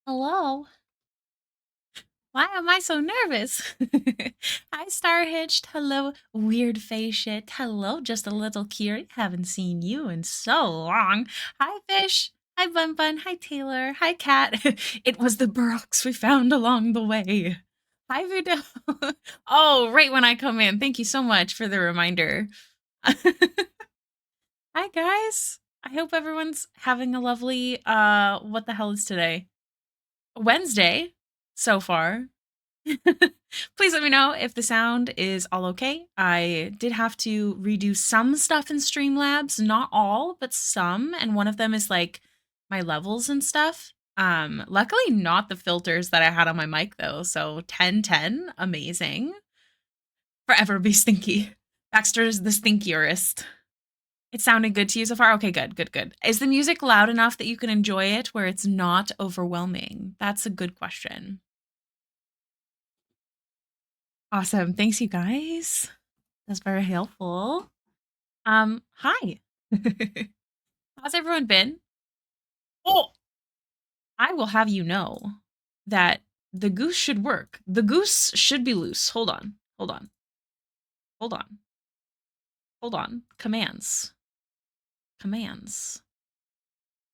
Hello. Why am I so nervous? Hi, Star Hitched. Hello, Weird Face Shit. Hello, just a little curious. Haven't seen you in so long. Hi, Fish. Hi, Bun Bun. Hi, Taylor. Hi, Cat. It was the Brooks we found along the way. Hi, Voodoo. Oh, right when I come in. Thank you so much for the reminder. Hi, guys. I hope everyone's having a lovely, what the hell is today? Wednesday so far. Please let me know if the sound is all okay. I did have to redo some stuff in Streamlabs, not all, but some, and one of them is like my levels and stuff. Luckily not the filters that I had on my mic though. So 1010, amazing. Forever be stinky. Baxter's the stinkiest. It sounded good to you so far? Okay, good, good, good. Is the music loud enough that you can enjoy it where it's not overwhelming? That's a good question. Awesome. Thanks, you guys. That's very helpful. Hi. How's everyone been? Oh, I will have you know that the goose should work. The goose should be loose. Hold on. Hold on. Hold on. Hold on. Commands. Commands.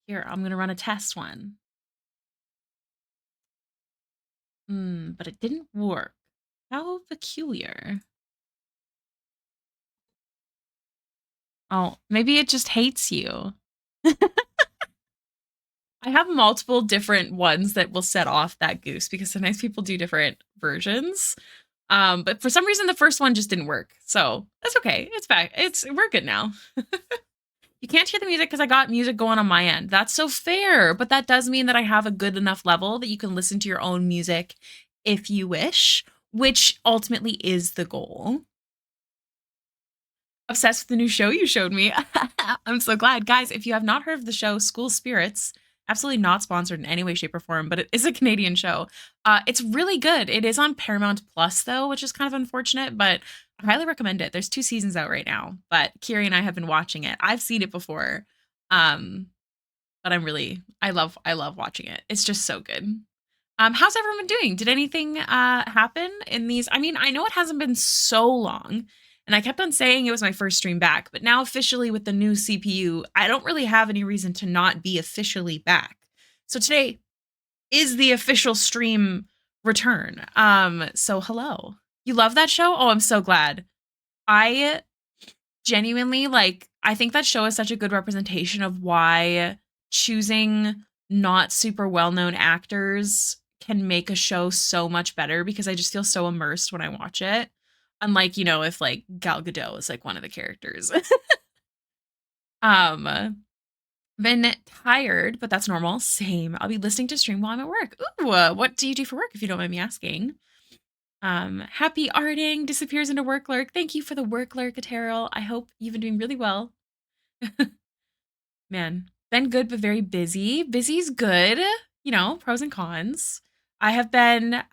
Here, I'm going to run a test one. But it didn't work. How peculiar. Oh, maybe it just hates you. I have multiple different ones that will set off that goose because sometimes people do different versions. But for some reason the first one just didn't work. So that's okay. It's back. We're good now. You can't hear the music because I got music going on my end. That's so fair. But that does mean that I have a good enough level that you can listen to your own music if you wish, which ultimately is the goal. Obsessed with the new show you showed me. I'm so glad. Guys, if you have not heard of the show School Spirits, absolutely not sponsored in any way, shape, or form, but it is a Canadian show. It's really good. It is on Paramount Plus, though, which is kind of unfortunate, but I highly recommend it. There's 2 seasons out right now, but Kiri and I have been watching it. I've seen it before. Um, but I love watching it. It's just so good. How's everyone doing? Did anything happen in these? I mean, I know it hasn't been so long, and I kept on saying it was my first stream back, but now officially with the new CPU, I don't really have any reason to not be officially back. So today is the official stream return. So hello. You love that show? Oh, I'm so glad. I genuinely I think that show is such a good representation of why choosing not super well-known actors can make a show so much better because I just feel so immersed when I watch it. Unlike, if like Gal Gadot is like one of the characters. um been tired, but that's normal. Same. I'll be listening to stream while I'm at work. Ooh, what do you do for work if you don't mind me asking? Happy arting disappears into work lurk. Thank you for the work lurk, Ateril. I hope you've been doing really well. Man, been good but very busy. Busy's good, pros and cons. I have been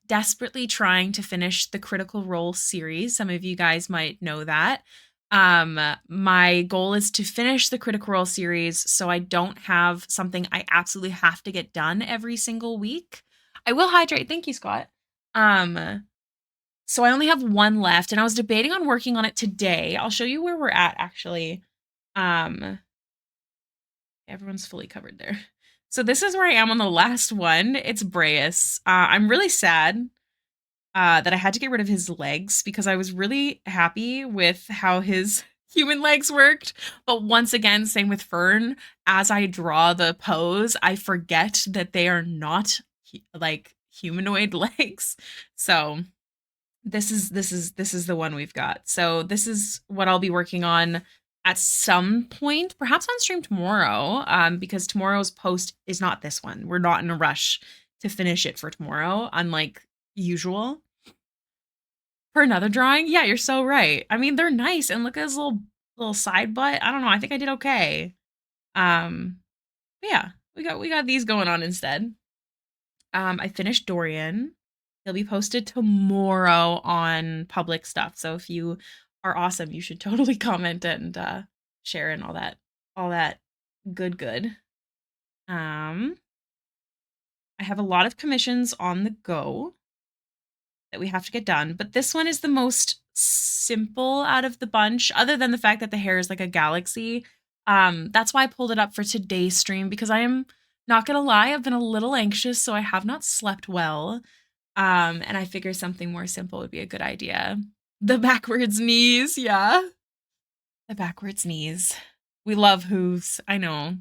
desperately trying to finish the Critical Role series. Some of you guys might know that. My goal is to finish the Critical Role series so I don't have something I absolutely have to get done every single week. I will hydrate. Thank you, Scott. So I only have one left, and I was debating on working on it today. I'll show you where we're at, actually. Um, Everyone's fully covered there. So this is where I am on the last one. It's Breus. I'm really sad that I had to get rid of his legs because I was really happy with how his human legs worked. But once again, same with Fern. As I draw the pose, I forget that they are not like humanoid legs. So this is the one we've got. So this is what I'll be working on at some point, perhaps on stream tomorrow, because tomorrow's post is not this one. We're not in a rush to finish it for tomorrow, unlike usual. For another drawing, yeah, you're so right. I mean, they're nice, and look at his little side butt. I don't know. I think I did okay. Um, but yeah, we got these going on instead. I finished Dorian. He'll be posted tomorrow on public stuff. So if you are awesome, you should totally comment and share and all that good. I have a lot of commissions on the go that we have to get done, but this one is the most simple out of the bunch, other than the fact that the hair is like a galaxy. That's why I pulled it up for today's stream, because I am not gonna lie, I've been a little anxious, so I have not slept well. And I figure something more simple would be a good idea. The backwards knees, yeah. The backwards knees. We love hooves. I know.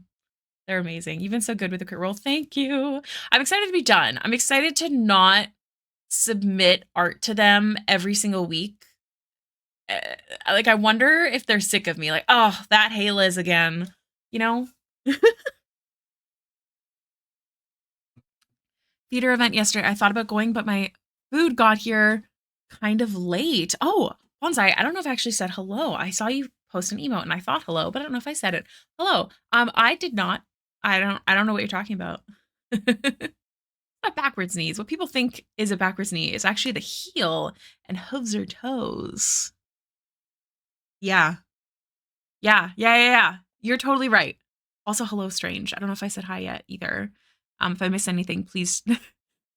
They're amazing. You've been so good with the crit roll. Thank you. I'm excited to be done. I'm excited to not submit art to them every single week. Like, I wonder if they're sick of me. Like, oh, that Hailiiz again. You know? Theater event yesterday. I thought about going, but my food got here kind of late. Oh, Bonsai, I don't know if I actually said hello. I saw you post an emote and I thought hello, but I don't know if I said it. Hello. I did not. I don't know what you're talking about. Not backwards knees. What people think is a backwards knee is actually the heel, and hooves are toes. Yeah. Yeah. You're totally right. Also, hello, Strange. I don't know if I said hi yet either. If I miss anything, please.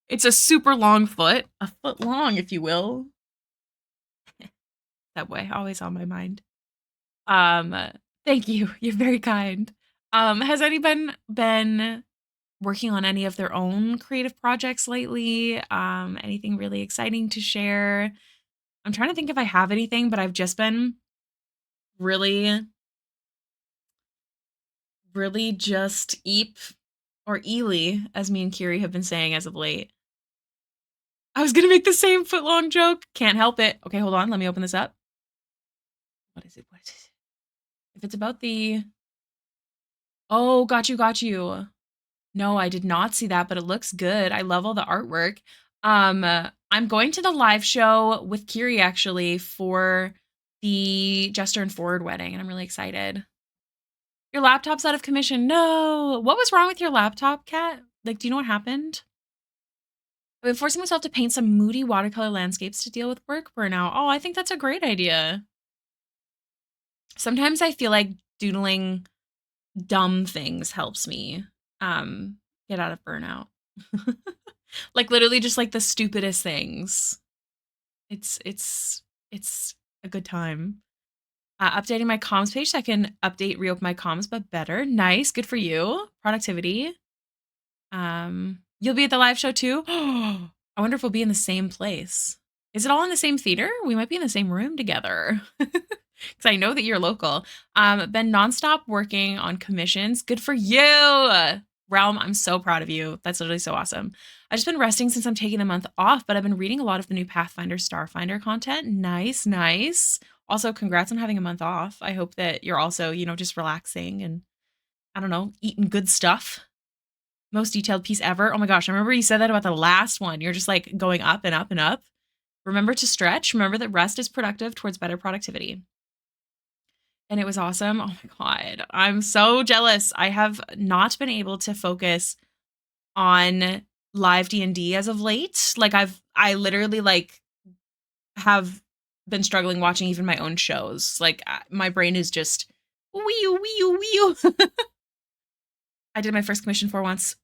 It's a super long foot. A foot long, if you will. That way, always on my mind. Thank you. You're very kind. Has anyone been working on any of their own creative projects lately? Anything really exciting to share? I'm trying to think if I have anything, but I've just been really just Eep or Ely, as me and Kiri have been saying as of late. I was gonna make the same footlong joke. Can't help it. Okay, hold on. Let me open this up. What is it? What is it? If it's about the... Oh, got you. No, I did not see that, but it looks good. I love all the artwork. I'm going to the live show with Kiri, actually, for the Jester and Forward wedding, and I'm really excited. Your laptop's out of commission. No. What was wrong with your laptop, Kat? Like, do you know what happened? I've been forcing myself to paint some moody watercolor landscapes to deal with work burnout. Oh, I think that's a great idea. Sometimes I feel like doodling dumb things helps me get out of burnout. Like, literally just like the stupidest things. It's a good time. Updating my comms page so I can reopen my comms, but better. Nice. Good for you. Productivity. You'll be at the live show too? I wonder if we'll be in the same place. Is it all in the same theater? We might be in the same room together. Because I know that you're local. Been nonstop working on commissions. Good for you. Realm, I'm so proud of you. That's literally so awesome. I've just been resting since I'm taking a month off, but I've been reading a lot of the new Pathfinder Starfinder content. Nice. Also, congrats on having a month off. I hope that you're also, just relaxing and, I don't know, eating good stuff. Most detailed piece ever. Oh my gosh, I remember you said that about the last one. You're just like going up and up and up. Remember to stretch. Remember that rest is productive towards better productivity. And it was awesome. Oh my God. I'm so jealous. I have not been able to focus on live D&D as of late. Like I literally like have been struggling watching even my own shows. Like my brain is just wee. I did my first commission for once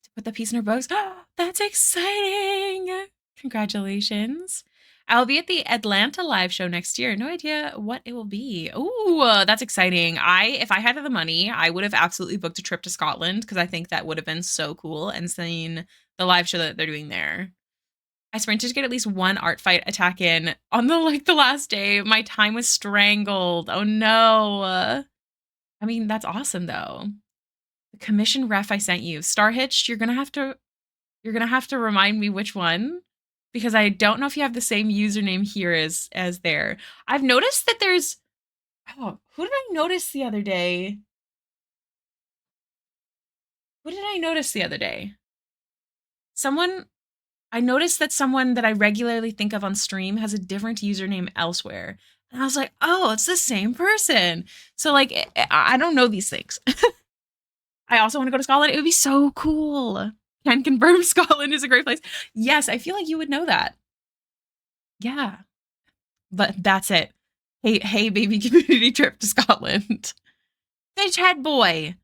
to put the piece in her books. That's exciting. Congratulations. I'll be at the Atlanta live show next year. No idea what it will be. Ooh, that's exciting. If I had the money, I would have absolutely booked a trip to Scotland because I think that would have been so cool and seen the live show that they're doing there. I sprinted to get at least one art fight attack in on the last day. My time was strangled. Oh no. I mean, that's awesome though. The commission ref I sent you. Star Hitched, you're gonna have to remind me which one, because I don't know if you have the same username here as there. I've noticed that there's who did I notice the other day? What did I notice the other day? I noticed that someone that I regularly think of on stream has a different username elsewhere. And I was like, oh, it's the same person. So like, I don't know these things. I also want to go to Scotland. It would be so cool. Can confirm Scotland is a great place. Yes, I feel like you would know that. Yeah. But that's it. Hey, baby community trip to Scotland. Fish head boy.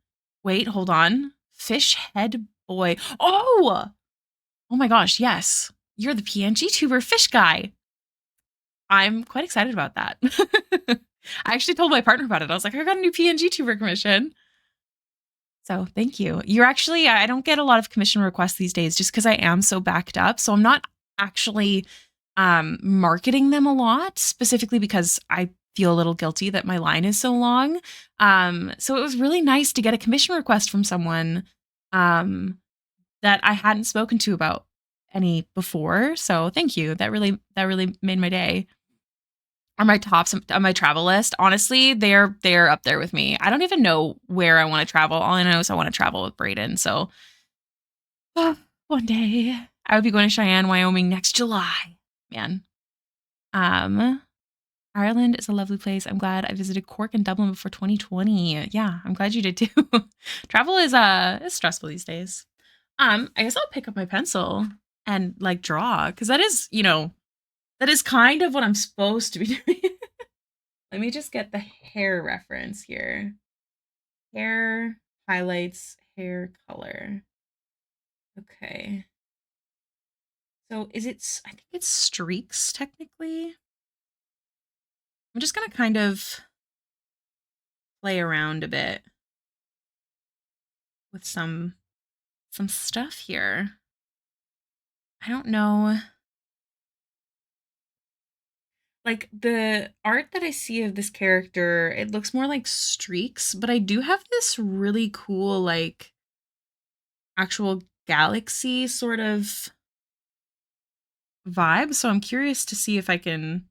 Wait, hold on. Fish head boy. Oh, Oh my gosh, yes. You're the PNG tuber fish guy. I'm quite excited about that. I actually told my partner about it. I was like, I got a new PNG tuber commission. So thank you. You're actually, I don't get a lot of commission requests these days just because I am so backed up. So I'm not actually marketing them a lot, specifically because I feel a little guilty that my line is so long. So it was really nice to get a commission request from someone that I hadn't spoken to about any before. So thank you. That really made my day. Are my tops on my travel list. Honestly, they're up there with me. I don't even know where I want to travel. All I know is I want to travel with Brayden. So one day I would be going to Cheyenne, Wyoming next July. Man. Um, Ireland is a lovely place. I'm glad I visited Cork and Dublin before 2020. Yeah, I'm glad you did too. Travel is stressful these days. I guess I'll pick up my pencil and like draw because that is, that is kind of what I'm supposed to be doing. Let me just get the hair reference here. Hair highlights, hair color. Okay. So I think it's streaks technically. I'm just going to kind of play around a bit with some stuff here. I don't know. Like the art that I see of this character, it looks more like streaks, but I do have this really cool like actual galaxy sort of vibe. So I'm curious to see if I can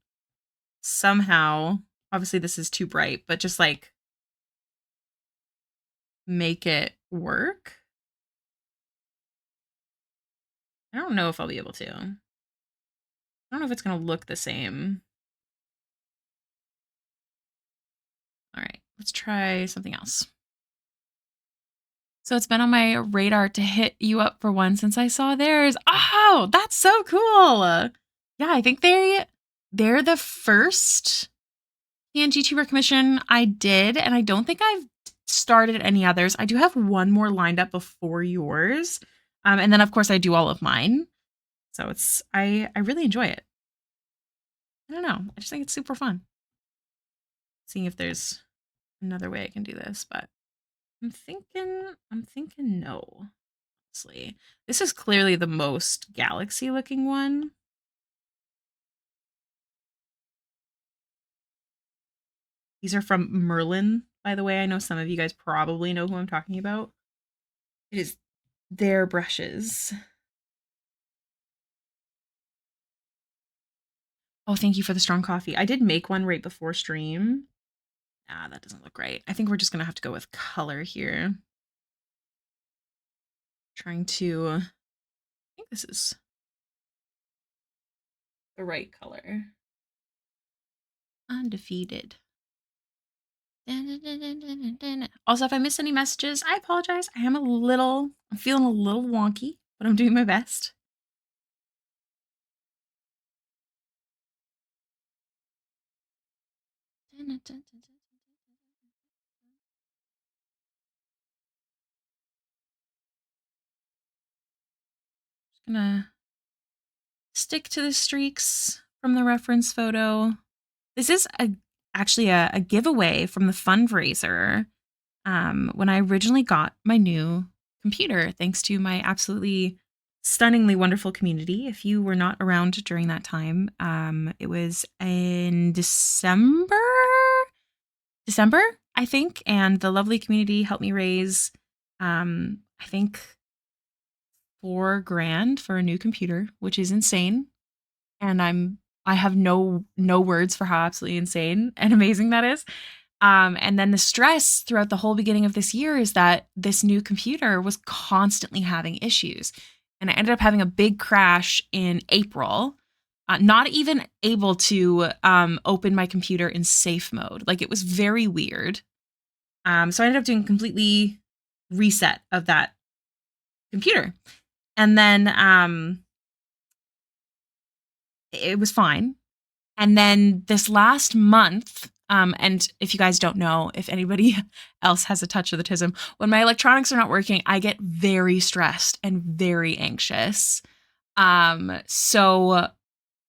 somehow, obviously this is too bright, but just like make it work. I don't know if I'll be able to. I don't know if it's going to look the same. All right, let's try something else. So it's been on my radar to hit you up for one since I saw theirs. Oh, that's so cool. Yeah, I think they're the first PNG tuber commission I did, and I don't think I've started any others. I do have one more lined up before yours. And then of course I do all of mine. So I really enjoy it. I don't know. I just think it's super fun. Seeing if there's another way I can do this, but I'm thinking no. Honestly. This is clearly the most galaxy looking one. These are from Merlin, by the way. I know some of you guys probably know who I'm talking about. It is their brushes. Oh, thank you for the strong coffee. I did make one right before stream. Ah, that doesn't look right. I think we're just going to have to go with color here. Trying to, I think this is the right color. Undefeated. Also, if I miss any messages, I apologize. I'm feeling a little wonky, but I'm doing my best. Just gonna stick to the streaks from the reference photo. This is actually a giveaway from the fundraiser when I originally got my new computer, thanks to my absolutely stunningly wonderful community. If you were not around during that time, it was in December, I think, and the lovely community helped me raise, I think, $4,000 for a new computer, which is insane. And I have no words for how absolutely insane and amazing that is. And then the stress throughout the whole beginning of this year is that this new computer was constantly having issues. And I ended up having a big crash in April, not even able to open my computer in safe mode. Like it was very weird. So I ended up doing a completely reset of that computer. And then it was fine. And then this last month, and if you guys don't know, if anybody else has a touch of the tism, when my electronics are not working, I get very stressed and very anxious. So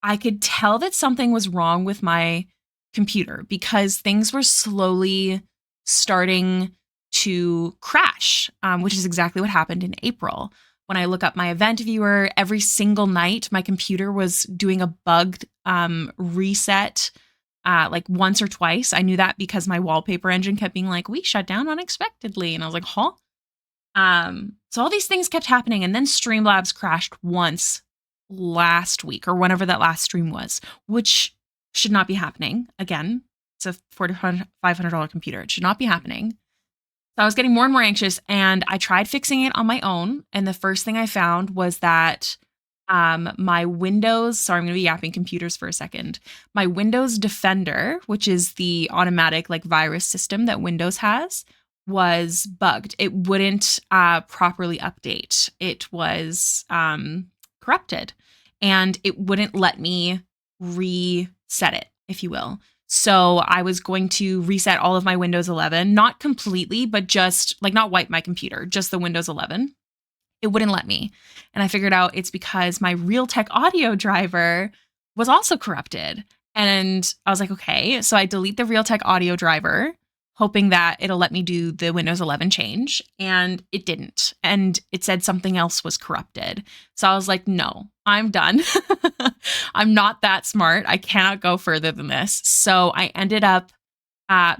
I could tell that something was wrong with my computer because things were slowly starting to crash, which is exactly what happened in April. When I look up my event viewer, every single night my computer was doing a bugged reset like once or twice. I knew that because my wallpaper engine kept being like, we shut down unexpectedly. And I was like, huh? So all these things kept happening. And then Streamlabs crashed once last week or whenever that last stream was, which should not be happening. Again, it's a $500 computer. It should not be happening. So I was getting more and more anxious and I tried fixing it on my own. And the first thing I found was that my Windows, sorry, I'm going to be yapping computers for a second. My Windows Defender, which is the automatic like virus system that Windows has, was bugged. It wouldn't properly update. It was corrupted and it wouldn't let me reset it, if you will. So I was going to reset all of my Windows 11, not completely, but just like not wipe my computer, just the Windows 11. It wouldn't let me. And I figured out it's because my Realtek audio driver was also corrupted. And I was like, okay. So I delete the Realtek audio driver, hoping that it'll let me do the Windows 11 change. And it didn't. And it said something else was corrupted. So I was like, no, I'm done. I'm not that smart. I cannot go further than this. So I ended up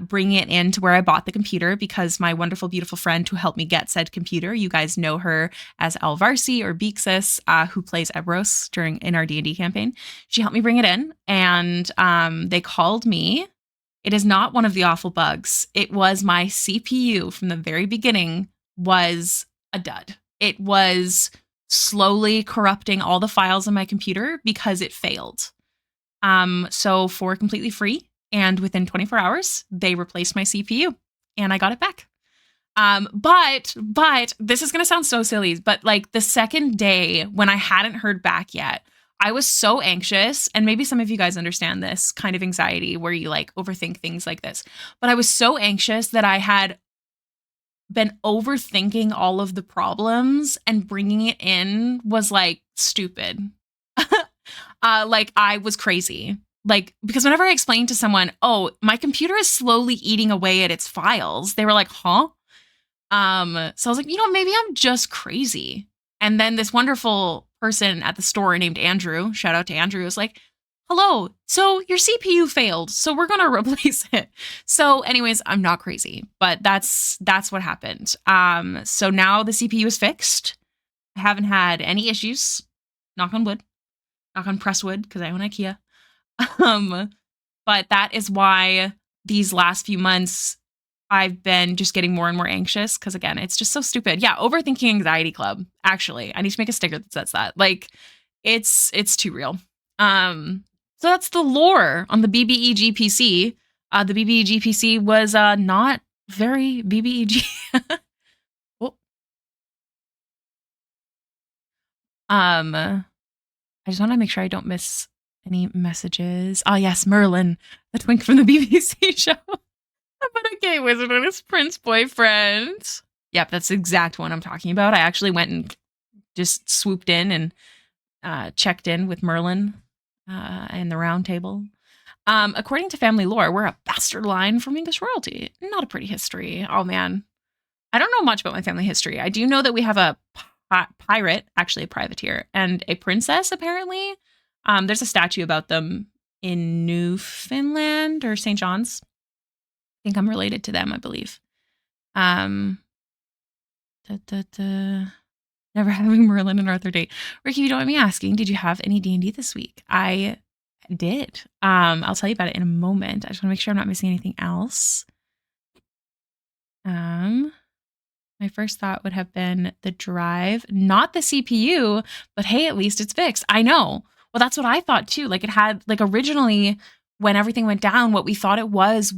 bringing it in to where I bought the computer because my wonderful, beautiful friend who helped me get said computer, you guys know her as Alvarsi or Beexis, who plays Ebros in our D&D campaign. She helped me bring it in and they called me. It is not one of the awful bugs. It was my CPU from the very beginning was a dud. It was slowly corrupting all the files on my computer because it failed. So for completely free, and within 24 hours, they replaced my CPU and I got it back. But this is going to sound so silly, but like the second day when I hadn't heard back yet, I was so anxious. And maybe some of you guys understand this kind of anxiety where you like overthink things like this. But I was so anxious that I had been overthinking all of the problems and bringing it in was like stupid. Like I was crazy. Like, because whenever I explained to someone, oh, my computer is slowly eating away at its files, they were like, huh? So I was like, maybe I'm just crazy. And then this wonderful person at the store named Andrew, shout out to Andrew, was like, hello, so your CPU failed, so we're going to replace it. So anyways, I'm not crazy, but that's what happened. So now the CPU is fixed. I haven't had any issues. Knock on wood. Knock on press wood, because I own IKEA. But that is why these last few months I've been just getting more and more anxious because again, it's just so stupid. Yeah, overthinking anxiety club. Actually, I need to make a sticker that says that. Like, it's too real. So that's the lore on the BBEG PC. The BBEG PC was not very BBEG. Oh. I just want to make sure I don't miss any messages. Oh, yes, Merlin, the twink from the BBC show. About a gay wizard and his prince boyfriend. Yep, that's the exact one I'm talking about. I actually went and just swooped in and checked in with Merlin and the round table. According to family lore, we're a bastard line from English royalty. Not a pretty history. Oh, man. I don't know much about my family history. I do know that we have a pirate, actually a privateer, and a princess, apparently. There's a statue about them in Newfoundland or St. John's. I think I'm related to them, I believe. Never having Merlin and Arthur date. Ricky, if you don't mind me asking, did you have any D&D this week? I did. I'll tell you about it in a moment. I just want to make sure I'm not missing anything else. My first thought would have been the drive, not the CPU, but hey, at least it's fixed. I know. Well, that's what I thought too. Like it had, like originally when everything went down, what we thought it was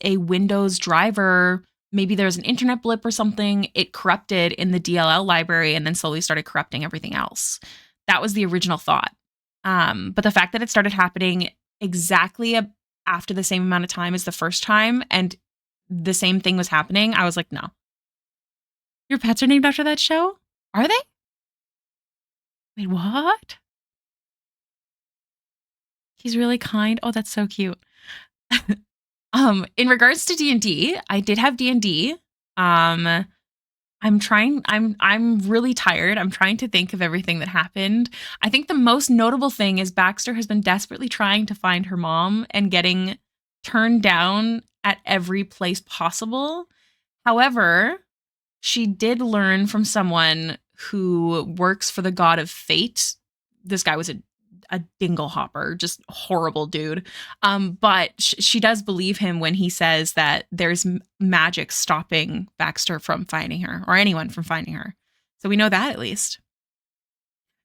a Windows driver. Maybe there's an internet blip or something. It corrupted in the DLL library and then slowly started corrupting everything else. That was the original thought. But the fact that it started happening exactly after the same amount of time as the first time and the same thing was happening, I was like, no. Your pets are named after that show? Are they? Wait, what? He's really kind. Oh, that's so cute. In regards to D&D, I did have D&D. Um, I'm really tired. I'm trying to think of everything that happened. I think the most notable thing is Baxter has been desperately trying to find her mom and getting turned down at every place possible. However, she did learn from someone who works for the god of fate. This guy was a dingle hopper, just horrible dude. But she does believe him when he says that there's magic stopping Baxter from finding her or anyone from finding her. So we know that at least.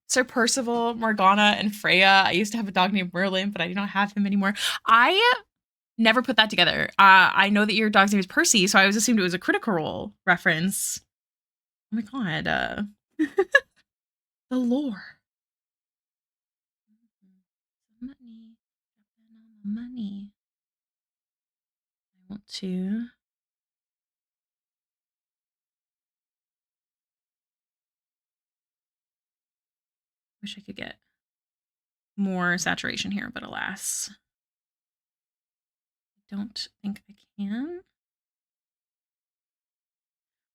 Sir Percival, Morgana, and Freya. I used to have a dog named Merlin, but I do not have him anymore. I never put that together. I know that your dog's name is Percy, so I always assumed it was a Critical Role reference. Oh my god. The lore. Money. Money. I want to. Wish I could get more saturation here, but alas. I don't think I can.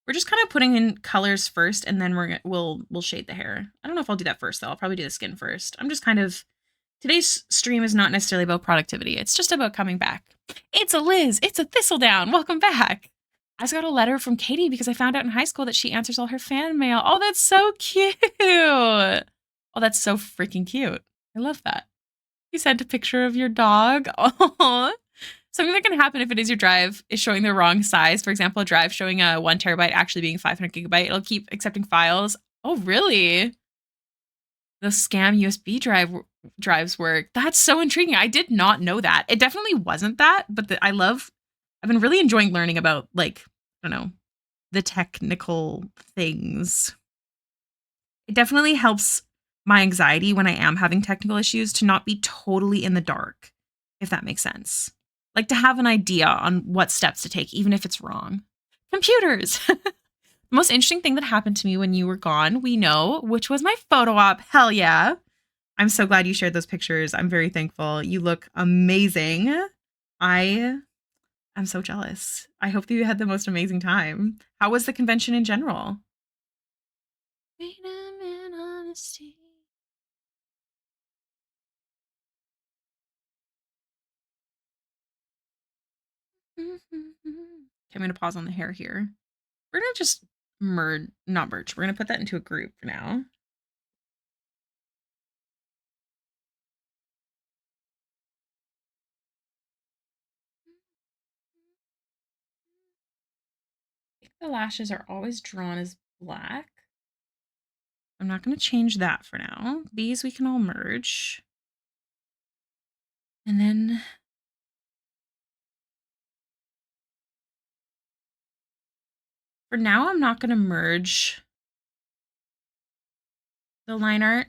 We're just kind of putting in colors first, and then we'll shade the hair. I don't know if I'll do that first though. I'll probably do the skin first. I'm just kind of today's stream is not necessarily about productivity. It's just about coming back. It's a Liz. It's a Thistledown. Welcome back. I just got a letter from Katie because I found out in high school that she answers all her fan mail. Oh, that's so cute. Oh, that's so freaking cute. I love that. You sent a picture of your dog. Oh, something that can happen if it is your drive is showing the wrong size. For example, a drive showing a 1 terabyte actually being 500 gigabyte. It'll keep accepting files. Oh, really? The scam USB drives work. That's so intriguing. I did not know that. It definitely wasn't that, but I've been really enjoying learning about, like, I don't know, the technical things. It definitely helps my anxiety when I am having technical issues to not be totally in the dark, if that makes sense. Like to have an idea on what steps to take, even if it's wrong. Computers. The most interesting thing that happened to me when you were gone, we know, which was my photo op. Hell yeah. I'm so glad you shared those pictures. I'm very thankful. You look amazing. I'm so jealous. I hope that you had the most amazing time. How was the convention in general? Freedom and honesty. Okay, I'm going to pause on the hair here. We're going to just not merge. We're going to put that into a group for now. I think the lashes are always drawn as black. I'm not going to change that for now. These we can all merge. And then for now, I'm not going to merge the line art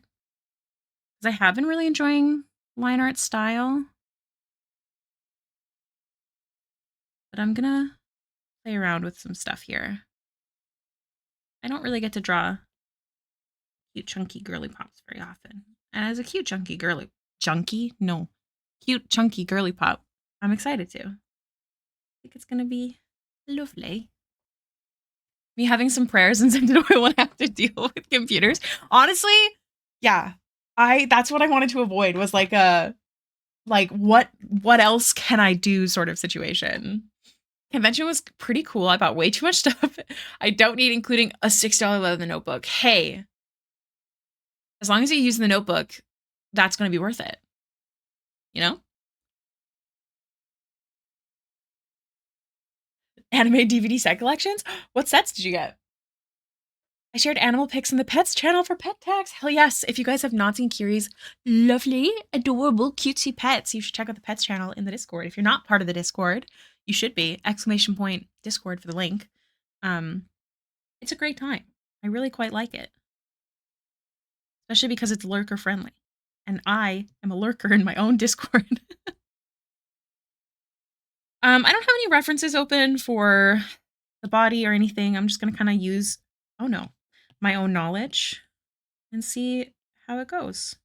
because I have been really enjoying line art style. But I'm going to play around with some stuff here. I don't really get to draw cute, chunky, girly pops very often. And as a cute, chunky, girly, cute, chunky, girly pop, I'm excited to. I think it's going to be lovely. Me having some prayers and something I won't have to deal with computers. Honestly, yeah. That's what I wanted to avoid was like a what else can I do sort of situation. Convention was pretty cool. I bought way too much stuff. I don't need including a $6 leather notebook. Hey, as long as you use the notebook, that's going to be worth it. You know? Anime DVD set collections? What sets did you get? I shared animal pics in the pets channel for pet tags. Hell yes. If you guys have not seen Kiri's lovely, adorable, cutesy pets, you should check out the pets channel in the Discord. If you're not part of the Discord, you should be. ! Discord for the link. It's a great time. I really quite like it. Especially because it's lurker friendly. And I am a lurker in my own Discord. I don't have any references open for the body or anything. I'm just going to kind of use, my own knowledge and see how it goes.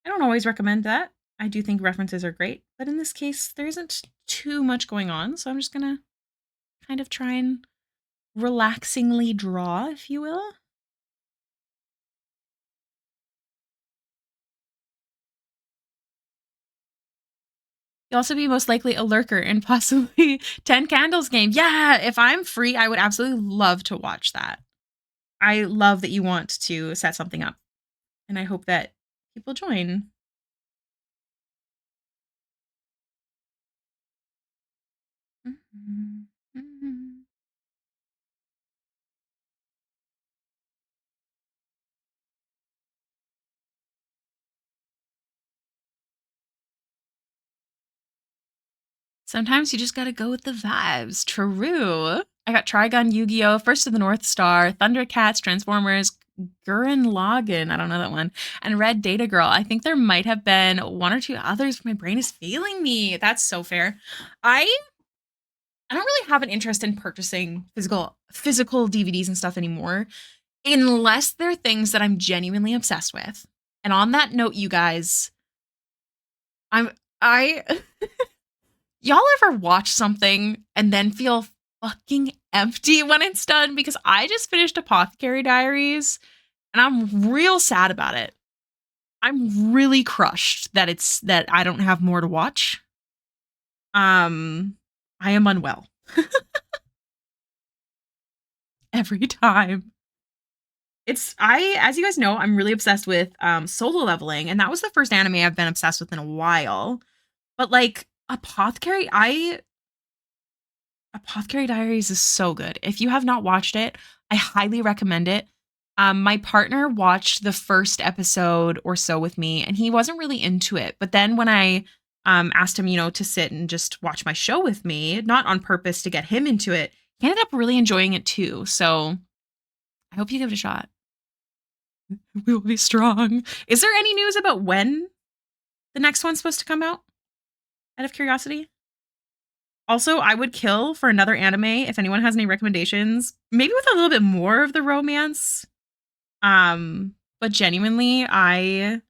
I don't always recommend that. I do think references are great, but in this case, there isn't too much going on, so I'm just gonna kind of try and relaxingly draw, if you will. You'll also be most likely a lurker in possibly 10 Candles game. Yeah, if I'm free, I would absolutely love to watch that. I love that you want to set something up, and I hope that people join. Mhm, mhm. Sometimes you just gotta go with the vibes. True. I got Trigun, Yu-Gi-Oh!, First of the North Star, Thundercats, Transformers, Gurren Lagann, I don't know that one, and Red Data Girl. I think there might have been one or two others, but my brain is failing me. That's so fair. I I don't really have an interest in purchasing physical DVDs and stuff anymore, unless they're things that I'm genuinely obsessed with. And on that note, you guys, I y'all ever watch something and then feel fucking empty when it's done? Because I just finished Apothecary Diaries and I'm real sad about it. I'm really crushed that I don't have more to watch. I am unwell every time. As you guys know, I'm really obsessed with Solo Leveling, and that was the first anime I've been obsessed with in a while. But like Apothecary Diaries is so good. If you have not watched it, I highly recommend it. My partner watched the first episode or so with me, and he wasn't really into it. But then when I asked him, to sit and just watch my show with me, not on purpose to get him into it, he ended up really enjoying it too. So I hope you give it a shot. We will be strong. Is there any news about when the next one's supposed to come out? Out of curiosity. Also, I would kill for another anime if anyone has any recommendations. Maybe with a little bit more of the romance. But genuinely, I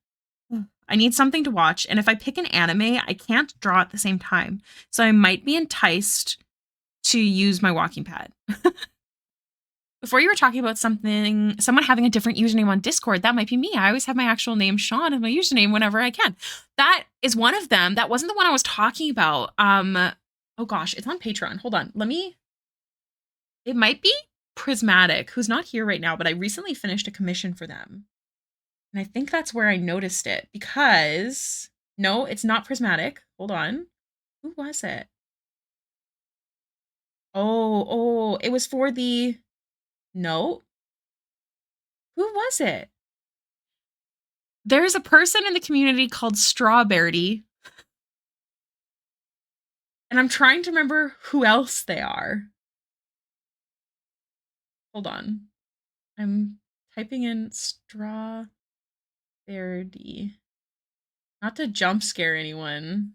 need something to watch, and if I pick an anime, I can't draw at the same time. So I might be enticed to use my walking pad. Before you were talking about someone having a different username on Discord, that might be me. I always have my actual name, Sean, as my username whenever I can. That is one of them. That wasn't the one I was talking about. Oh gosh, it's on Patreon. Hold on. It might be Prismatic, who's not here right now, but I recently finished a commission for them. And I think that's where I noticed it because no, it's not Prismatic. Hold on. Who was it? Oh, it was for the no. Who was it? There's a person in the community called Strawberry, and I'm trying to remember who else they are. Hold on. I'm typing in Strawberry. Not to jump scare anyone.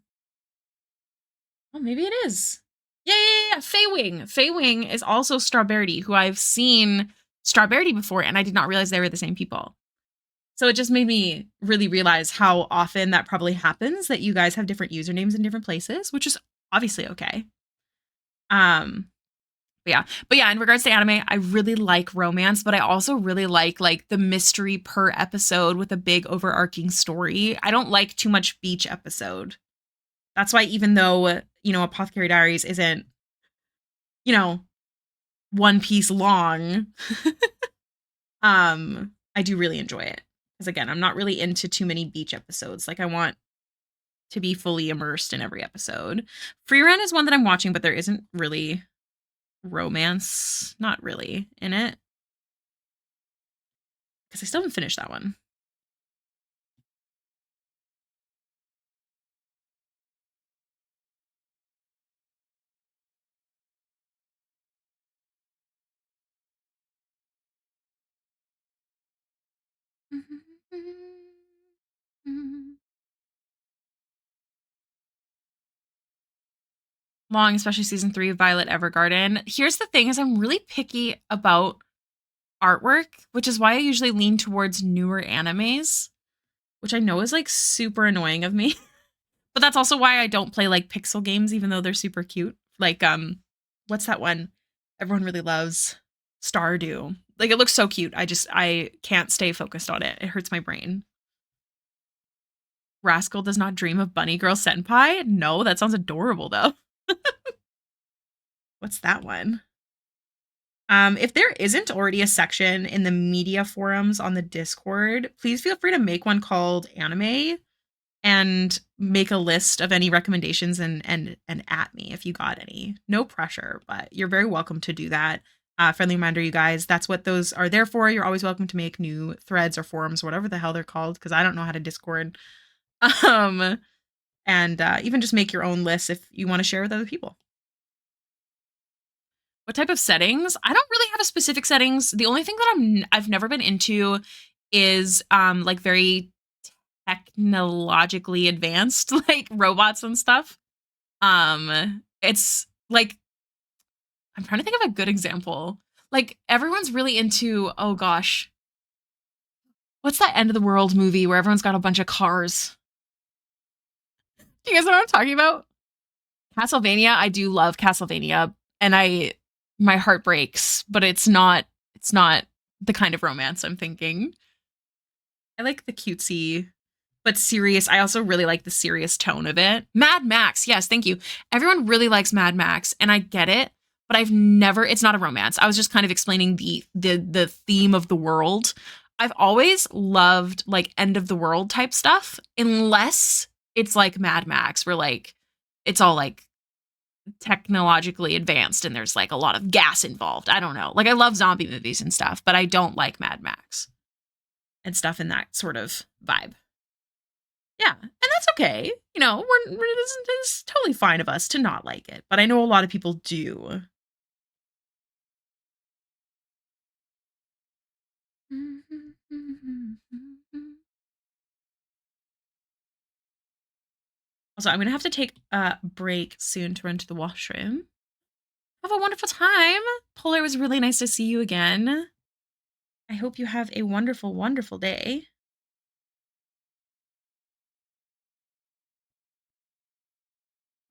Oh, maybe it is. Yeah. Fei Wing is also Strawberry, who I've seen Strawberry before, and I did not realize they were the same people. So it just made me really realize how often that probably happens, that you guys have different usernames in different places, which is obviously okay. Um, but yeah, in regards to anime, I really like romance, but I also really like the mystery per episode with a big overarching story. I don't like too much beach episode. That's why even though, Apothecary Diaries isn't, One Piece long, I do really enjoy it. Because again, I'm not really into too many beach episodes. Like I want to be fully immersed in every episode. Free Run is one that I'm watching, but there isn't really romance, not really, in it. Because I still haven't finished that one. Long, especially season 3 of Violet Evergarden. Here's the thing is I'm really picky about artwork, which is why I usually lean towards newer animes. which I know is like super annoying of me. But that's also why I don't play like pixel games, even though they're super cute. Like, what's that one everyone really loves? Stardew. Like, it looks so cute. I can't stay focused on it. It hurts my brain. Rascal does not dream of Bunny Girl Senpai? No, that sounds adorable though. What's that one? If there isn't already a section in the media forums on the Discord, please feel free to make one called anime and make a list of any recommendations and at me if you got any. No pressure, but you're very welcome to do that. Friendly reminder, you guys, that's what those are there for. You're always welcome to make new threads or forums, whatever the hell they're called, because I don't know how to Discord. Um, and even just make your own list if you want to share with other people. What type of settings? I don't really have a specific settings. The only thing that I've never been into is like very technologically advanced like robots and stuff. It's like I'm trying to think of a good example. Like everyone's really into, oh gosh, what's that end of the world movie where everyone's got a bunch of cars? Do you guys know what I'm talking about? Castlevania. I do love Castlevania, and my heart breaks, but it's not the kind of romance I'm thinking. I like the cutesy but serious. I also really like the serious tone of it. Mad Max. Yes, thank you. Everyone really likes Mad Max, and I get it, but I've never it's not a romance. I was just kind of explaining the theme of the world. I've always loved like end of the world type stuff unless it's like Mad Max where like it's all like technologically advanced and there's like a lot of gas involved. I don't know. Like I love zombie movies and stuff, but I don't like Mad Max and stuff in that sort of vibe. Yeah, and that's okay. You know, it's totally fine of us to not like it, but I know a lot of people do. Also, I'm gonna have to take a break soon to run to the washroom. Have a wonderful time. Polar, it was really nice to see you again. I hope you have a wonderful, wonderful day.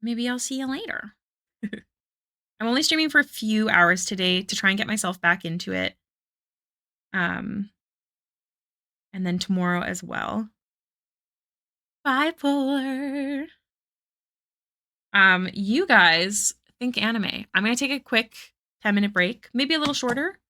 Maybe I'll see you later. I'm only streaming for a few hours today to try and get myself back into it. Um, and then tomorrow as well. Bye, Polar. You guys think anime. I'm gonna take a quick 10-minute break, maybe a little shorter.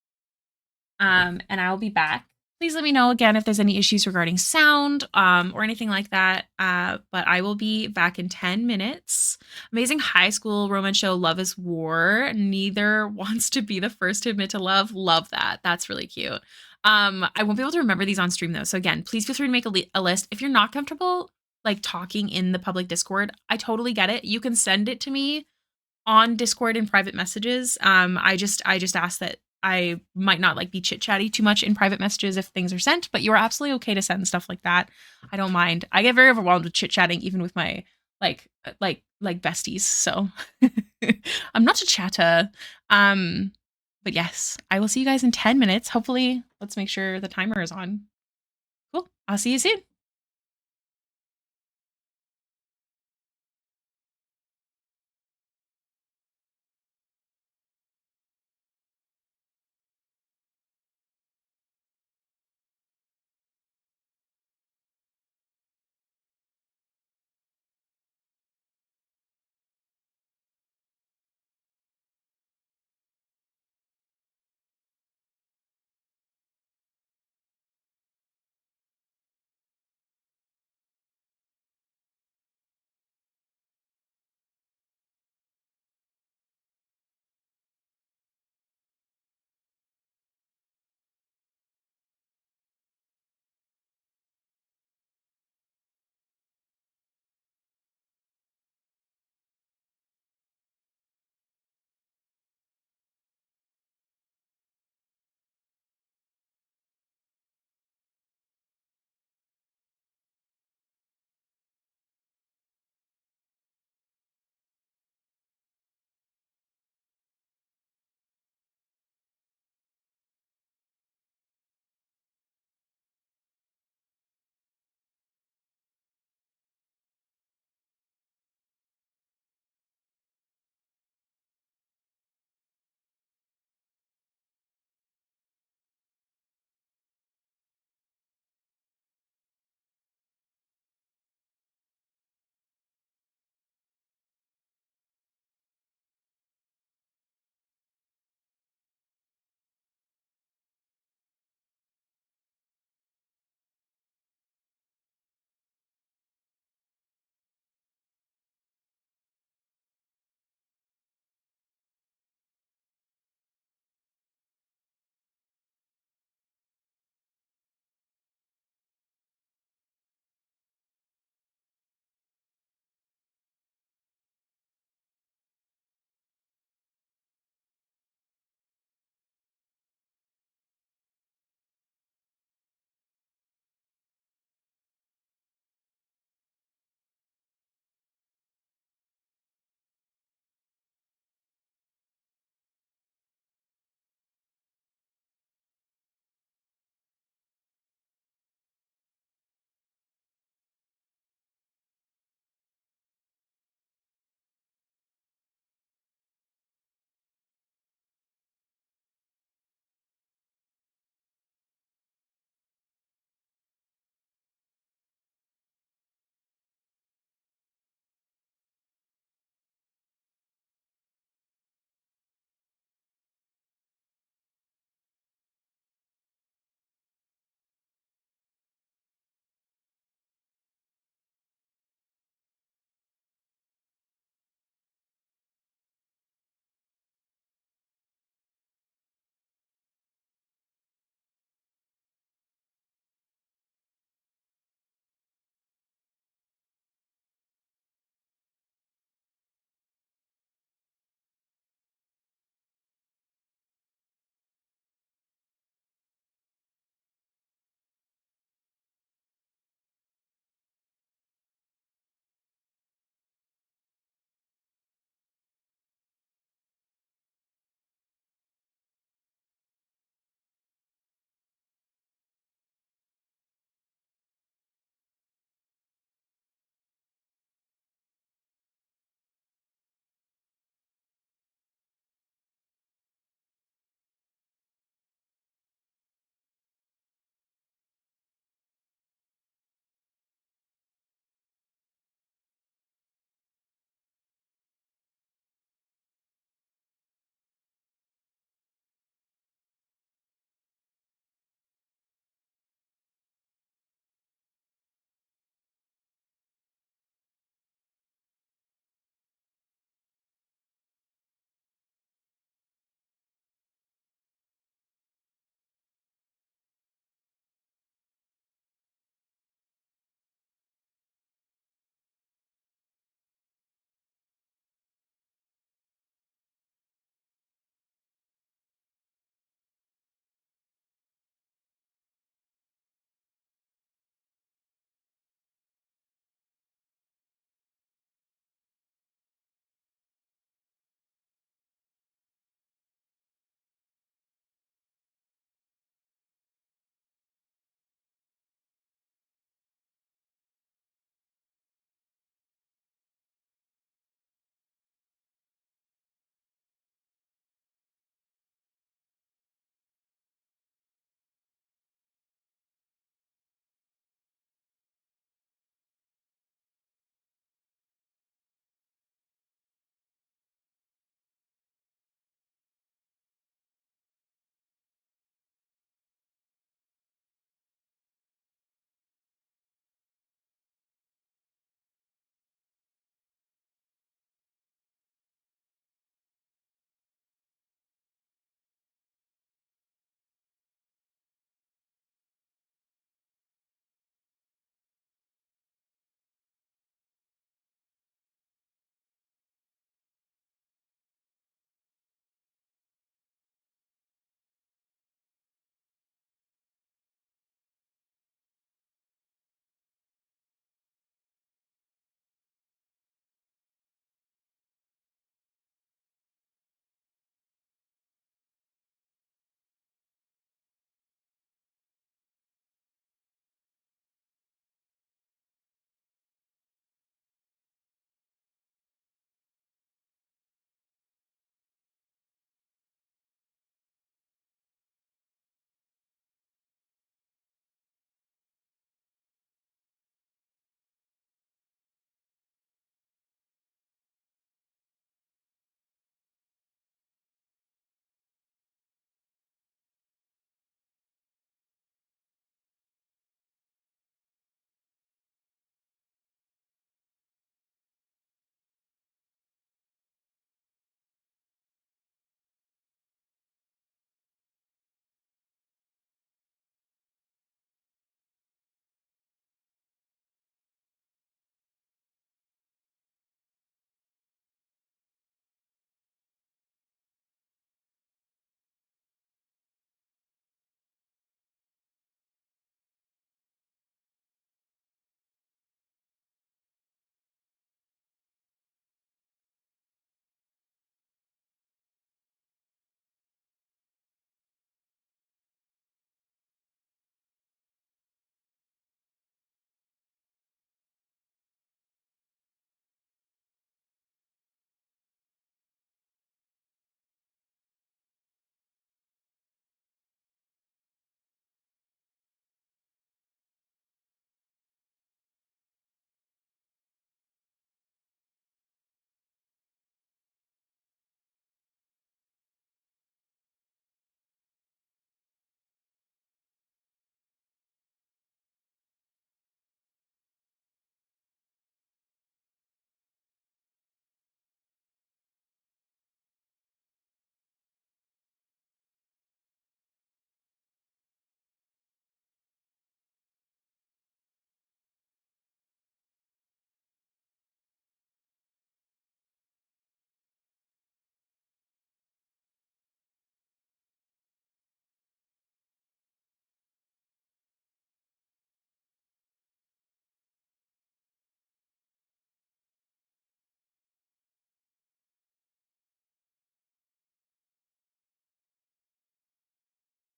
And I'll be back. Please let me know again if there's any issues regarding sound, or anything like that. But I will be back in 10 minutes. Amazing high school romance show, Love is War. Neither wants to be the first to admit to love. Love that. That's really cute. I won't be able to remember these on stream though. So again, please feel free to make a list. If you're not comfortable like talking in the public Discord, I totally get it. You can send it to me on Discord in private messages. I just ask that I might not like be chit chatty too much in private messages if things are sent, but you are absolutely okay to send stuff like that. I don't mind. I get very overwhelmed with chit chatting, even with my like besties. So I'm not a chatter. But yes, I will see you guys in 10 minutes. Hopefully, let's make sure the timer is on. Cool. I'll see you soon.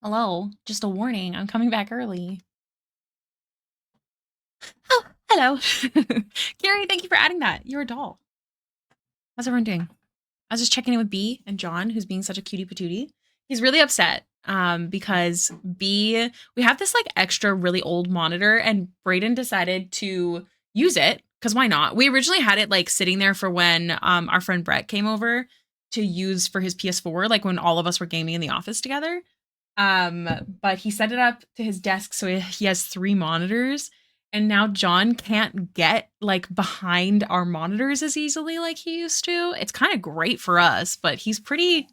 Hello. Just a warning. I'm coming back early. Oh, hello. Carrie, thank you for adding that. You're a doll. How's everyone doing? I was just checking in with B and John, who's being such a cutie patootie. He's really upset because we have this like extra really old monitor, and Brayden decided to use it because why not? We originally had it like sitting there for when our friend Brett came over to use for his PS4, like when all of us were gaming in the office together. But he set it up to his desk so he has three monitors, and now John can't get like behind our monitors as easily like he used to. It's kind of great for us, but he's pretty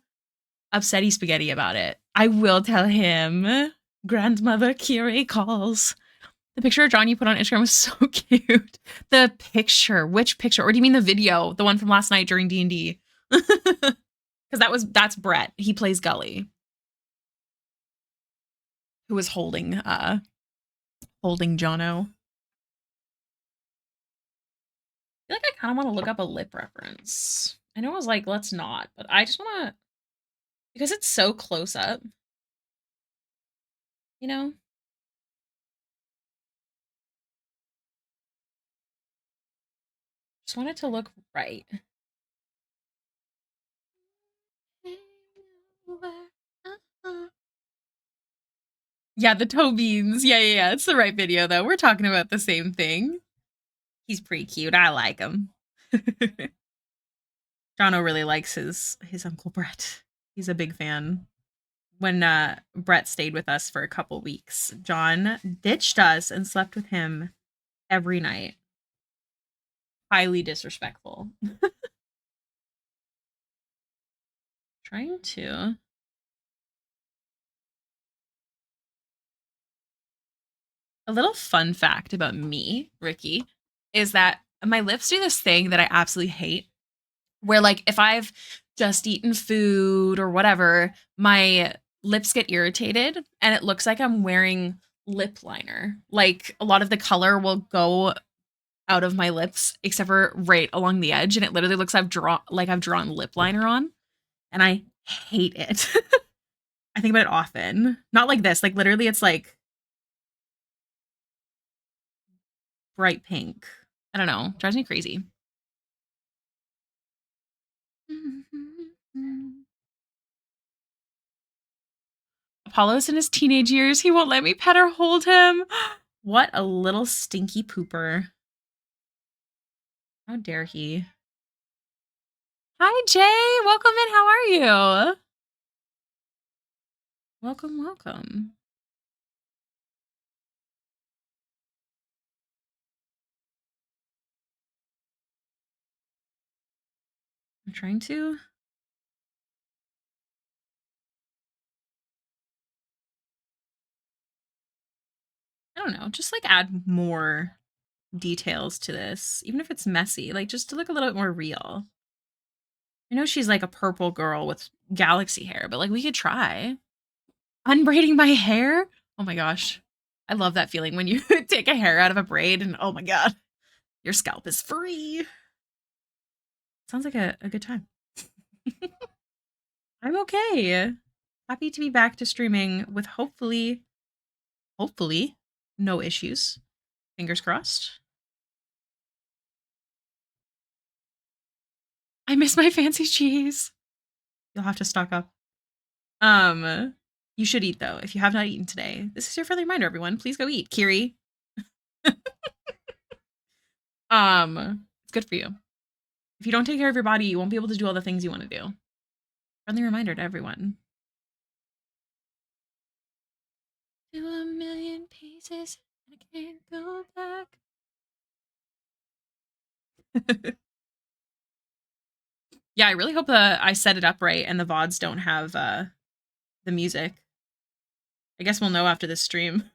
upsetty spaghetti about it. I will tell him. Grandmother Kiri calls. The picture of John you put on Instagram was so cute. The picture, which picture? Or do you mean the video, the one from last night during D&D? Because that's Brett. He plays Gully, who was holding Jono. I feel like I kind of want to look up a lip reference. I know I was like, let's not, but I just want to, because it's so close up, you know? Just want it to look right. Yeah, the toe beans. Yeah. It's the right video, though. We're talking about the same thing. He's pretty cute. I like him. Jono really likes his Uncle Brett. He's a big fan. When Brett stayed with us for a couple weeks, John ditched us and slept with him every night. Highly disrespectful. Trying to. A little fun fact about me, Ricky, is that my lips do this thing that I absolutely hate, where like if I've just eaten food or whatever, my lips get irritated and it looks like I'm wearing lip liner. Like a lot of the color will go out of my lips except for right along the edge, and it literally looks I've drawn lip liner on, and I hate it. I think about it often. Not like this, like literally it's like bright pink. I don't know. Drives me crazy. Apollo's in his teenage years. He won't let me pet or hold him. What a little stinky pooper. How dare he? Hi, Jay. Welcome in. How are you? Welcome. I'm trying to. I don't know. Just like add more details to this, even if it's messy, like just to look a little bit more real. I know she's like a purple girl with galaxy hair, but like we could try unbraiding my hair. Oh my gosh. I love that feeling when you take a hair out of a braid and oh my god, your scalp is free. Sounds like a good time. I'm okay. Happy to be back to streaming with hopefully, no issues. Fingers crossed. I miss my fancy cheese. You'll have to stock up. You should eat though. If you have not eaten today, this is your friendly reminder, everyone. Please go eat. Kiri. It's good for you. If you don't take care of your body, you won't be able to do all the things you want to do. Friendly reminder to everyone. To a million pieces, and I can't go back. Yeah, I really hope I set it up right and the VODs don't have the music. I guess we'll know after this stream.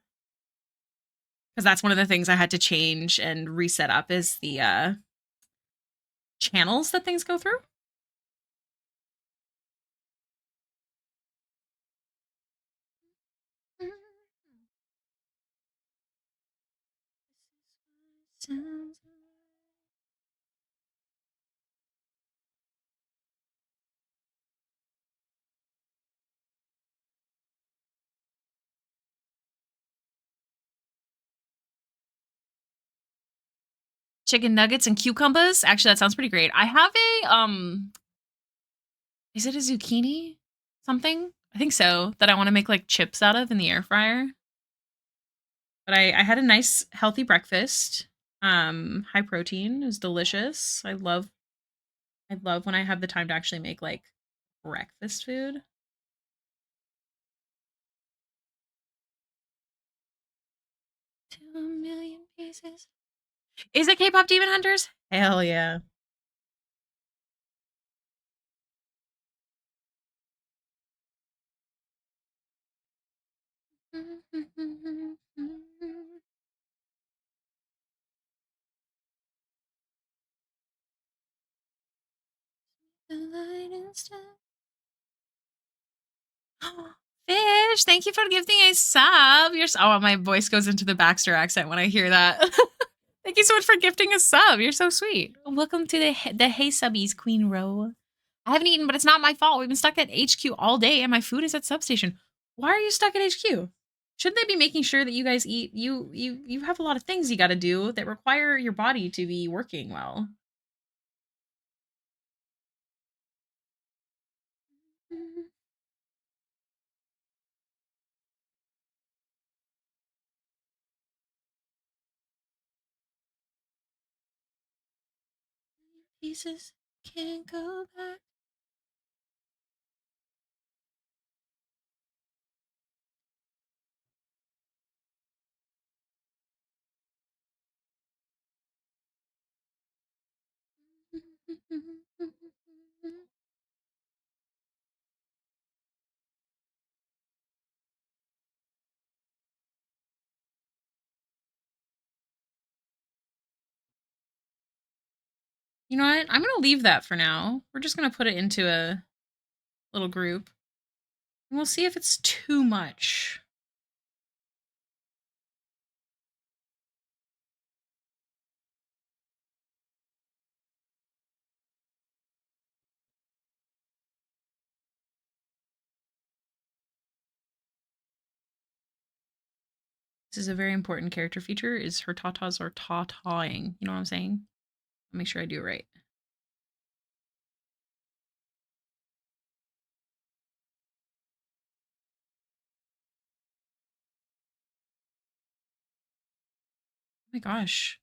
Because that's one of the things I had to change and reset up is the channels that things go through. Chicken nuggets and cucumbers. Actually, that sounds pretty great. I have a is it a zucchini something? I think so. That I want to make like chips out of in the air fryer. But I had a nice healthy breakfast. High protein. It was delicious. I love when I have the time to actually make like breakfast food. 2 million pieces. Is it K-pop Demon Hunters? Hell yeah. The light is still- Fish, thank you for giving a sub. Oh, my voice goes into the Baxter accent when I hear that. Thank you so much for gifting a sub. You're so sweet. Welcome to the Hey Subbies Queen Row. I haven't eaten, but it's not my fault. We've been stuck at HQ all day, and my food is at substation. Why are you stuck at HQ? Shouldn't they be making sure that you guys eat? You have a lot of things you got to do that require your body to be working well. Pieces can't go back. You know what? I'm gonna leave that for now. We're just gonna put it into a little group, and we'll see if it's too much. This is a very important character feature. Is her tatas are ta-tawing. You know what I'm saying? I'll make sure I do it right. Oh my gosh,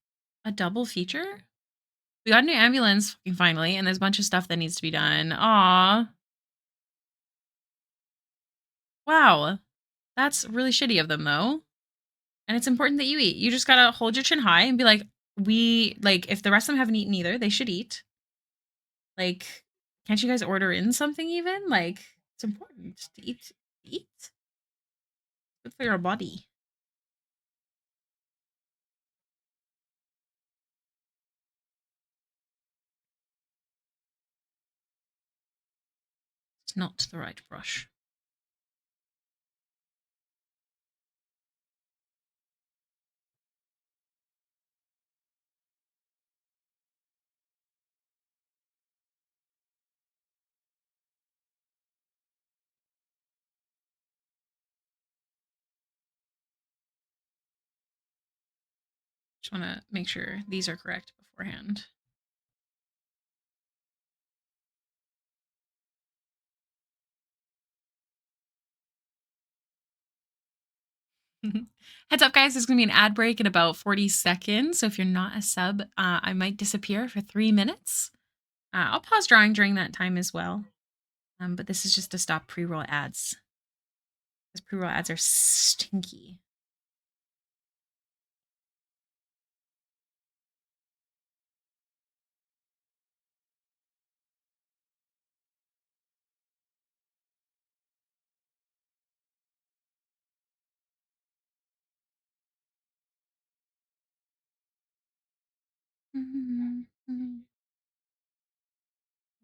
a double feature? We got a new ambulance finally, and there's a bunch of stuff that needs to be done. Aw, wow, that's really shitty of them though. And it's important that you eat. You just gotta hold your chin high and be like, we like if the rest of them haven't eaten either, they should eat. Like, can't you guys order in something even? Like, it's important to eat. Eat. Good for your body. It's not the right brush. Just want to make sure these are correct beforehand. Heads up, guys, there's going to be an ad break in about 40 seconds. So if you're not a sub, I might disappear for 3 minutes. I'll pause drawing during that time as well. But this is just to stop pre-roll ads. Because pre-roll ads are stinky.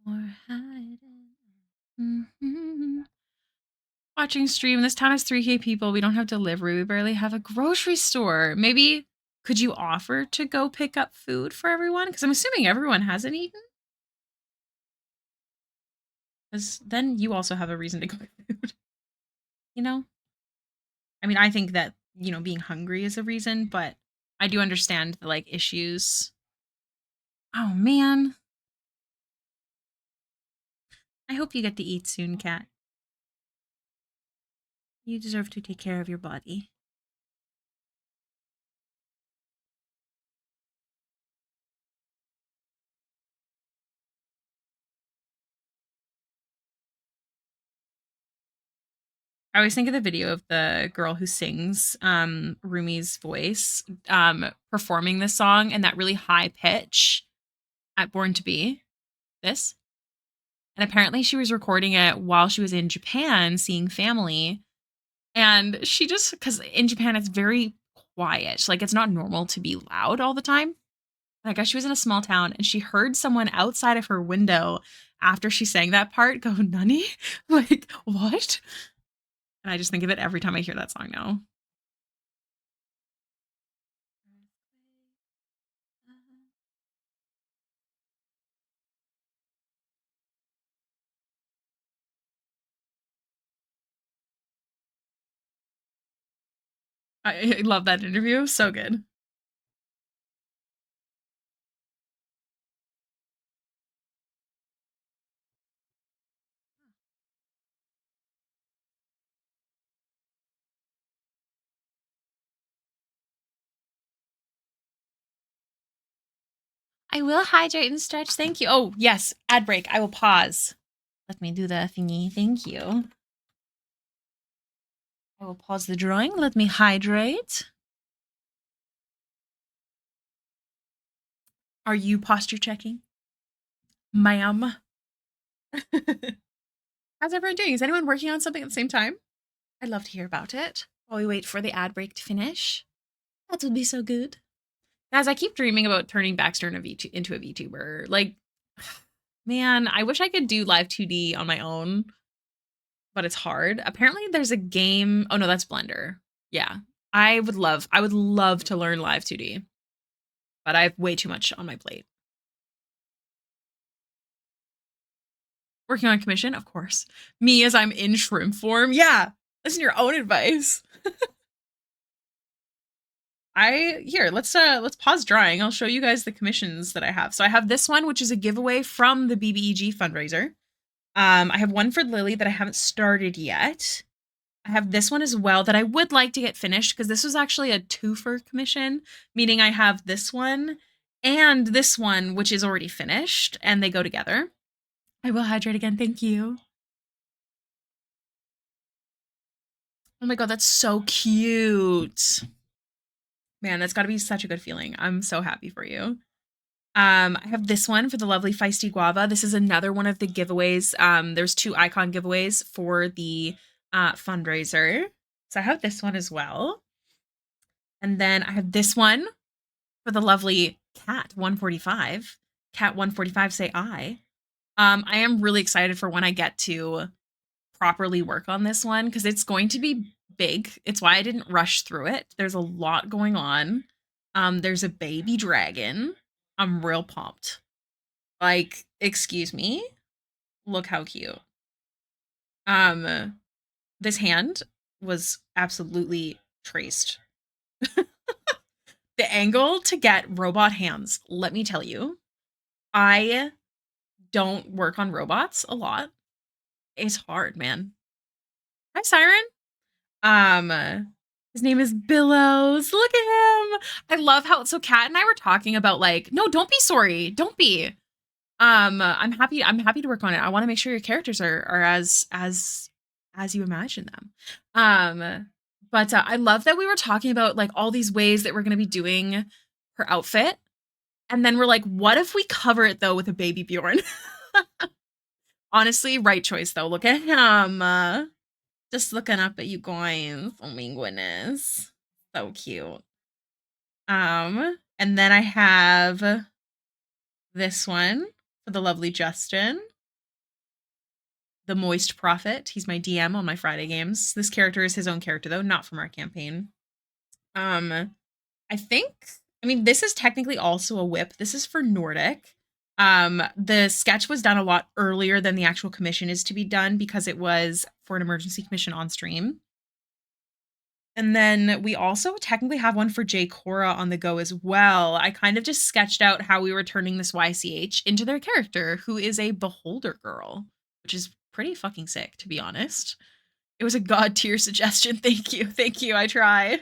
Or hiding. Watching stream. This town has 3K people. We don't have delivery. We barely have a grocery store. Maybe could you offer to go pick up food for everyone? Because I'm assuming everyone hasn't eaten. Because then you also have a reason to cook food. You know? I mean, I think that, being hungry is a reason, but I do understand the like issues Oh man. I hope you get to eat soon, Cat. You deserve to take care of your body. I always think of the video of the girl who sings Rumi's voice performing this song and that really high pitch at Born to Be. This. And apparently she was recording it while she was in Japan seeing family. And she just, because in Japan it's very quiet. Like it's not normal to be loud all the time. I guess she was in a small town and she heard someone outside of her window after she sang that part go, Nani? Like, what? And I just think of it every time I hear that song now. I love that interview. So good. I will hydrate and stretch. Thank you. Oh, yes. Ad break. I will pause. Let me do the thingy. Thank you. I will pause the drawing. Let me hydrate. Are you posture checking? Ma'am. How's everyone doing? Is anyone working on something at the same time? I'd love to hear about it while we wait for the ad break to finish. That would be so good. Guys, I keep dreaming about turning Baxter into a VTuber. Like, man, I wish I could do live 2D on my own, but it's hard. Apparently there's a game. Oh no, that's Blender. Yeah. I would love to learn live 2D, but I have way too much on my plate. Working on commission, of course. Me as I'm in shrimp form. Yeah. Listen to your own advice. Let's pause drawing. I'll show you guys the commissions that I have. So I have this one, which is a giveaway from the BBEG fundraiser. I have one for Lily that I haven't started yet. I have this one as well that I would like to get finished because this was actually a twofer commission, meaning I have this one and this one, which is already finished, and they go together. I will hydrate again. Thank you. Oh my god, that's so cute. Man, that's got to be such a good feeling. I'm so happy for you. I have this one for the lovely Feisty Guava. This is another one of the giveaways. There's 2 icon giveaways for the fundraiser. So I have this one as well. And then I have this one for the lovely Cat 145. Cat 145 say I am really excited for when I get to properly work on this one because it's going to be big. It's why I didn't rush through it. There's a lot going on. There's a baby dragon. I'm real pumped. Like, excuse me. Look how cute. This hand was absolutely traced. The angle to get robot hands, let me tell you, I don't work on robots a lot. It's hard, man. Hi, Siren. His name is Billows. Look at him. I love how so Kat and I were talking about like, no, don't be sorry. Don't be. I'm happy to work on it. I want to make sure your characters are as you imagine them. But I love that we were talking about like all these ways that we're going to be doing her outfit. And then we're like, what if we cover it though with a baby Bjorn? Honestly, right choice though. Look at him. Just looking up at you guys. Oh my goodness. So cute. And then I have this one for the lovely Justin. The Moist Prophet. He's my DM on my Friday games. This character is his own character though, not from our campaign. I think, I mean, this is technically also a whip. This is for Nordic. The sketch was done a lot earlier than the actual commission is to be done because it was for an emergency commission on stream. And then we also technically have one for J. Cora on the go as well. I kind of just sketched out how we were turning this YCH into their character, who is a beholder girl, which is pretty fucking sick, to be honest. It was a god tier suggestion. Thank you. Thank you. I try.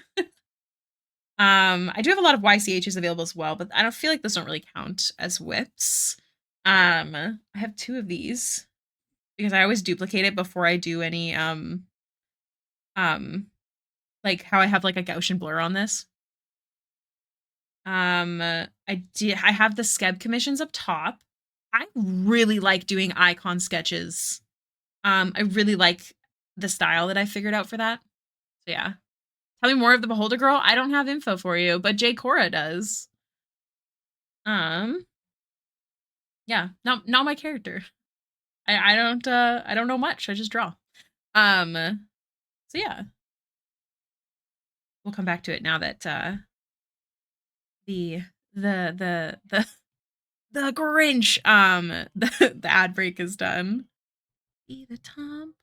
I do have a lot of YCHs available as well, but I don't feel like those don't really count as whips. I have two of these because I always duplicate it before I do any um like how I have like a Gaussian blur on this. I have the Skeb commissions up top. I really like doing icon sketches. I really like the style that I figured out for that. So yeah. Tell me more of the Beholder Girl. I don't have info for you, but J. Cora does. Um, yeah, not my character. I don't know much. I just draw. So yeah. We'll come back to it now that the the the Grinch the ad break is done. Be the Tom.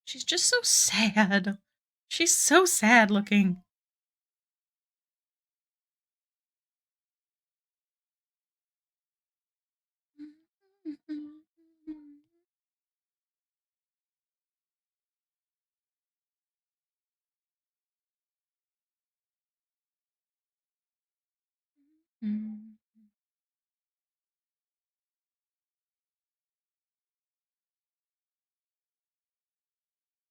She's just so sad. She's so sad looking.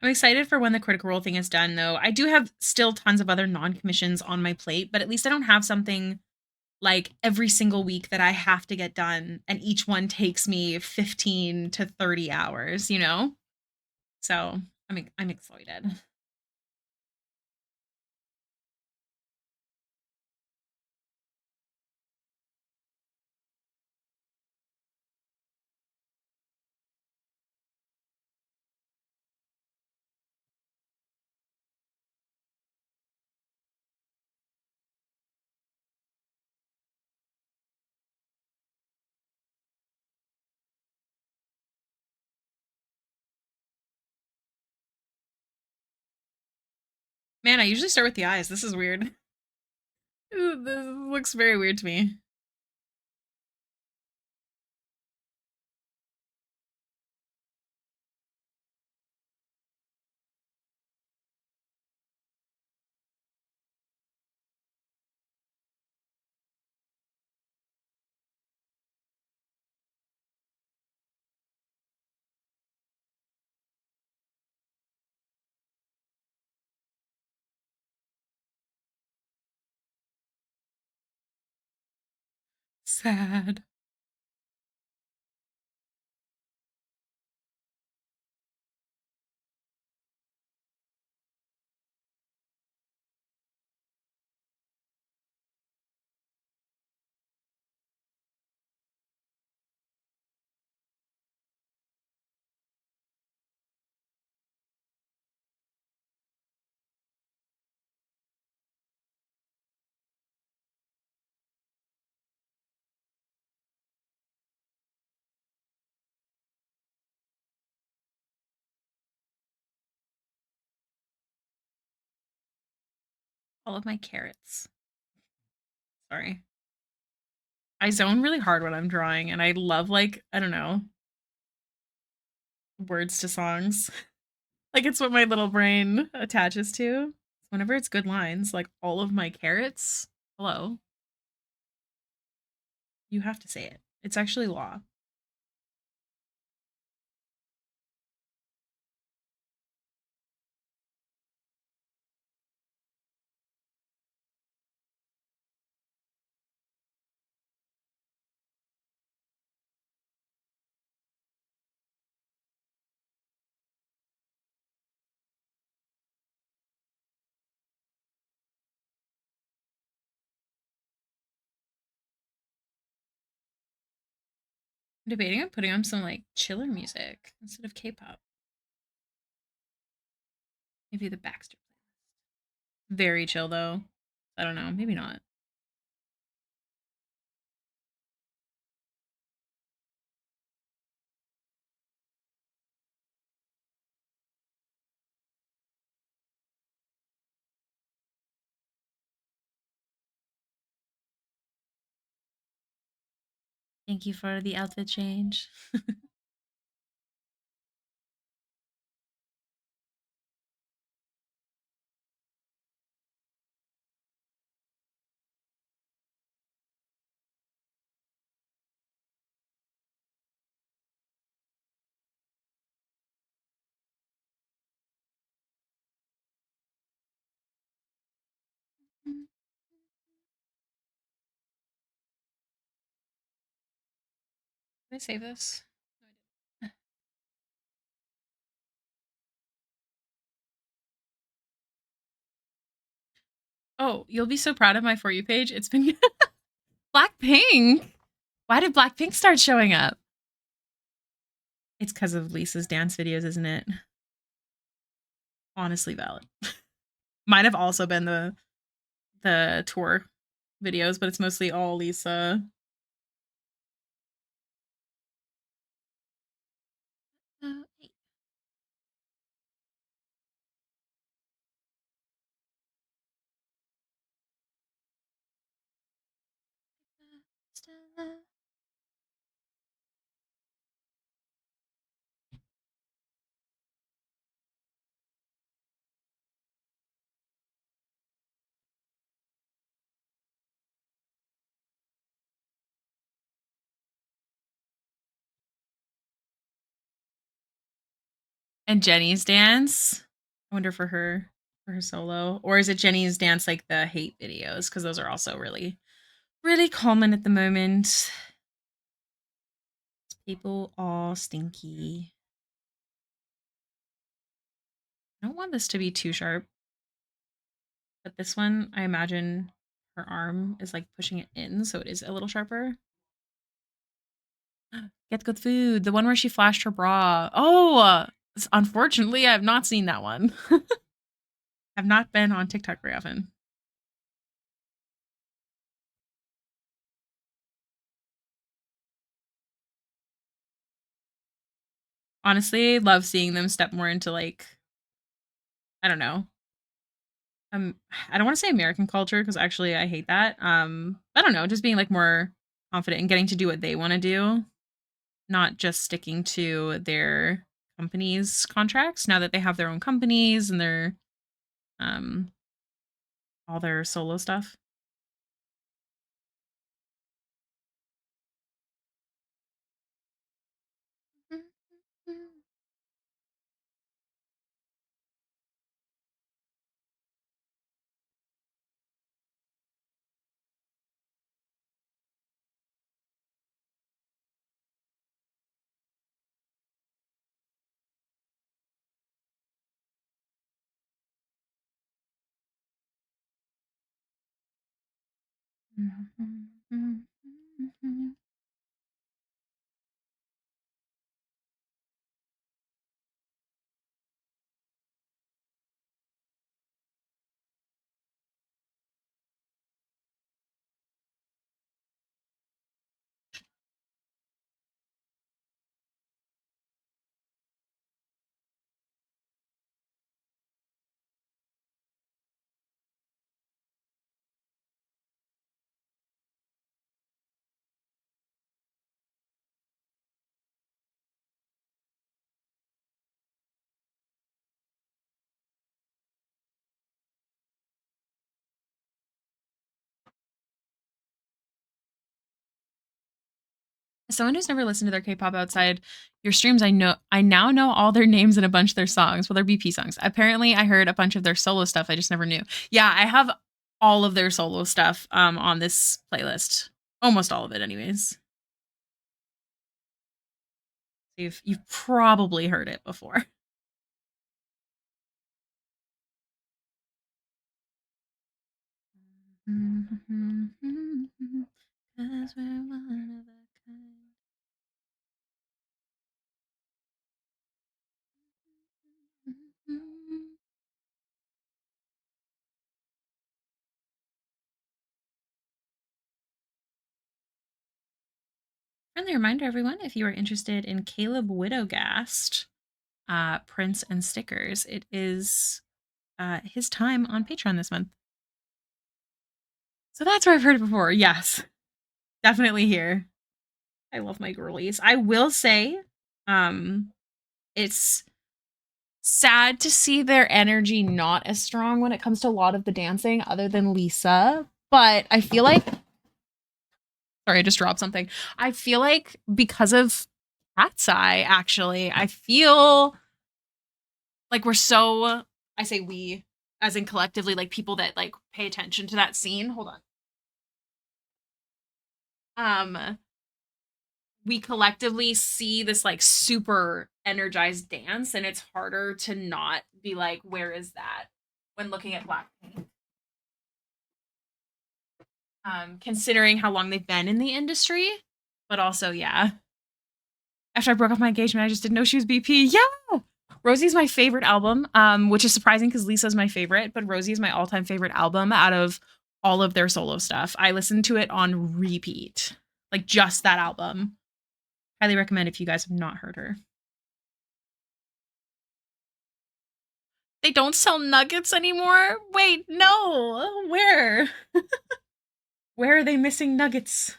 I'm excited for when the Critical Role thing is done, though. I do have still tons of other non-commissions on my plate, but at least I don't have something like every single week that I have to get done, and each one takes me 15 to 30 hours, you know? So I'm excited. Man, I usually start with the eyes. This is weird. Ooh, this looks very weird to me. Sad. All of my carrots. Sorry. I zone really hard when I'm drawing, and I love, like, I don't know, words to songs. Like, it's what my little brain attaches to. Whenever it's good lines, like, all of my carrots. Hello. You have to say it. It's actually law. I'm debating on putting on some, like, chiller music instead of K-pop. Maybe the Baxter. Very chill though. I don't know, maybe not. Thank you for the outfit change. Did I save this? Oh, you'll be so proud of my For You page. It's been Blackpink. Why did Blackpink start showing up? It's because of Lisa's dance videos, isn't it? Honestly valid. Might have also been the tour videos, but it's mostly all Lisa. Hey. And Jenny's dance. I wonder for her solo, or is it Jenny's dance like the hate videos? Because those are also really really common at the moment. People all stinky. I don't want this to be too sharp, but this one I imagine her arm is like pushing it in, so it is a little sharper. Get good food. The one where she flashed her bra. Oh, unfortunately, I have not seen that one. I've not been on TikTok very often. Honestly, love seeing them step more into like I don't know. Um, I don't want to say American culture because actually I hate that. I don't know, just being like more confident and getting to do what they want to do, not just sticking to their company's contracts. Now that they have their own companies and their um all their solo stuff. As someone who's never listened to their K-pop outside your streams, I now know all their names and a bunch of their songs. Well, their BP songs. Apparently, I heard a bunch of their solo stuff. I just never knew. Yeah, I have all of their solo stuff on this playlist. Almost all of it, anyways. You've probably heard it before. Cause we're one of a kind. Friendly reminder, everyone, if you are interested in Caleb Widowgast, prints and stickers, it is his time on Patreon this month. So that's where I've heard it before. Yes, definitely here. I love my girlies. I will say, it's sad to see their energy not as strong when it comes to a lot of the dancing, other than Lisa. But I feel like, sorry, I just dropped something. I feel like because of Cat's Eye, actually, I feel like we're so, I say we, as in collectively, like people that like pay attention to that scene. Hold on. We collectively see this like super energized dance, and it's harder to not be like, where is that when looking at Blackpink? Considering how long they've been in the industry, but also, yeah. After I broke off my engagement, I just didn't know she was BP. Yeah, Rosie's my favorite album, which is surprising because Lisa's my favorite, but Rosie is my all-time favorite album out of all of their solo stuff. I listened to it on repeat, like just that album. Highly recommend if you guys have not heard her. They don't sell nuggets anymore? Wait, no. Where? Where are they missing nuggets?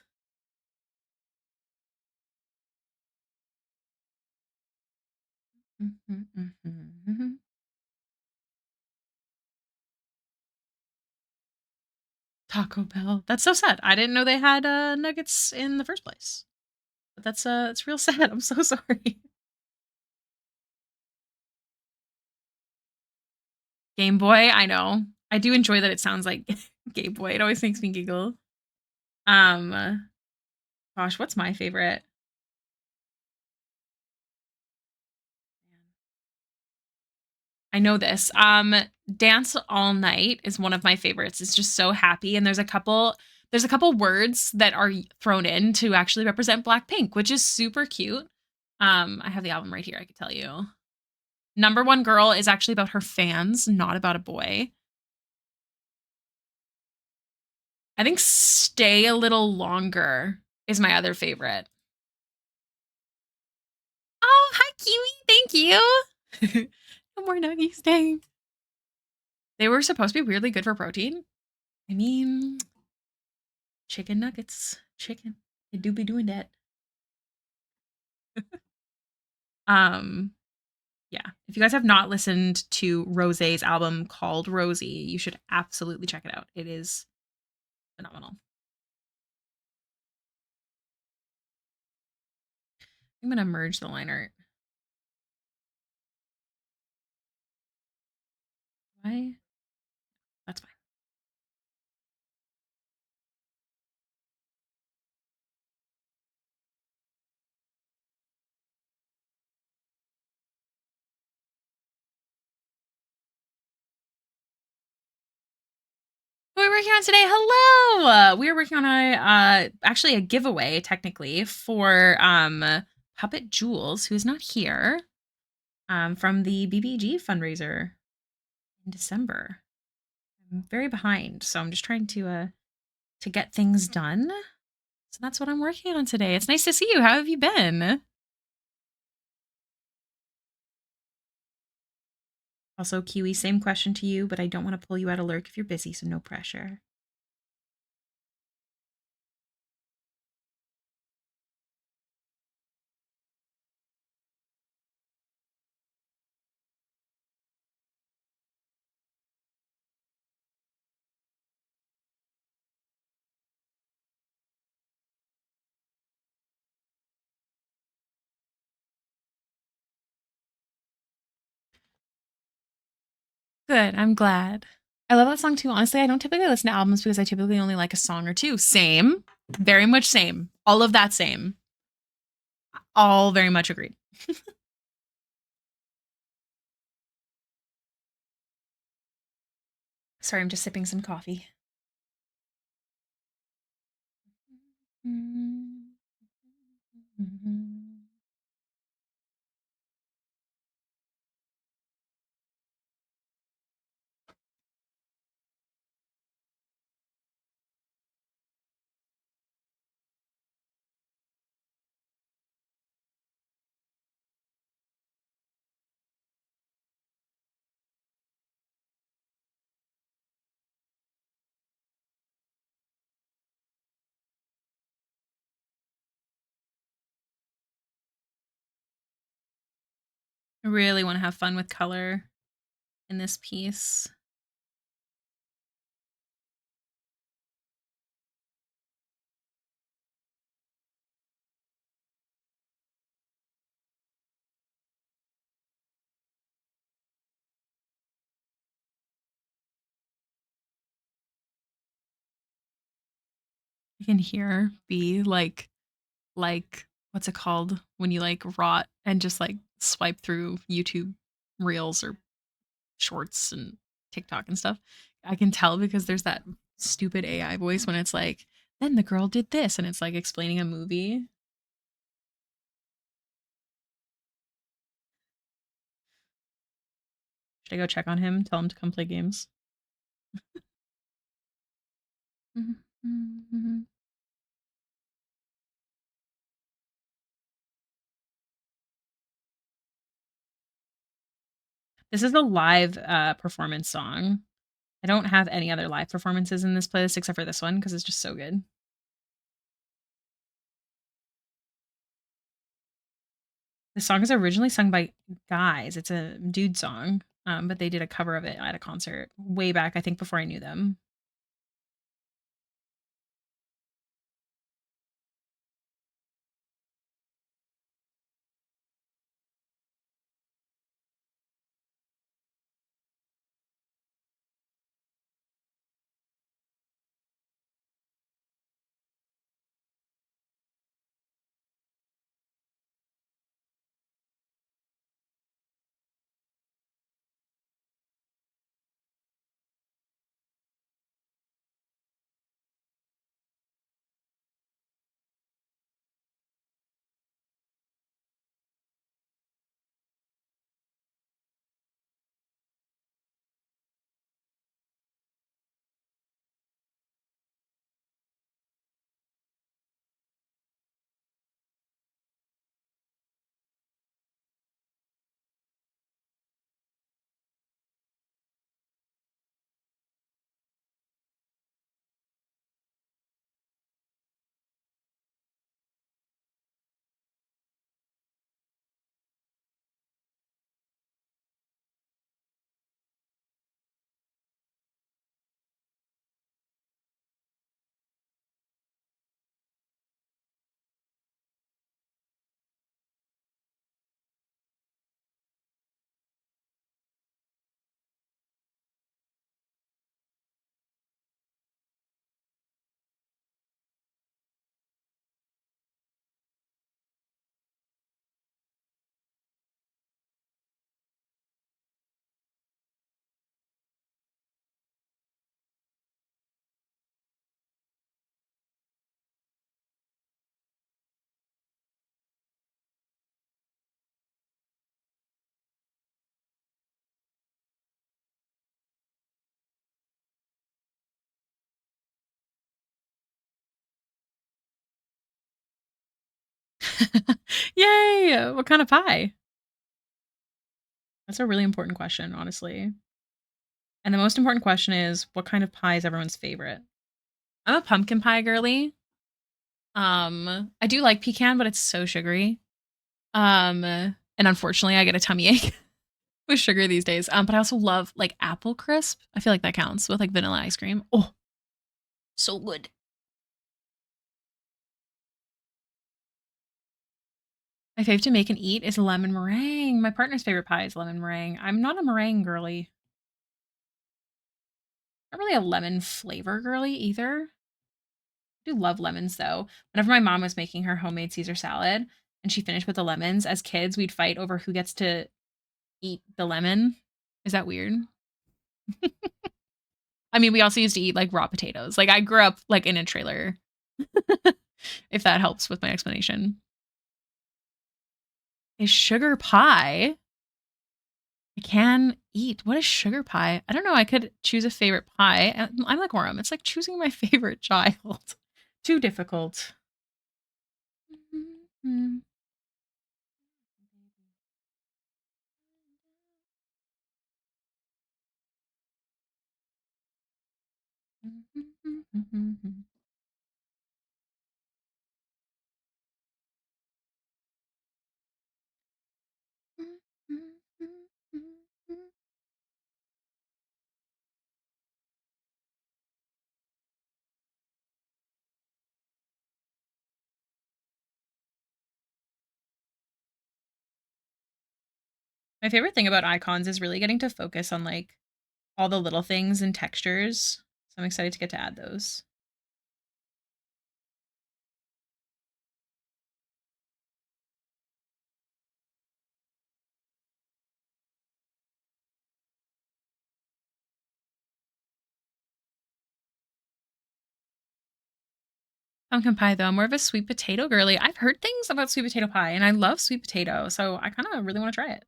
Taco Bell. That's so sad. I didn't know they had nuggets in the first place. But that's it's real sad. I'm so sorry. Game Boy, I know. I do enjoy that it sounds like Game Boy. It always makes me giggle. Um Gosh, what's my favorite? I know this. Dance All Night is one of my favorites. It's just so happy, and there's a couple words that are thrown in to actually represent Blackpink, which is super cute. I have the album right here, I could tell you. Number One Girl is actually about her fans, not about a boy. I think Stay a Little Longer is my other favorite. Oh, hi Kiwi. Thank you. No more nuggies, dang. They were supposed to be weirdly good for protein. I mean, chicken nuggets, chicken. They do be doing that. Um, yeah. If you guys have not listened to Rosé's album called Rosie, you should absolutely check it out. It is phenomenal. I'm gonna merge the line art. Why? That's fine. What are we working on today? Hello. We are working on actually a giveaway technically for Puppet Jules, who is not here, from the BBG fundraiser in December. I'm very behind, so I'm just trying to get things done. So that's what I'm working on today. It's nice to see you. How have you been? Also, Kiwi, same question to you, but I don't want to pull you out of lurk if you're busy, so no pressure. Good. I'm glad. I love that song too. Honestly, I don't typically listen to albums because I typically only like a song or two. Same. Very much same. All of that same. All very much agreed. Sorry, I'm just sipping some coffee. I really want to have fun with color in this piece. I can hear B like what's it called when you like rot and just like swipe through YouTube reels or shorts and TikTok and stuff. I can tell because there's that stupid AI voice when it's like, then the girl did this and it's like explaining a movie. Should I go check on him? Tell him to come play games. This is a live performance song. I don't have any other live performances in this playlist except for this one because it's just so good. The song is originally sung by guys. It's a dude song, but they did a cover of it at a concert way back, I think, before I knew them. Yay! What kind of pie? That's a really important question, honestly. And the most important question is what kind of pie is everyone's favorite? I'm a pumpkin pie girly. I do like pecan, but it's so sugary. And unfortunately, I get a tummy ache with sugar these days. But I also love like apple crisp. I feel like that counts with like vanilla ice cream. Oh, so good. My fave to make and eat is lemon meringue. My partner's favorite pie is lemon meringue. I'm not a meringue girly. Not really a lemon flavor girly either. I do love lemons though. Whenever my mom was making her homemade Caesar salad and she finished with the lemons, as kids, we'd fight over who gets to eat the lemon. Is that weird? I mean, we also used to eat like raw potatoes. Like I grew up like in a trailer, if that helps with my explanation. A sugar pie I can eat. What is sugar pie? I don't know. I could choose a favorite pie. I'm like Orem. It's like choosing my favorite child. Too difficult. My favorite thing about icons is really getting to focus on like all the little things and textures. So I'm excited to get to add those. Pumpkin pie, though. I'm more of a sweet potato girly. I've heard things about sweet potato pie, and I love sweet potato, so I kind of really want to try it.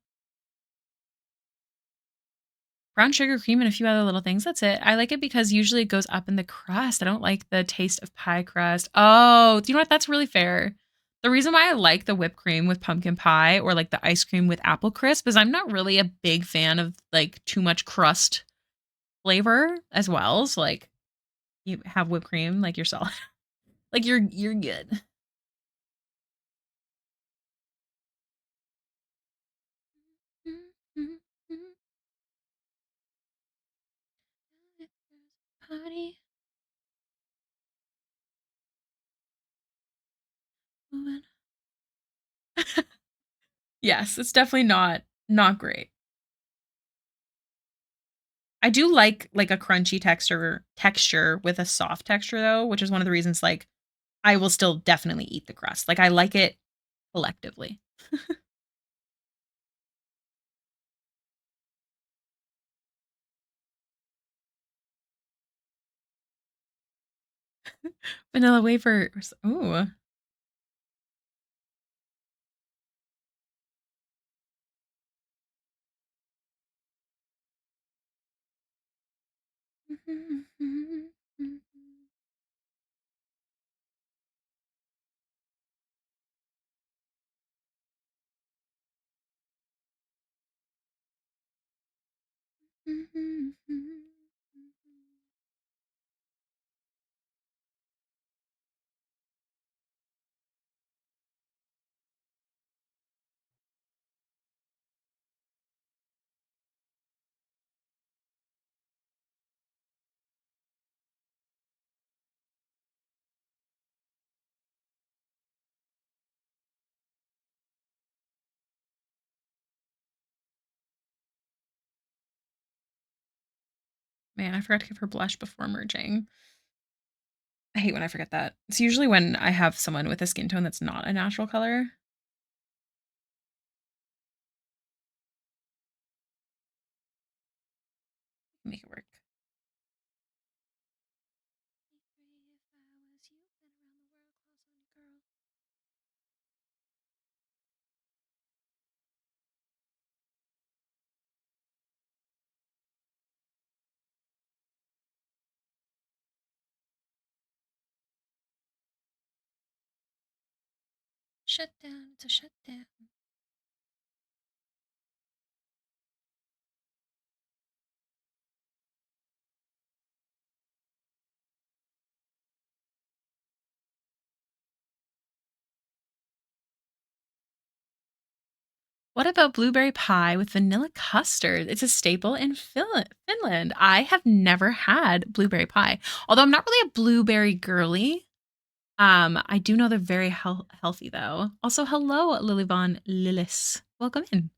Brown sugar cream and a few other little things. That's it. I like it because usually it goes up in the crust. I don't like the taste of pie crust. Oh, do you know what? That's really fair. The reason why I like the whipped cream with pumpkin pie or like the ice cream with apple crisp is I'm not really a big fan of like too much crust flavor as well. So like you have whipped cream like you're solid. Like you're good. Party. Yes, it's definitely not great. I do like a crunchy texture with a soft texture though, which is one of the reasons like I will still definitely eat the crust. Like I like it collectively. Vanilla wafers. Ooh. Man, I forgot to give her blush before merging. I hate when I forget that. It's usually when I have someone with a skin tone that's not a natural color. Make it work. Shut down. It's a shutdown. What about blueberry pie with vanilla custard? It's a staple in Finland. I have never had blueberry pie, although I'm not really a blueberry girly. I do know they're very healthy though. Also, hello, Lily Von Lillis. Welcome in.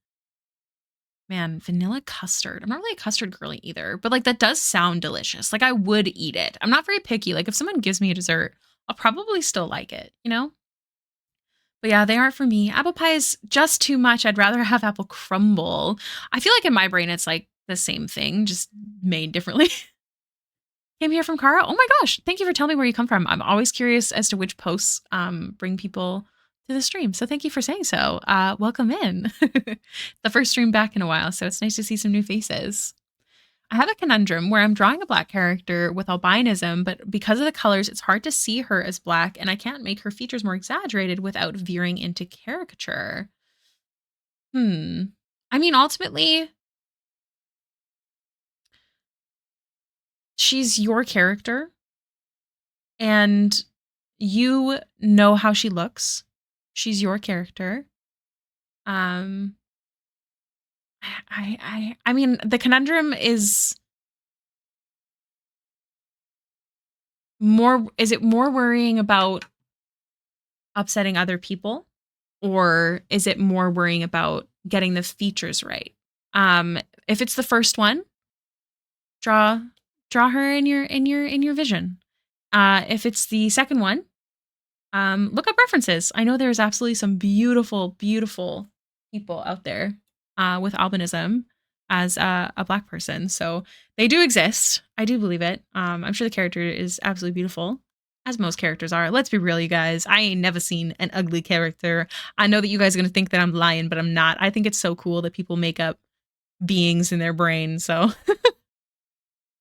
Man, vanilla custard. I'm not really a custard girly either, but like that does sound delicious. Like I would eat it. I'm not very picky. Like if someone gives me a dessert, I'll probably still like it, you know? But yeah, they aren't for me. Apple pie is just too much. I'd rather have apple crumble. I feel like in my brain it's like the same thing, just made differently. Came here from Kara. Oh my gosh. Thank you for telling me where you come from. I'm always curious as to which posts bring people to the stream. So thank you for saying so. Welcome in. The first stream back in a while. So it's nice to see some new faces. I have a conundrum where I'm drawing a black character with albinism, but because of the colors, it's hard to see her as black, and I can't make her features more exaggerated without veering into caricature. Hmm. I mean, ultimately, she's your character, and you know how she looks. She's your character. Um, I mean, the conundrum is more. Is it more worrying about upsetting other people, or is it more worrying about getting the features right. If it's the first one, draw draw her in your vision. If it's the second one, look up references. I know there's absolutely some beautiful, beautiful people out there with albinism as a black person. So they do exist. I do believe it. I'm sure the character is absolutely beautiful, as most characters are. Let's be real, you guys. I ain't never seen an ugly character. I know that you guys are gonna think that I'm lying, but I'm not. I think it's so cool that people make up beings in their brain. So,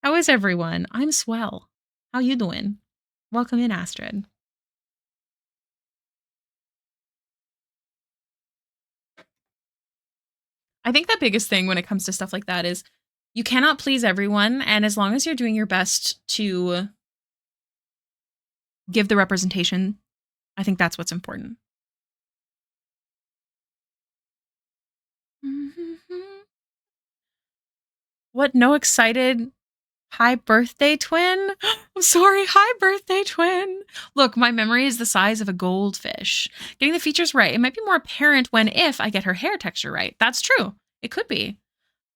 how is everyone? I'm swell. How you doing? Welcome in, Astrid. I think the biggest thing when it comes to stuff like that is you cannot please everyone. And as long as you're doing your best to give the representation, I think that's what's important. What? No excited? Hi, birthday twin? I'm sorry. Hi, birthday twin. Look, my memory is the size of a goldfish. Getting the features right, it might be more apparent when if I get her hair texture right. That's true. It could be.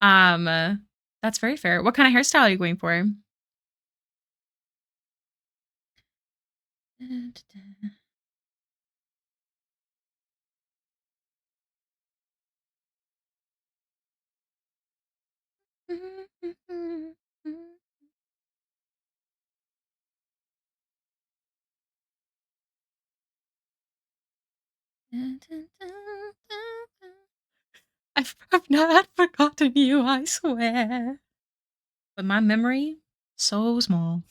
That's very fair. What kind of hairstyle are you going for? I've not forgotten you, I swear. But my memory, so small.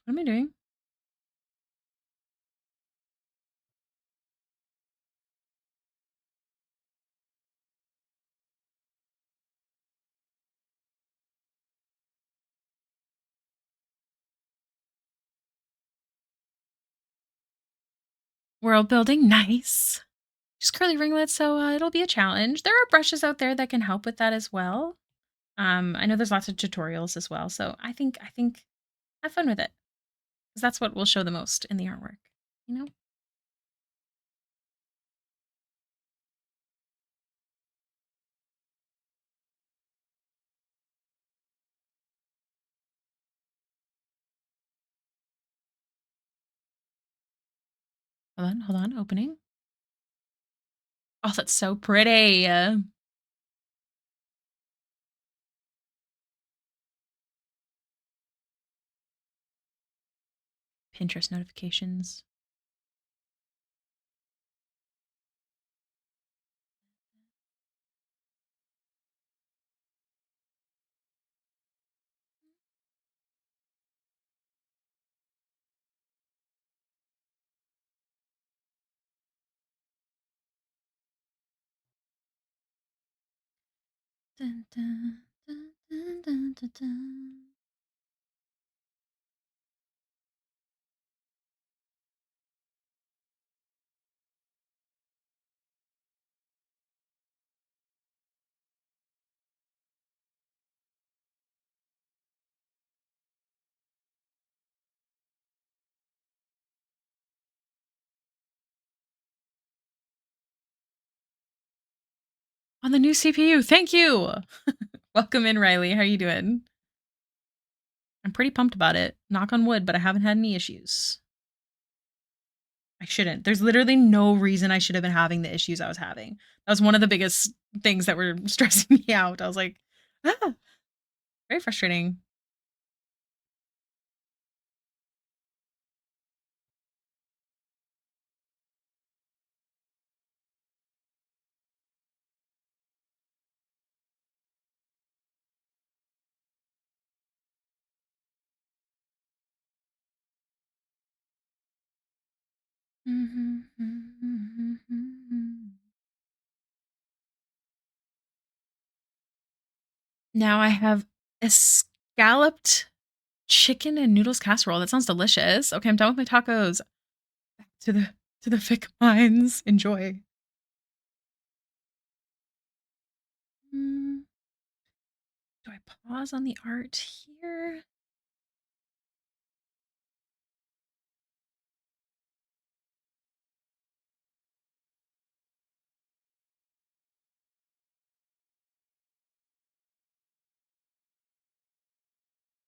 What am I doing? World building, nice. Just curly ringlets, so it'll be a challenge. There are brushes out there that can help with that as well. I know there's lots of tutorials as well, so I think have fun with it because that's what will show the most in the artwork. You know. Hold on, opening. Oh, that's so pretty. Pinterest notifications. Dun, dun, dun, dun, dun, dun, dun. On the new CPU. Thank you. Welcome in, Riley. How are you doing? I'm pretty pumped about it. Knock on wood, but I haven't had any issues. I shouldn't. There's literally no reason I should have been having the issues I was having. That was one of the biggest things that were stressing me out. I was like, ah, very frustrating. Now I have a scalloped chicken and noodles casserole. That sounds delicious. Okay, I'm done with my tacos. Back to the thick mines. Enjoy. Do I pause on the art here?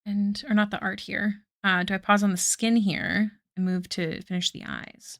And, or not the art here. Do I pause on the skin here and move to finish the eyes?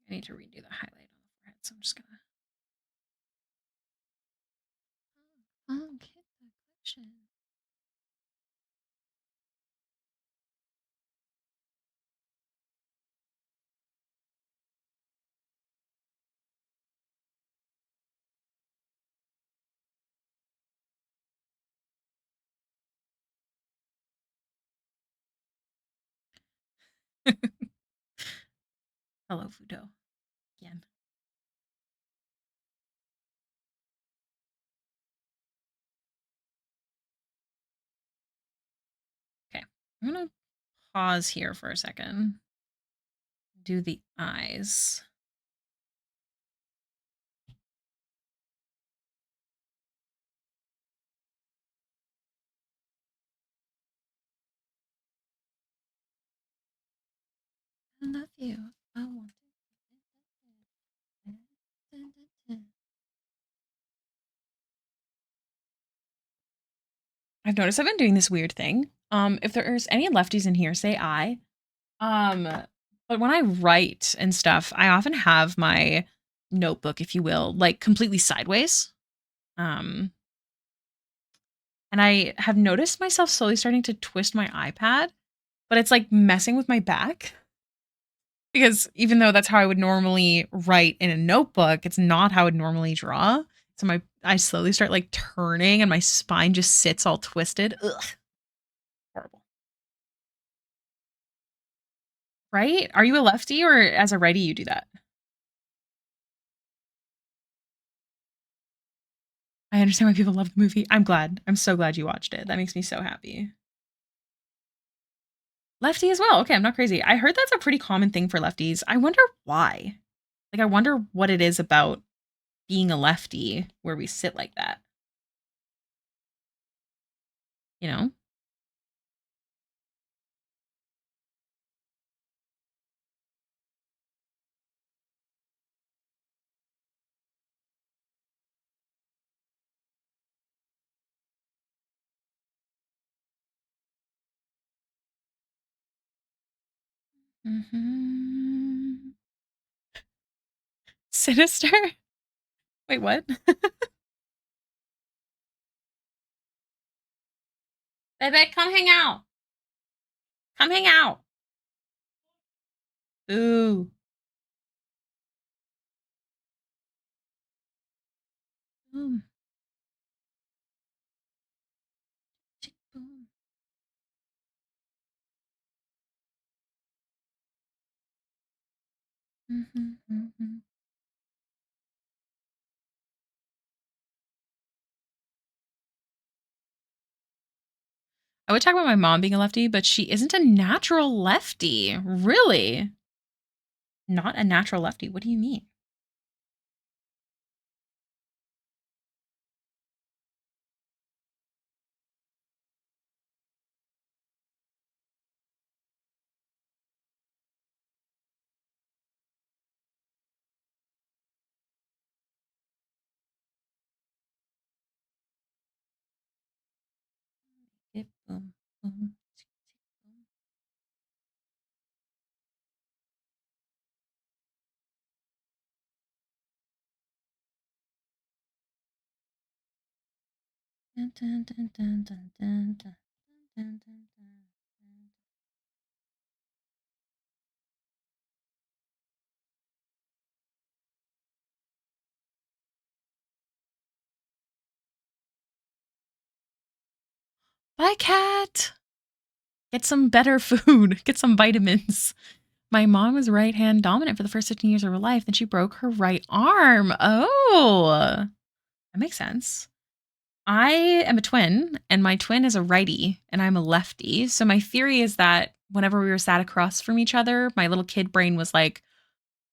I need to redo the highlight on the forehead, so I'm just gonna. Oh, get the question. Hello, Fudo. Again. Okay. I'm gonna pause here for a second. Do the eyes. I love you. I want to. I've noticed I've been doing this weird thing. If there's any lefties in here, say I. Um, but when I write and stuff, I often have my notebook, if you will, like completely sideways. Um, and I have noticed myself slowly starting to twist my iPad, but it's like messing with my back. Because even though that's how I would normally write in a notebook, it's not how I would normally draw. So I slowly start like turning and my spine just sits all twisted. Ugh. Horrible. Right? Are you a lefty or as a righty you do that? I understand why people love the movie. I'm glad. I'm so glad you watched it. That makes me so happy. Lefty as well. Okay, I'm not crazy. I heard that's a pretty common thing for lefties. I wonder why. Like I wonder what it is about being a lefty where we sit like that, you know? Mhm. Sinister? Wait, what? Baby, come hang out. Come hang out. Ooh. Boom. Chick boom. Mhm, mhm. I would talk about my mom being a lefty, but she isn't a natural lefty. Really? Not a natural lefty. What do you mean? It, boom. Dun, dun, dun, dun, dun, dun, dun, dun, dun, dun. Bye, cat. Get some better food. Get some vitamins. My mom was right hand dominant for the first 15 years of her life. Then she broke her right arm. Oh, that makes sense. I am a twin, and my twin is a righty, and I'm a lefty. So my theory is that whenever we were sat across from each other, my little kid brain was like,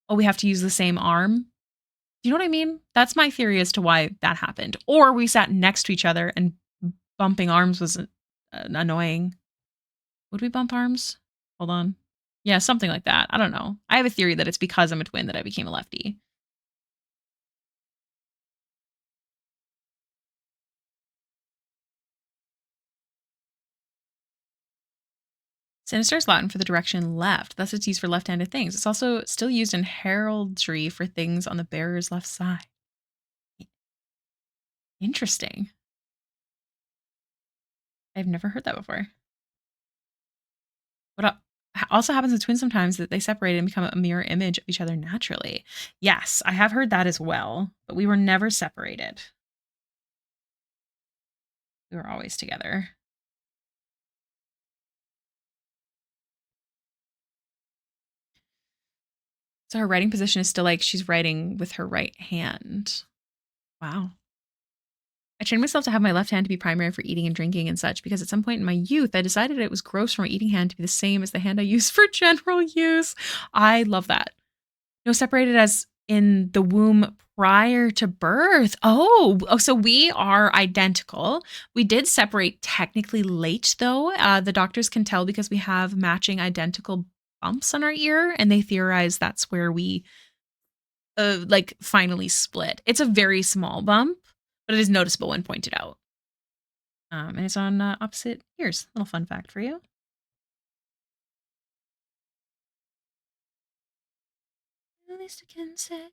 oh, we have to use the same arm. Do you know what I mean? That's my theory as to why that happened. Or we sat next to each other and bumping arms was annoying. Would we bump arms? Hold on. Yeah, something like that. I don't know. I have a theory that it's because I'm a twin that I became a lefty. Sinister is Latin for the direction left. Thus, it's used for left-handed things. It's also still used in heraldry for things on the bearer's left side. Interesting. I've never heard that before. What also happens with twins sometimes that they separate and become a mirror image of each other naturally. Yes, I have heard that as well, but we were never separated. We were always together. So her writing position is still like she's writing with her right hand. Wow. I trained myself to have my left hand to be primary for eating and drinking and such because at some point in my youth, I decided it was gross for my eating hand to be the same as the hand I use for general use. I love that. No, separated as in the womb prior to birth. Oh, so we are identical. We did separate technically late, though. The doctors can tell because we have matching identical bumps on our ear, and they theorize that's where we like finally split. It's a very small bump, but it is noticeable when pointed out. And it's on opposite ears. Little fun fact for you. At least I can say.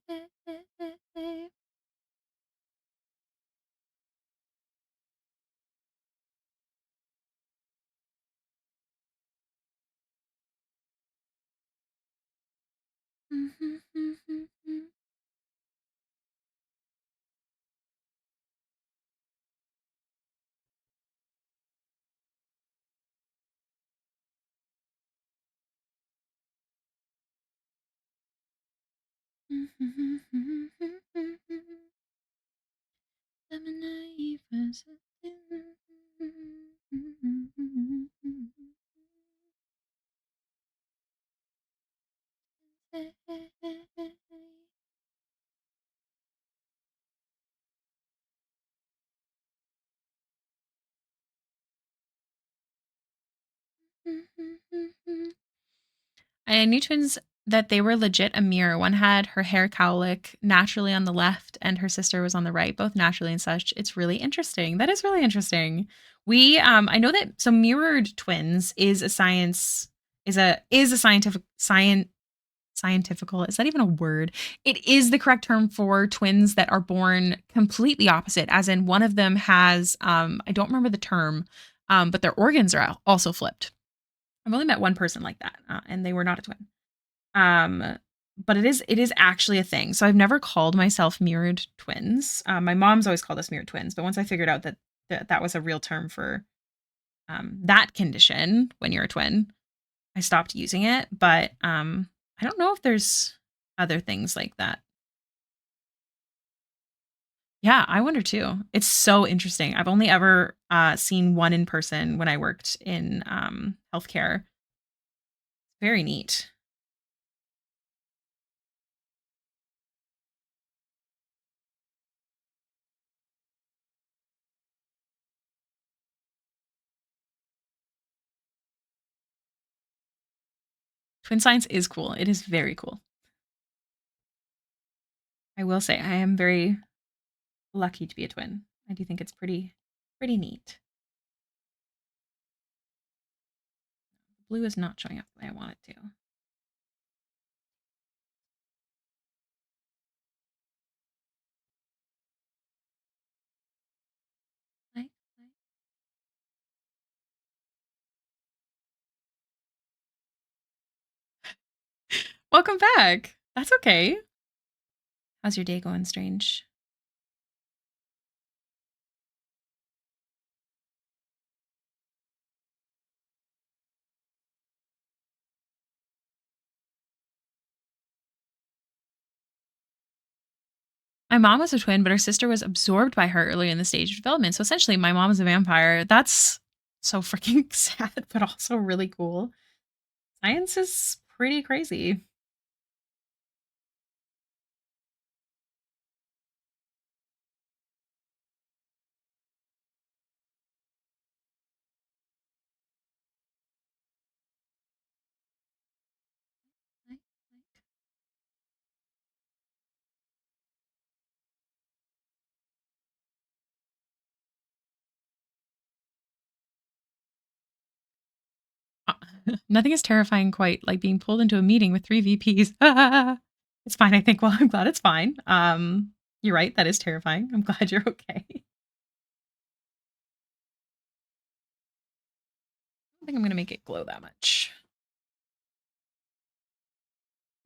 I knew twins that they were legit a mirror. One had her hair cowlick naturally on the left, and her sister was on the right, both naturally and such. It's really interesting. That is really interesting. We I know that so mirrored twins is a science is a scientifical, is that even a word? It is the correct term for twins that are born completely opposite, as in one of them has I don't remember the term, but their organs are also flipped. I've only met one person like that, and they were not a twin. Um, but it is actually a thing. So I've never called myself mirrored twins. My mom's always called us mirrored twins, but once I figured out that that was a real term for that condition when you're a twin, I stopped using it. But I don't know if there's other things like that. Yeah, I wonder too. It's so interesting. I've only ever seen one in person when I worked in healthcare. Very neat. Twin science is cool. It is very cool. I will say I am very lucky to be a twin. I do think it's pretty neat. Blue is not showing up the way I want it to. Like, welcome back. That's okay. How's your day going, Strange? My mom was a twin, but her sister was absorbed by her early in the stage of development. So essentially, my mom is a vampire. That's so freaking sad, but also really cool. Science is pretty crazy. Uh, Nothing is terrifying quite like being pulled into a meeting with three VPs. It's fine, I think. Well, I'm glad it's fine. You're right. That is terrifying. I'm glad you're okay. I don't think I'm gonna make it glow that much.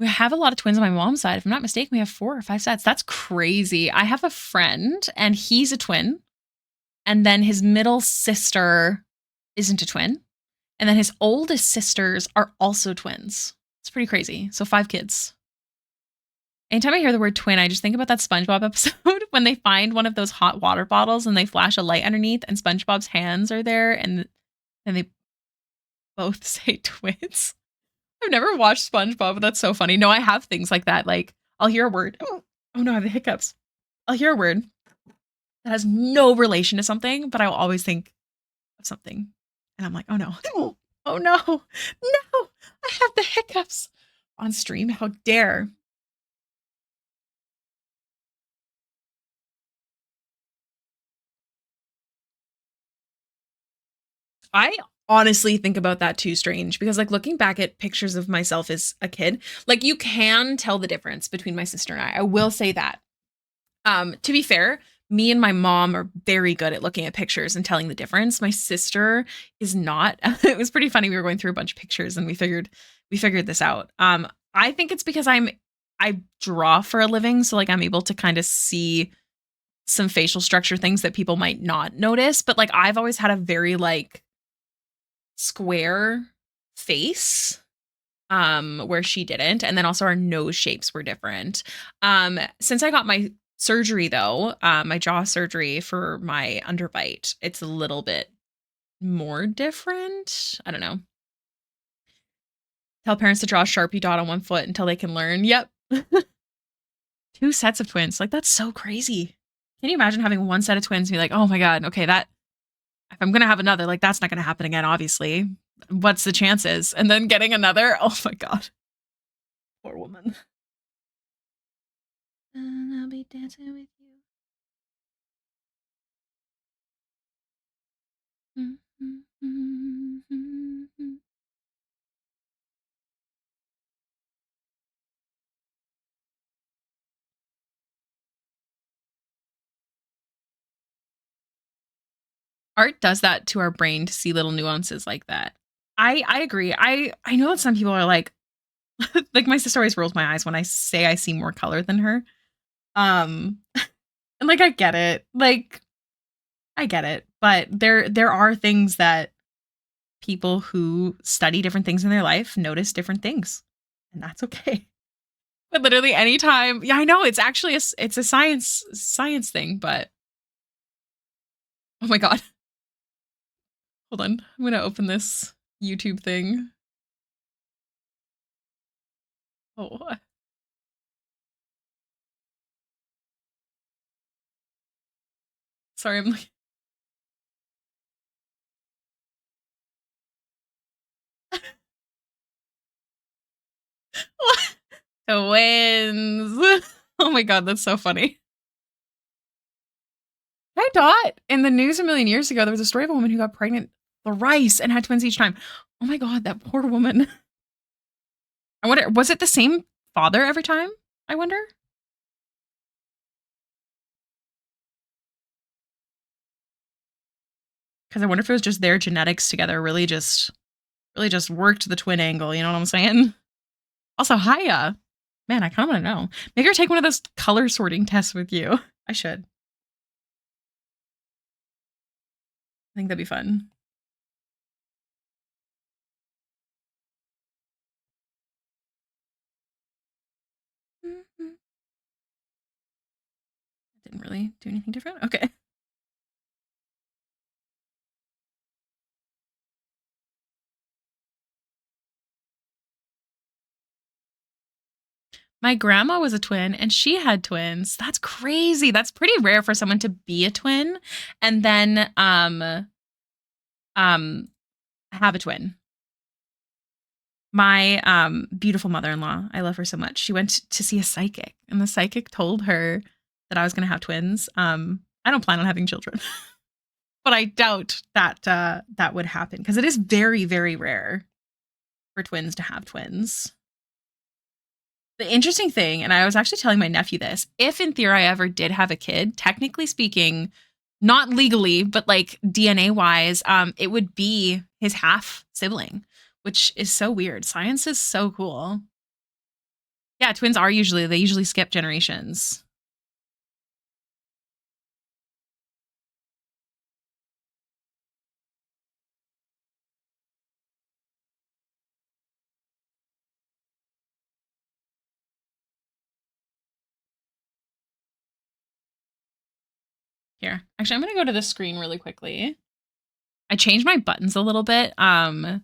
We have a lot of twins on my mom's side. If I'm not mistaken, we have 4 or 5 sets. That's crazy. I have a friend and he's a twin. And then his middle sister isn't a twin. And then his oldest sisters are also twins. It's pretty crazy. So 5 kids. Anytime I hear the word twin, I just think about that SpongeBob episode when they find one of those hot water bottles and they flash a light underneath and SpongeBob's hands are there and they both say twins. I've never watched SpongeBob, but that's so funny. No, I have things like that. Like I'll hear a word. Oh no, I have the hiccups. I'll hear a word that has no relation to something, but I will always think of something. And I'm like, oh no. Oh no. No. I have the hiccups on stream. How dare. I honestly think about that too, Strange, because like looking back at pictures of myself as a kid, like you can tell the difference between my sister and I. I will say that. To be fair, me and my mom are very good at looking at pictures and telling the difference. My sister is not. It was pretty funny. We were going through a bunch of pictures and we figured this out. I think it's because I draw for a living, so like I'm able to kind of see some facial structure things that people might not notice, but like I've always had a very like square face where she didn't, and then also our nose shapes were different. Since I got my surgery though, my jaw surgery for my underbite, it's a little bit more different. I don't know. Tell parents to draw a Sharpie dot on one foot until they can learn. Yep. 2 sets of twins. Like that's so crazy. Can you imagine having one set of twins and be like, oh my God, okay, that if I'm gonna have another, like that's not gonna happen again, obviously. What's the chances? And then getting another, oh my God. Poor woman. And I'll be dancing with you. Art does that to our brain to see little nuances like that. I agree. I know that some people are like like my sister always rolls my eyes when I say I see more color than her. Um and like I get it. Like I get it. But there are things that people who study different things in their life notice different things. And that's okay. But literally anytime, yeah, I know it's actually it's a science thing, but oh my god, hold on, I'm gonna open this YouTube thing. Oh, sorry, I'm like twins. Oh my god, that's so funny. Hi Dot. In the news a million years ago, there was a story of a woman who got pregnant thrice and had twins each time. Oh my god, that poor woman. I wonder, was it the same father every time? I wonder. Because I wonder if it was just their genetics together really just worked the twin angle. You know what I'm saying? Also, Haya. Man, I kind of want to know. Make her take one of those color sorting tests with you. I should. I think that'd be fun. Didn't really do anything different. Okay. My grandma was a twin and she had twins. That's crazy. That's pretty rare for someone to be a twin and then um have a twin. My beautiful mother-in-law, I love her so much. She went to see a psychic and the psychic told her that I was going to have twins. I don't plan on having children. But I doubt that that would happen because it is very very rare for twins to have twins. The interesting thing, and I was actually telling my nephew this, if in theory I ever did have a kid, technically speaking, not legally, but like DNA wise, it would be his half sibling, which is so weird. Science is so cool. Yeah, twins are they usually skip generations. Here, actually, I'm gonna go to the screen really quickly. I changed my buttons a little bit. So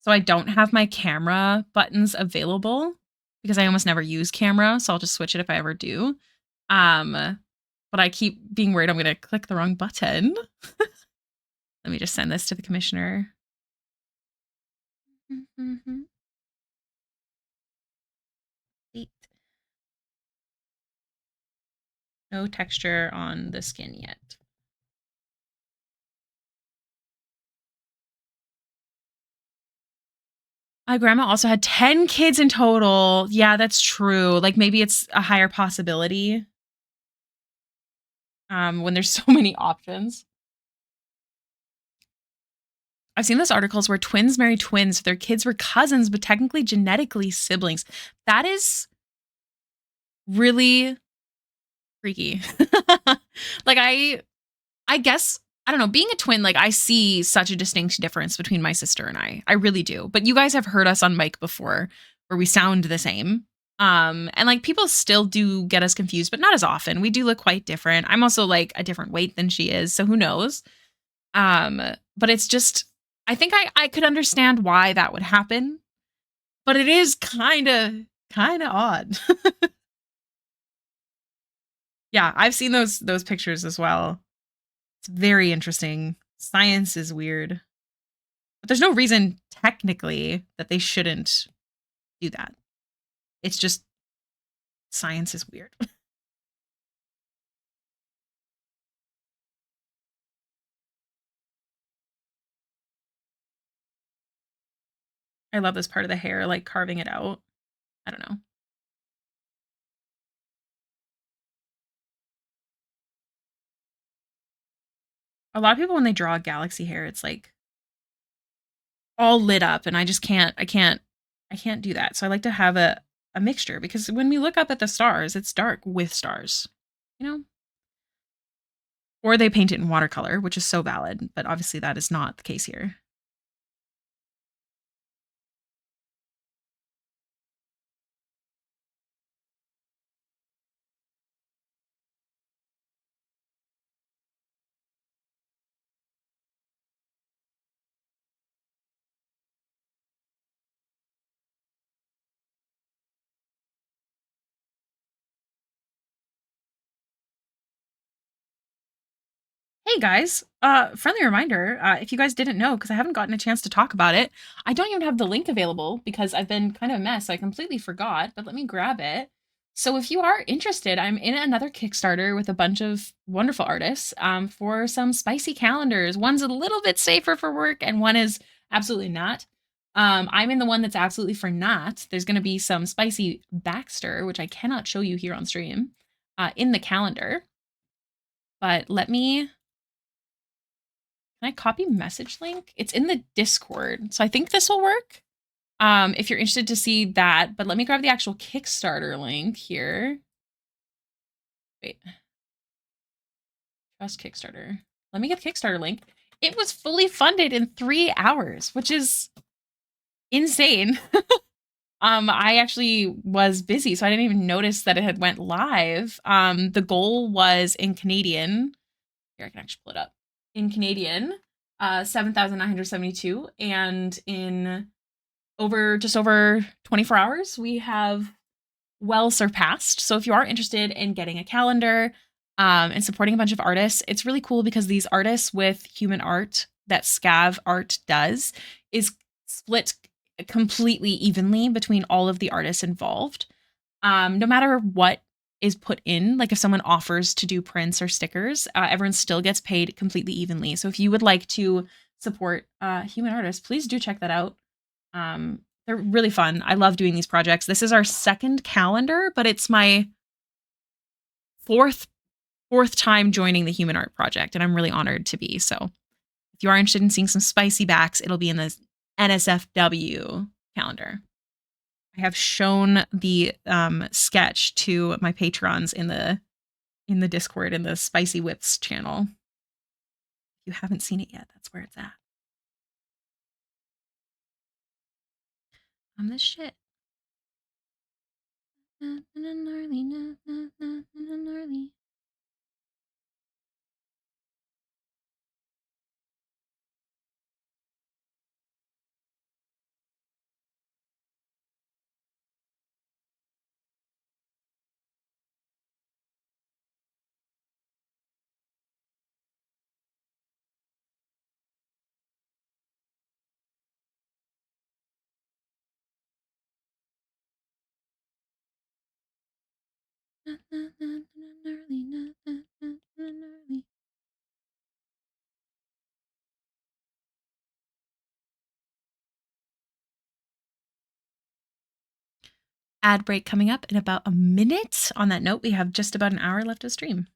I don't have my camera buttons available because I almost never use camera, so I'll just switch it if I ever do. But I keep being worried I'm going to click the wrong button. Let me just send this to the commissioner. No texture on the skin yet. My grandma also had 10 kids in total. Yeah, that's true. Like maybe it's a higher possibility when there's so many options. I've seen those articles where twins marry twins. So their kids were cousins, but technically genetically siblings. That is really freaky. Like I guess I don't know, being a twin, like I see such a distinct difference between my sister and I. I really do. But you guys have heard us on mic before where we sound the same. And like people still do get us confused, but not as often. We do look quite different. I'm also like a different weight than she is, so who knows? Um, but it's just I think I could understand why that would happen, but it is kind of odd. Yeah, I've seen those pictures as well. It's very interesting. Science is weird. But there's no reason technically that they shouldn't do that. It's just science is weird. I love this part of the hair, like carving it out. I don't know. A lot of people when they draw galaxy hair, it's like all lit up and I just I can't do that. So I like to have a mixture because when we look up at the stars, it's dark with stars. You know? Or they paint it in watercolor, which is so valid, but obviously that is not the case here. Hey guys, friendly reminder, if you guys didn't know, because I haven't gotten a chance to talk about it, I don't even have the link available because I've been kind of a mess. So I completely forgot, but let me grab it. So if you are interested, I'm in another Kickstarter with a bunch of wonderful artists for some spicy calendars. One's a little bit safer for work and one is absolutely not. I'm in the one that's absolutely for not. There's going to be some spicy Baxter, which I cannot show you here on stream, in the calendar. But let me can I copy message link? It's in the Discord. So I think this will work. If you're interested to see that, but let me grab the actual Kickstarter link here. Wait. Trust Kickstarter. Let me get the Kickstarter link. It was fully funded in 3 hours, which is insane. I actually was busy, so I didn't even notice that it had went live. The goal was in Canadian. Here, I can actually pull it up. In Canadian, 7,972, and in just over 24 hours, we have well surpassed. So if you are interested in getting a calendar and supporting a bunch of artists, it's really cool because these artists with human art that Scav Art does is split completely evenly between all of the artists involved. No matter what is put in, like if someone offers to do prints or stickers, everyone still gets paid completely evenly. So if you would like to support human artists, please do check that out. They're really fun. I love doing these projects. This is our second calendar, but it's my fourth time joining the Human Art Project, and I'm really honored to be. So if you are interested in seeing some spicy backs, it'll be in the NSFW calendar. I have shown the sketch to my patrons in the Discord in the Spicy Whips channel. If you haven't seen it yet, that's where it's at. I'm the shit. Gnarly. Ad break coming up in about a minute. On that note, we have just about an hour left of stream.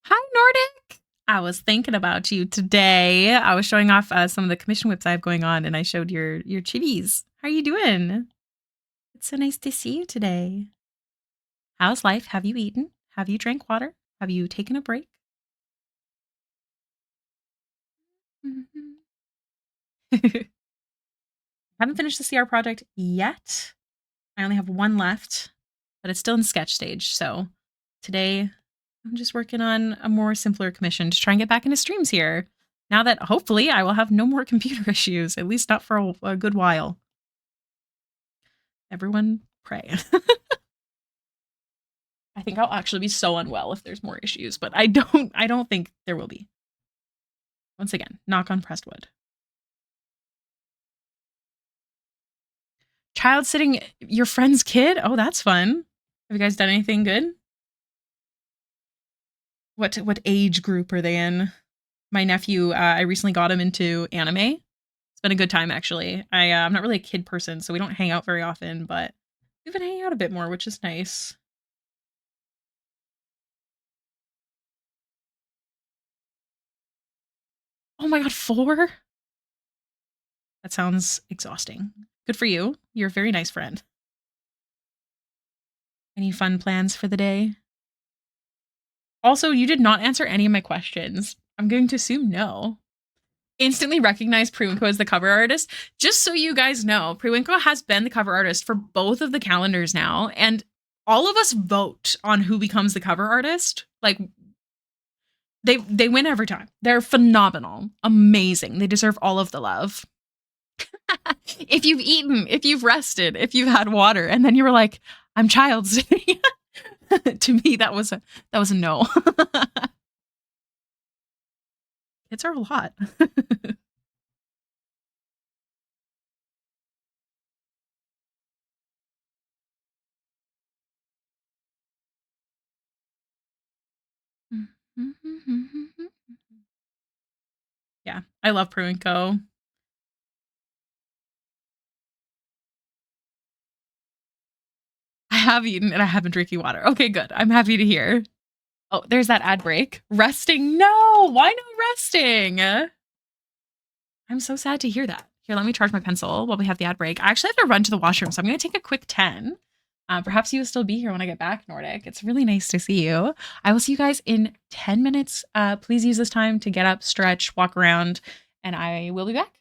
Hi, Nordic. I was thinking about you today. I was showing off some of the commission whips I have going on, and I showed your chibis. How are you doing? It's so nice to see you today. How's life? Have you eaten? Have you drank water? Have you taken a break? Haven't finished the CR project yet. I only have one left, but it's still in sketch stage. So today I'm just working on a more simpler commission to try and get back into streams here. Now that hopefully I will have no more computer issues, at least not for a good while. Everyone pray. I think I'll actually be so unwell if there's more issues, but I don't think there will be. Once again, knock on pressed wood. Child sitting your friend's kid? Oh, that's fun. Have you guys done anything good? What age group are they in? My nephew, I recently got him into anime. It's been a good time, actually. I'm not really a kid person, so we don't hang out very often, but we've been hanging out a bit more, which is nice. Oh my god, 4? That sounds exhausting. Good for you. You're a very nice friend. Any fun plans for the day? Also, you did not answer any of my questions. I'm going to assume no. Instantly recognize Priwinko as the cover artist. Just so you guys know, Priwinko has been the cover artist for both of the calendars now, and all of us vote on who becomes the cover artist. Like they win every time. They're phenomenal, amazing. They deserve all of the love. If you've eaten, if you've rested, if you've had water, and then you were like, "I'm child's," to me that was a no. Kids are a lot. Yeah, I love Pruinko. I have eaten and I have been drinking water. Okay, good. I'm happy to hear. Oh, there's that ad break. Resting? No, why no resting? I'm so sad to hear that. Here, let me charge my pencil while we have the ad break. I actually have to run to the washroom, so I'm going to take a quick 10. Perhaps you will still be here when I get back, Nordic. It's really nice to see you. I will see you guys in 10 minutes. Please use this time to get up, stretch, walk around, and I will be back.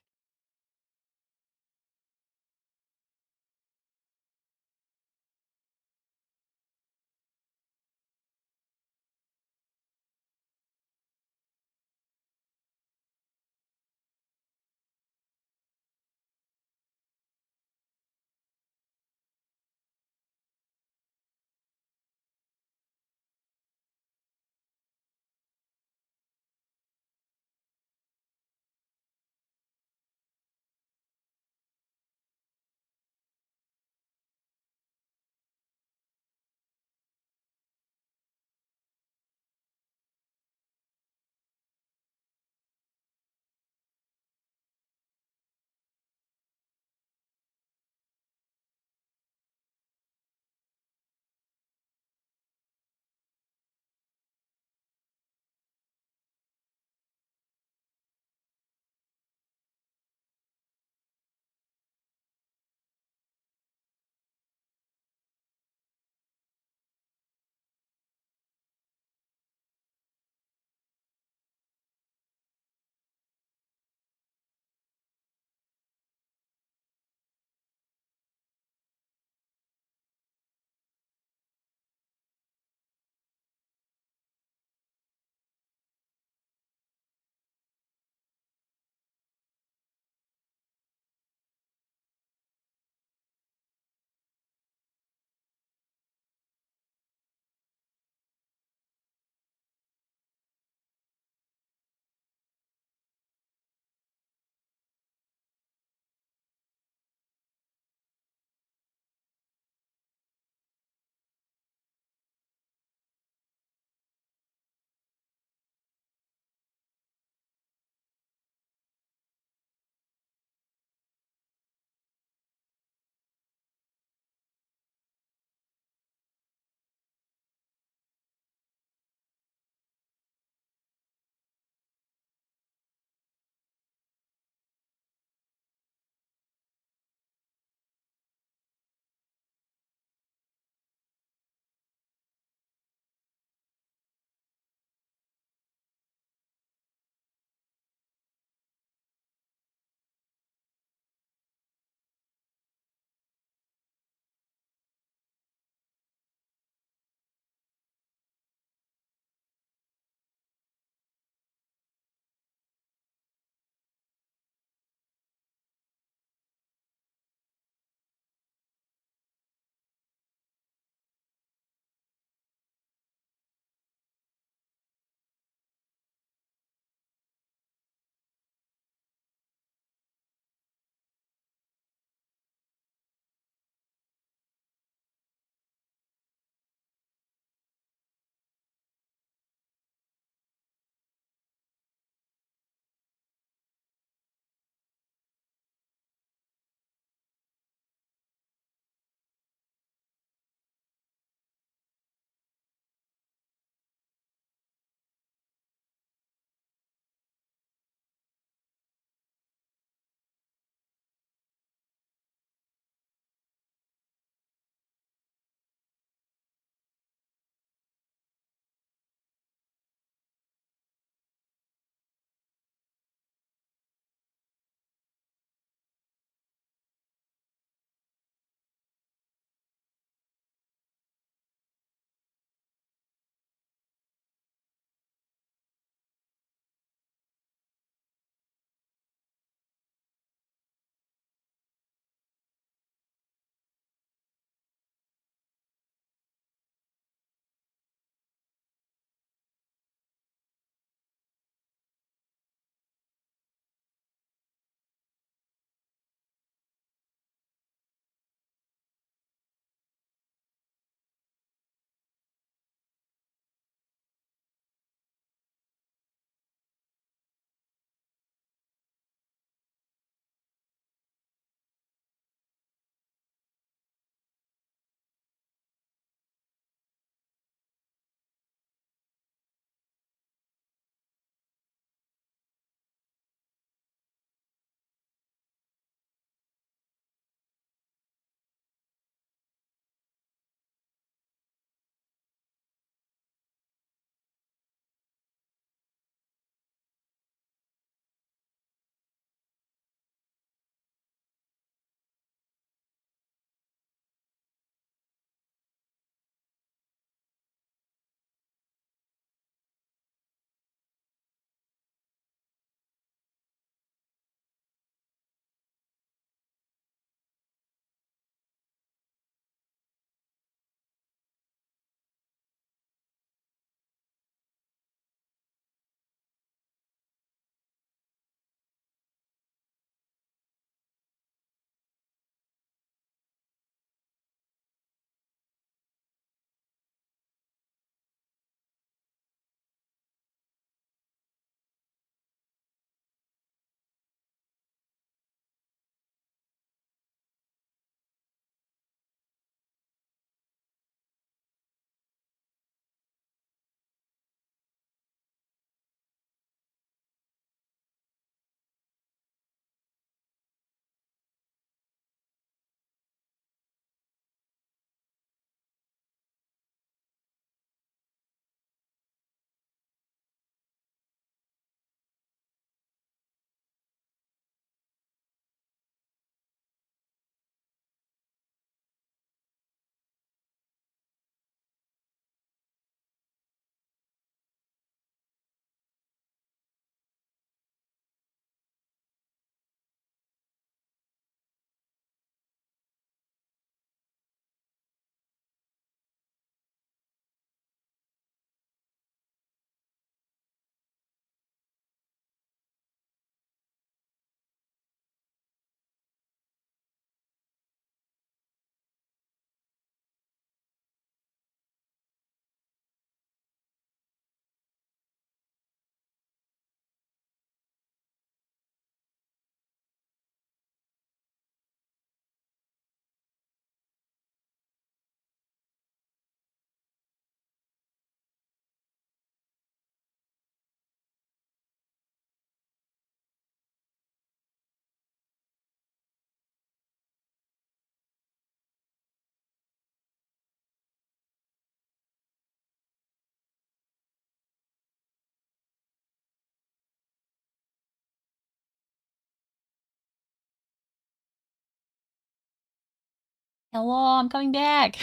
Hello, I'm coming back.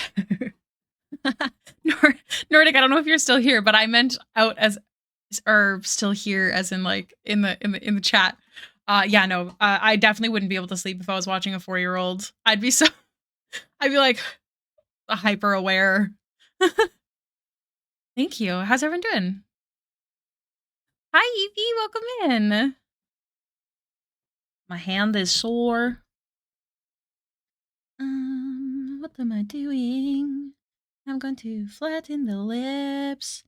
Nordic, I don't know if you're still here, but I meant out as or still here as in like in the chat. Yeah, no, I definitely wouldn't be able to sleep if I was watching a 4-year-old. I'd be like hyper aware. Thank you. How's everyone doing? Hi, Evie. Welcome in. My hand is sore. What am I doing? I'm going to flatten the lips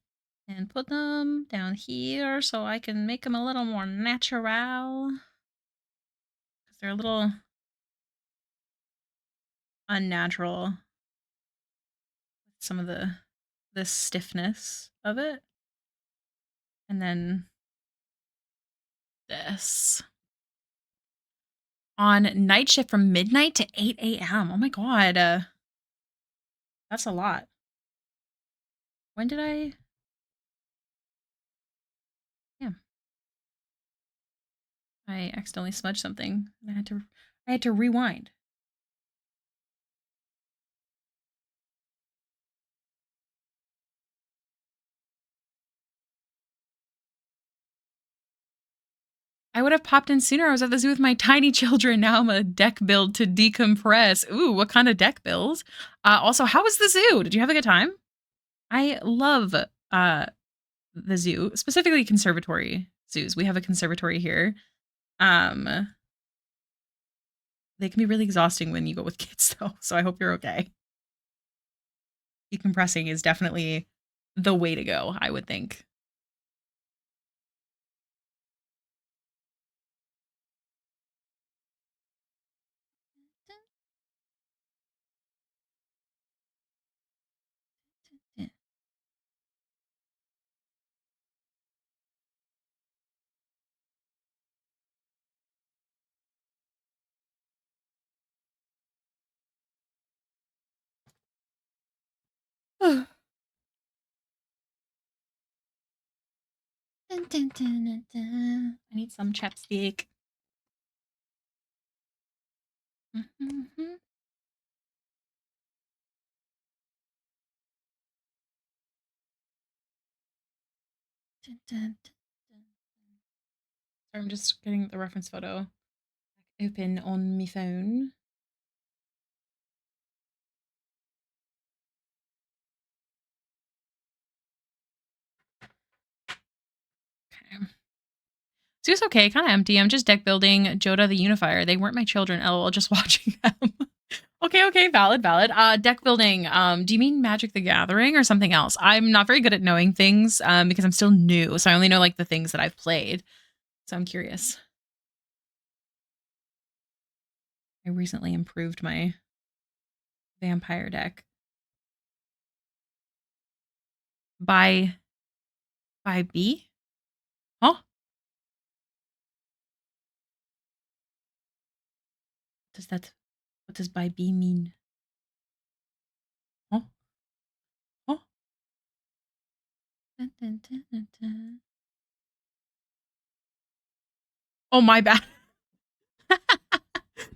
and put them down here so I can make them a little more natural. Because they're a little unnatural. Some of the stiffness of it. And then this. On night shift from midnight to 8 a.m. Oh my god. That's a lot. When did I? Yeah. I accidentally smudged something and I had to rewind. I would have popped in sooner. I was at the zoo with my tiny children. Now I'm a deck build to decompress. Ooh, what kind of deck build? Also, how was the zoo? Did you have a good time? I love the zoo, specifically conservatory zoos. We have a conservatory here. They can be really exhausting when you go with kids, though. So I hope you're okay. Decompressing is definitely the way to go, I would think. I need some chapstick. Sorry, I'm just getting the reference photo open on my phone. Okay. So it's okay, kind of empty. I'm just deck building Joda the Unifier. They weren't my children. LOL, just watching them. Okay, valid. Deck building. Do you mean Magic the Gathering or something else? I'm not very good at knowing things because I'm still new, so I only know like the things that I've played. So I'm curious. I recently improved my vampire deck by B. Huh? What does by B mean? Huh? Huh? Dun, dun, dun, dun, dun. Oh, my bad.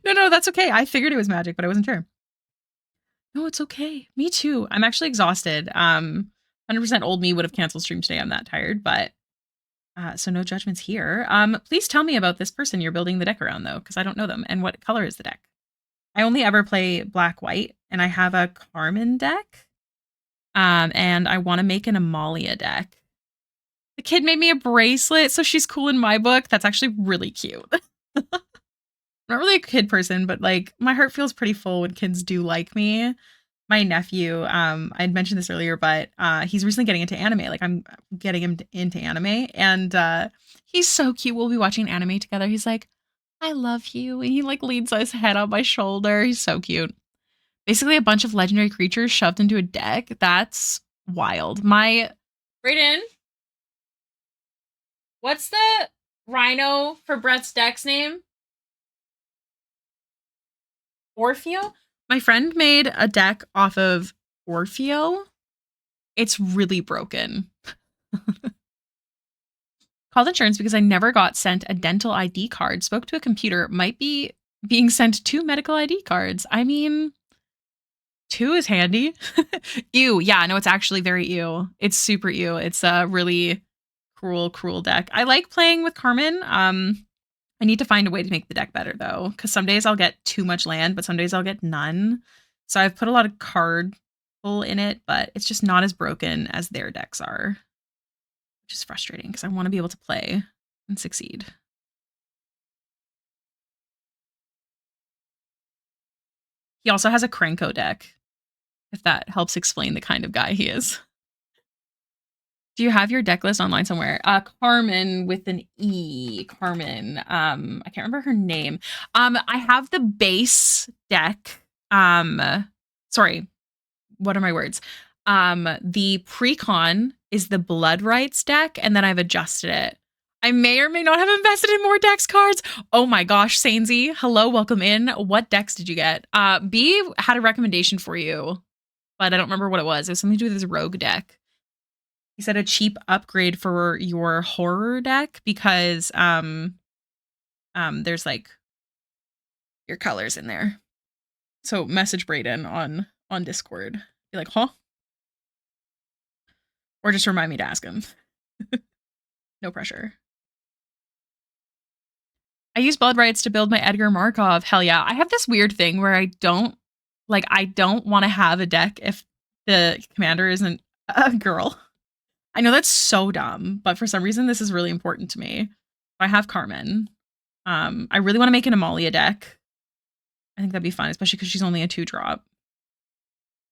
No, that's okay. I figured it was magic, but I wasn't sure. No, it's okay. Me too. I'm actually exhausted. 100% old me would have canceled stream today. I'm that tired, but so no judgments here. Please tell me about this person you're building the deck around though, because I don't know them. And what color is the deck? I only ever play black white, and I have a Carmen deck. And I want to make an Amalia deck. The kid made me a bracelet, so she's cool in my book. That's actually really cute. I'm not really a kid person, but like my heart feels pretty full when kids do like me. My nephew, I'd mentioned this earlier, but he's recently getting into anime. Like I'm getting him into anime, and he's so cute. We'll be watching anime together. He's like, "I love you," and he like leans his head on my shoulder. He's so cute. Basically, a bunch of legendary creatures shoved into a deck. That's wild. My Brayden, what's the rhino for Brett's deck's name? Orfeo? My friend made a deck off of Orfeo. It's really broken. Called insurance because I never got sent a dental ID card. Spoke to a computer. Might be being sent 2 medical ID cards. I mean, 2 is handy. Ew. Yeah, no, it's actually very ew. It's super ew. It's a really cruel deck. I like playing with Carmen. I need to find a way to make the deck better though, because some days I'll get too much land, but some days I'll get none. So I've put a lot of card pull in it, but it's just not as broken as their decks are, which is frustrating because I want to be able to play and succeed. He also has a Krenko deck, if that helps explain the kind of guy he is. Do you have your deck list online somewhere? Carmen with an E. Carmen. I can't remember her name. I have the base deck. Sorry, what are my words? The pre-con is the Blood Rights deck, and then I've adjusted it. I may or may not have invested in more dex cards. Oh my gosh, Sainsy. Hello, welcome in. What decks did you get? B had a recommendation for you, but I don't remember what it was. It was something to do with his rogue deck. He said a cheap upgrade for your horror deck because there's like your colors in there. So message Brayden on Discord. Be like, huh? Or just remind me to ask him. No pressure. I use Blood Rights to build my Edgar Markov. Hell yeah. I have this weird thing where I don't want to have a deck if the commander isn't a girl. I know that's so dumb, but for some reason this is really important to me. I have Carmen. I really want to make an Amalia deck. I think that'd be fun, especially because she's only a 2-drop.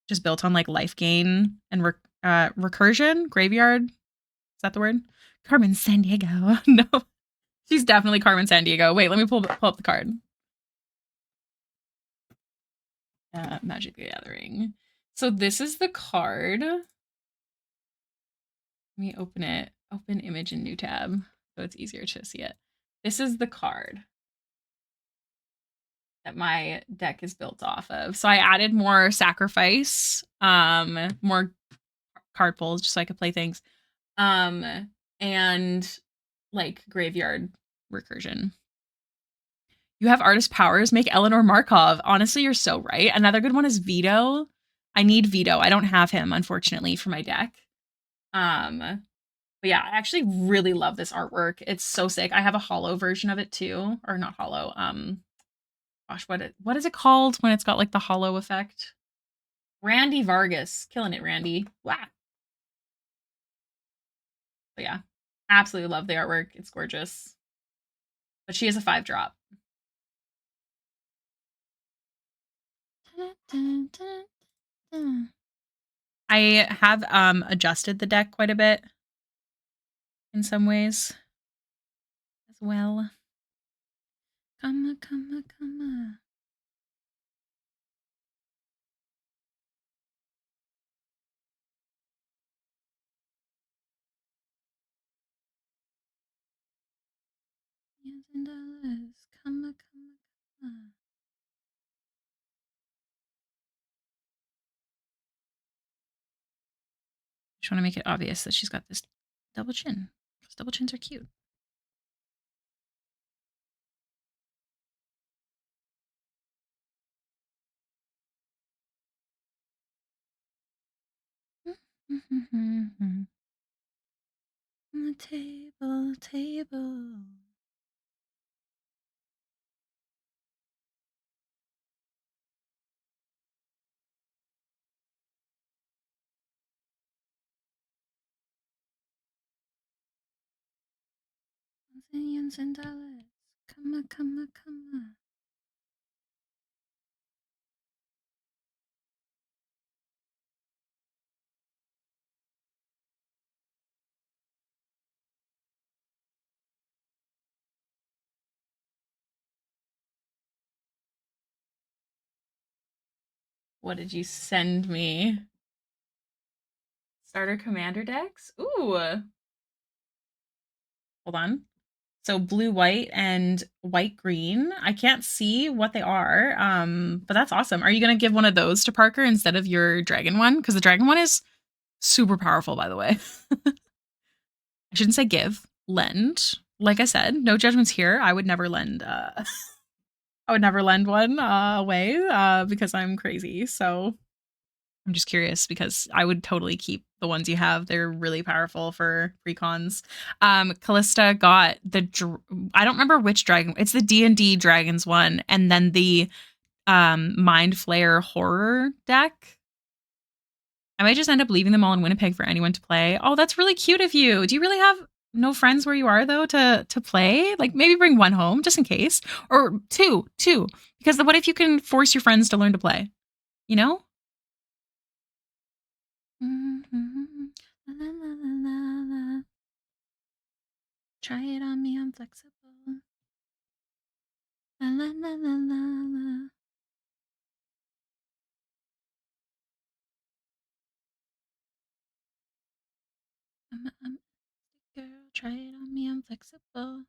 Just built on like life gain and recursion, graveyard. Is that the word? Carmen Sandiego. No, she's definitely Carmen Sandiego. Wait, let me pull up the card. Magic the Gathering. So this is the card. Let me open it. Open image in new tab so it's easier to see it. This is the card that my deck is built off of. So I added more sacrifice, more card pulls just so I could play things. And like graveyard recursion. You have artist powers, make Eleanor Markov. Honestly, you're so right. Another good one is Vito. I need Vito. I don't have him, unfortunately, for my deck. But yeah, I actually really love this artwork. It's so sick. I have a hollow version of it too. Or not hollow. Gosh, what is it called when it's got like the hollow effect? Randy Vargas. Killing it, Randy. Wow. But yeah, absolutely love the artwork. It's gorgeous. But she is a 5-drop. I have adjusted the deck quite a bit in some ways as well. Come on. Come on. Just want to make it obvious that she's got this double chin. Those double chins are cute. On the table. Millions and dollars. Come on. What did you send me? Starter commander decks? Ooh. Hold on. So blue, white, and white, green. I can't see what they are, but that's awesome. Are you going to give one of those to Parker instead of your dragon one? Because the dragon one is super powerful, by the way. I shouldn't say give, lend. Like I said, no judgments here. I would never lend I would never lend one away because I'm crazy. So I'm just curious because I would totally keep the ones you have. They're really powerful for precons. Callista got I don't remember which dragon. It's the D&D dragons one, and then the Mind Flayer horror deck. I might just end up leaving them all in Winnipeg for anyone to play. Oh, that's really cute of you. Do you really have no friends where you are though to play? Like maybe bring one home just in case, or two, because what if you can force your friends to learn to play? You know? Try it on me, I'm flexible. La, la, la, la, la. I'm girl, try it on me, I'm flexible.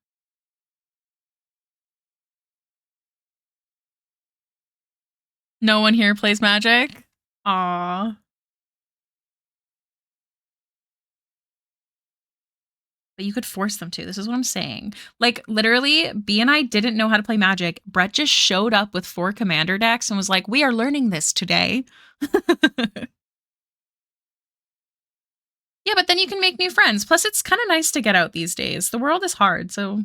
No one here plays Magic? Aww. But you could force them to. This is what I'm saying. Like, literally, B and I didn't know how to play Magic. Brett just showed up with 4 commander decks and was like, we are learning this today. Yeah, but then you can make new friends. Plus, it's kind of nice to get out these days. The world is hard, so,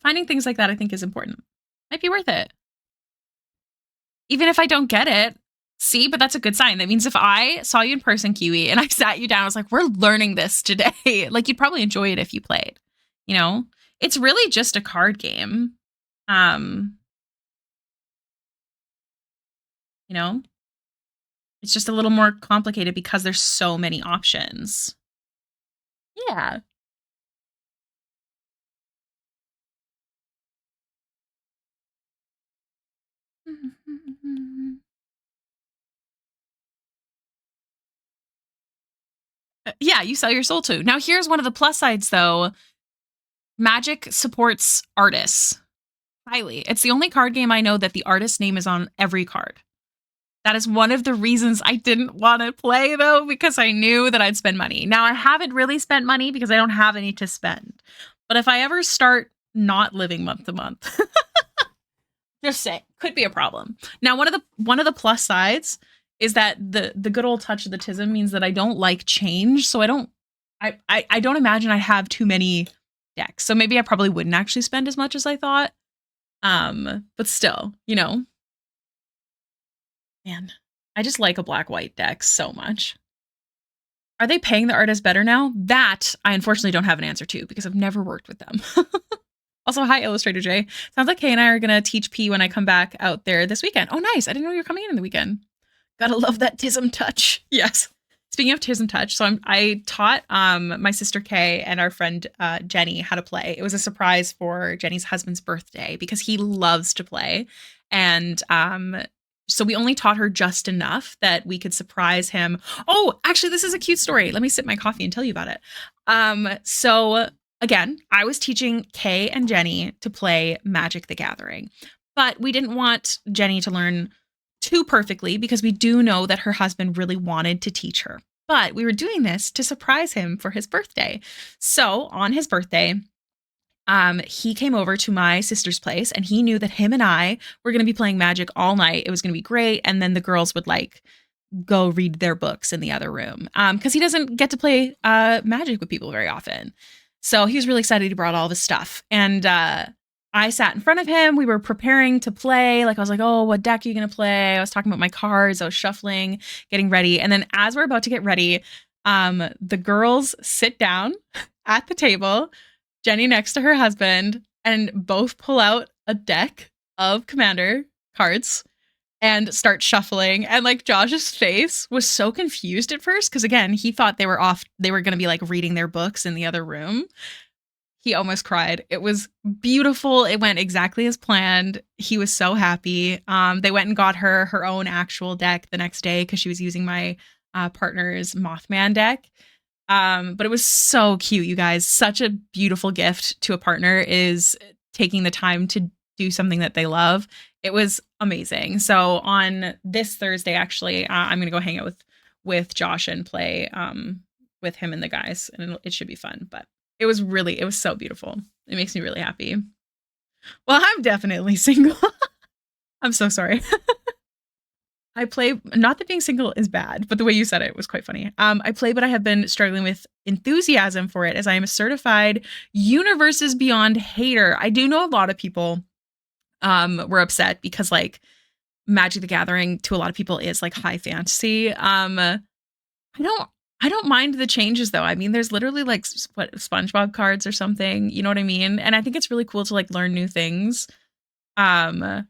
finding things like that I think is important. Might be worth it. Even if I don't get it. See, but that's a good sign. That means if I saw you in person, Kiwi, and I sat you down, I was like, we're learning this today. Like, you'd probably enjoy it if you played. It's really just a card game. It's just a little more complicated because there's so many options. Yeah. Yeah, you sell your soul to. Now, here's one of the plus sides, though. Magic supports artists highly. It's the only card game I know that the artist name is on every card. That is one of the reasons I didn't want to play, though, because I knew that I'd spend money. Now, I haven't really spent money because I don't have any to spend. But if I ever start not living month to month, just say, could be a problem. Now, one of the plus sides is that the good old touch of the tism means that I don't like change, so I don't imagine I have too many decks. So maybe I probably wouldn't actually spend as much as I thought. But still, Man, I just like a black-white deck so much. Are they paying the artists better now? That I unfortunately don't have an answer to because I've never worked with them. Also, hi, Illustrator J. Sounds like Kay and I are going to teach P when I come back out there this weekend. Oh, nice. I didn't know you were coming in the weekend. Gotta love that Tism touch. Yes. Speaking of Tism touch, so I taught my sister Kay and our friend Jenny how to play. It was a surprise for Jenny's husband's birthday because he loves to play. And so we only taught her just enough that we could surprise him. Oh, actually, this is a cute story. Let me sip my coffee and tell you about it. So again, I was teaching Kay and Jenny to play Magic the Gathering, but we didn't want Jenny to learn too perfectly because we do know that her husband really wanted to teach her. But we were doing this to surprise him for his birthday. So on his birthday, he came over to my sister's place and he knew that him and I were going to be playing Magic all night. It was going to be great. And then the girls would go read their books in the other room. Cause he doesn't get to play, Magic with people very often. So he was really excited. He brought all of his stuff and, I sat in front of him. We were preparing to play. I was like, oh, what deck are you going to play? I was talking about my cards. I was shuffling, getting ready. And then as we're about to get ready, the girls sit down at the table, Jenny next to her husband, and both pull out a deck of Commander cards and start shuffling. And Josh's face was so confused at first because again, he thought they were going to be reading their books in the other room. He almost cried. It was beautiful. It went exactly as planned. He was so happy. They went and got her own actual deck the next day because she was using my partner's Mothman deck. But it was so cute, you guys. Such a beautiful gift to a partner is taking the time to do something that they love. It was amazing. So on this Thursday, actually, I'm going to go hang out with Josh and play with him and the guys, and it should be fun. But it was so beautiful. It makes me really happy. Well, I'm definitely single. I'm so sorry. I play, not that being single is bad, but the way you said it was quite funny. I play, but I have been struggling with enthusiasm for it as I am a certified Universes Beyond hater. I do know a lot of people were upset because like Magic the Gathering to a lot of people is like high fantasy. I don't I don't mind the changes though. I mean, there's literally like what SpongeBob cards or something. You know what I mean? And I think it's really cool to like learn new things. Um,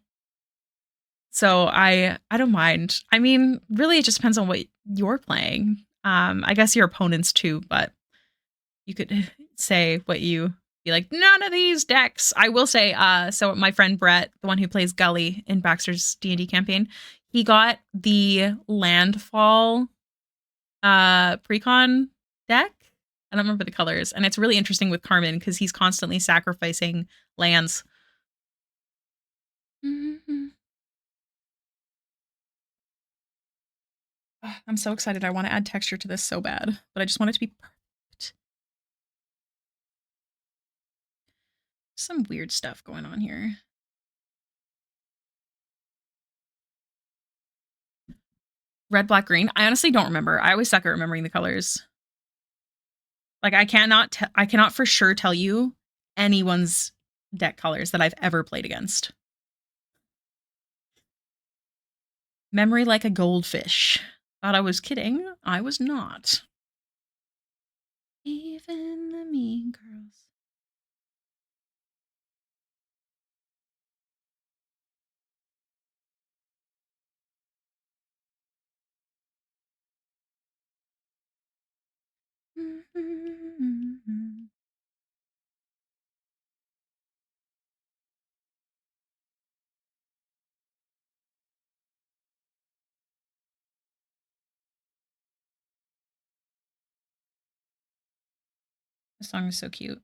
so I don't mind. I mean, really, it just depends on what you're playing. I guess your opponents too, but you could say what you be like. None of these decks. I will say. So my friend Brett, the one who plays Gully in Baxter's D&D campaign, he got the Landfall precon deck. I don't remember the colors, and it's really interesting with Carmen because he's constantly sacrificing lands. Mm-hmm. I'm so excited. I want to add texture to this so bad, but I just want it to be perfect. Some weird stuff going on here. Red, black, green. I honestly don't remember. I always suck at remembering the colors. Like I cannot for sure tell you anyone's deck colors that I've ever played against. Memory like a goldfish. Thought I was kidding. I was not. Even the mean girls. The song is so cute.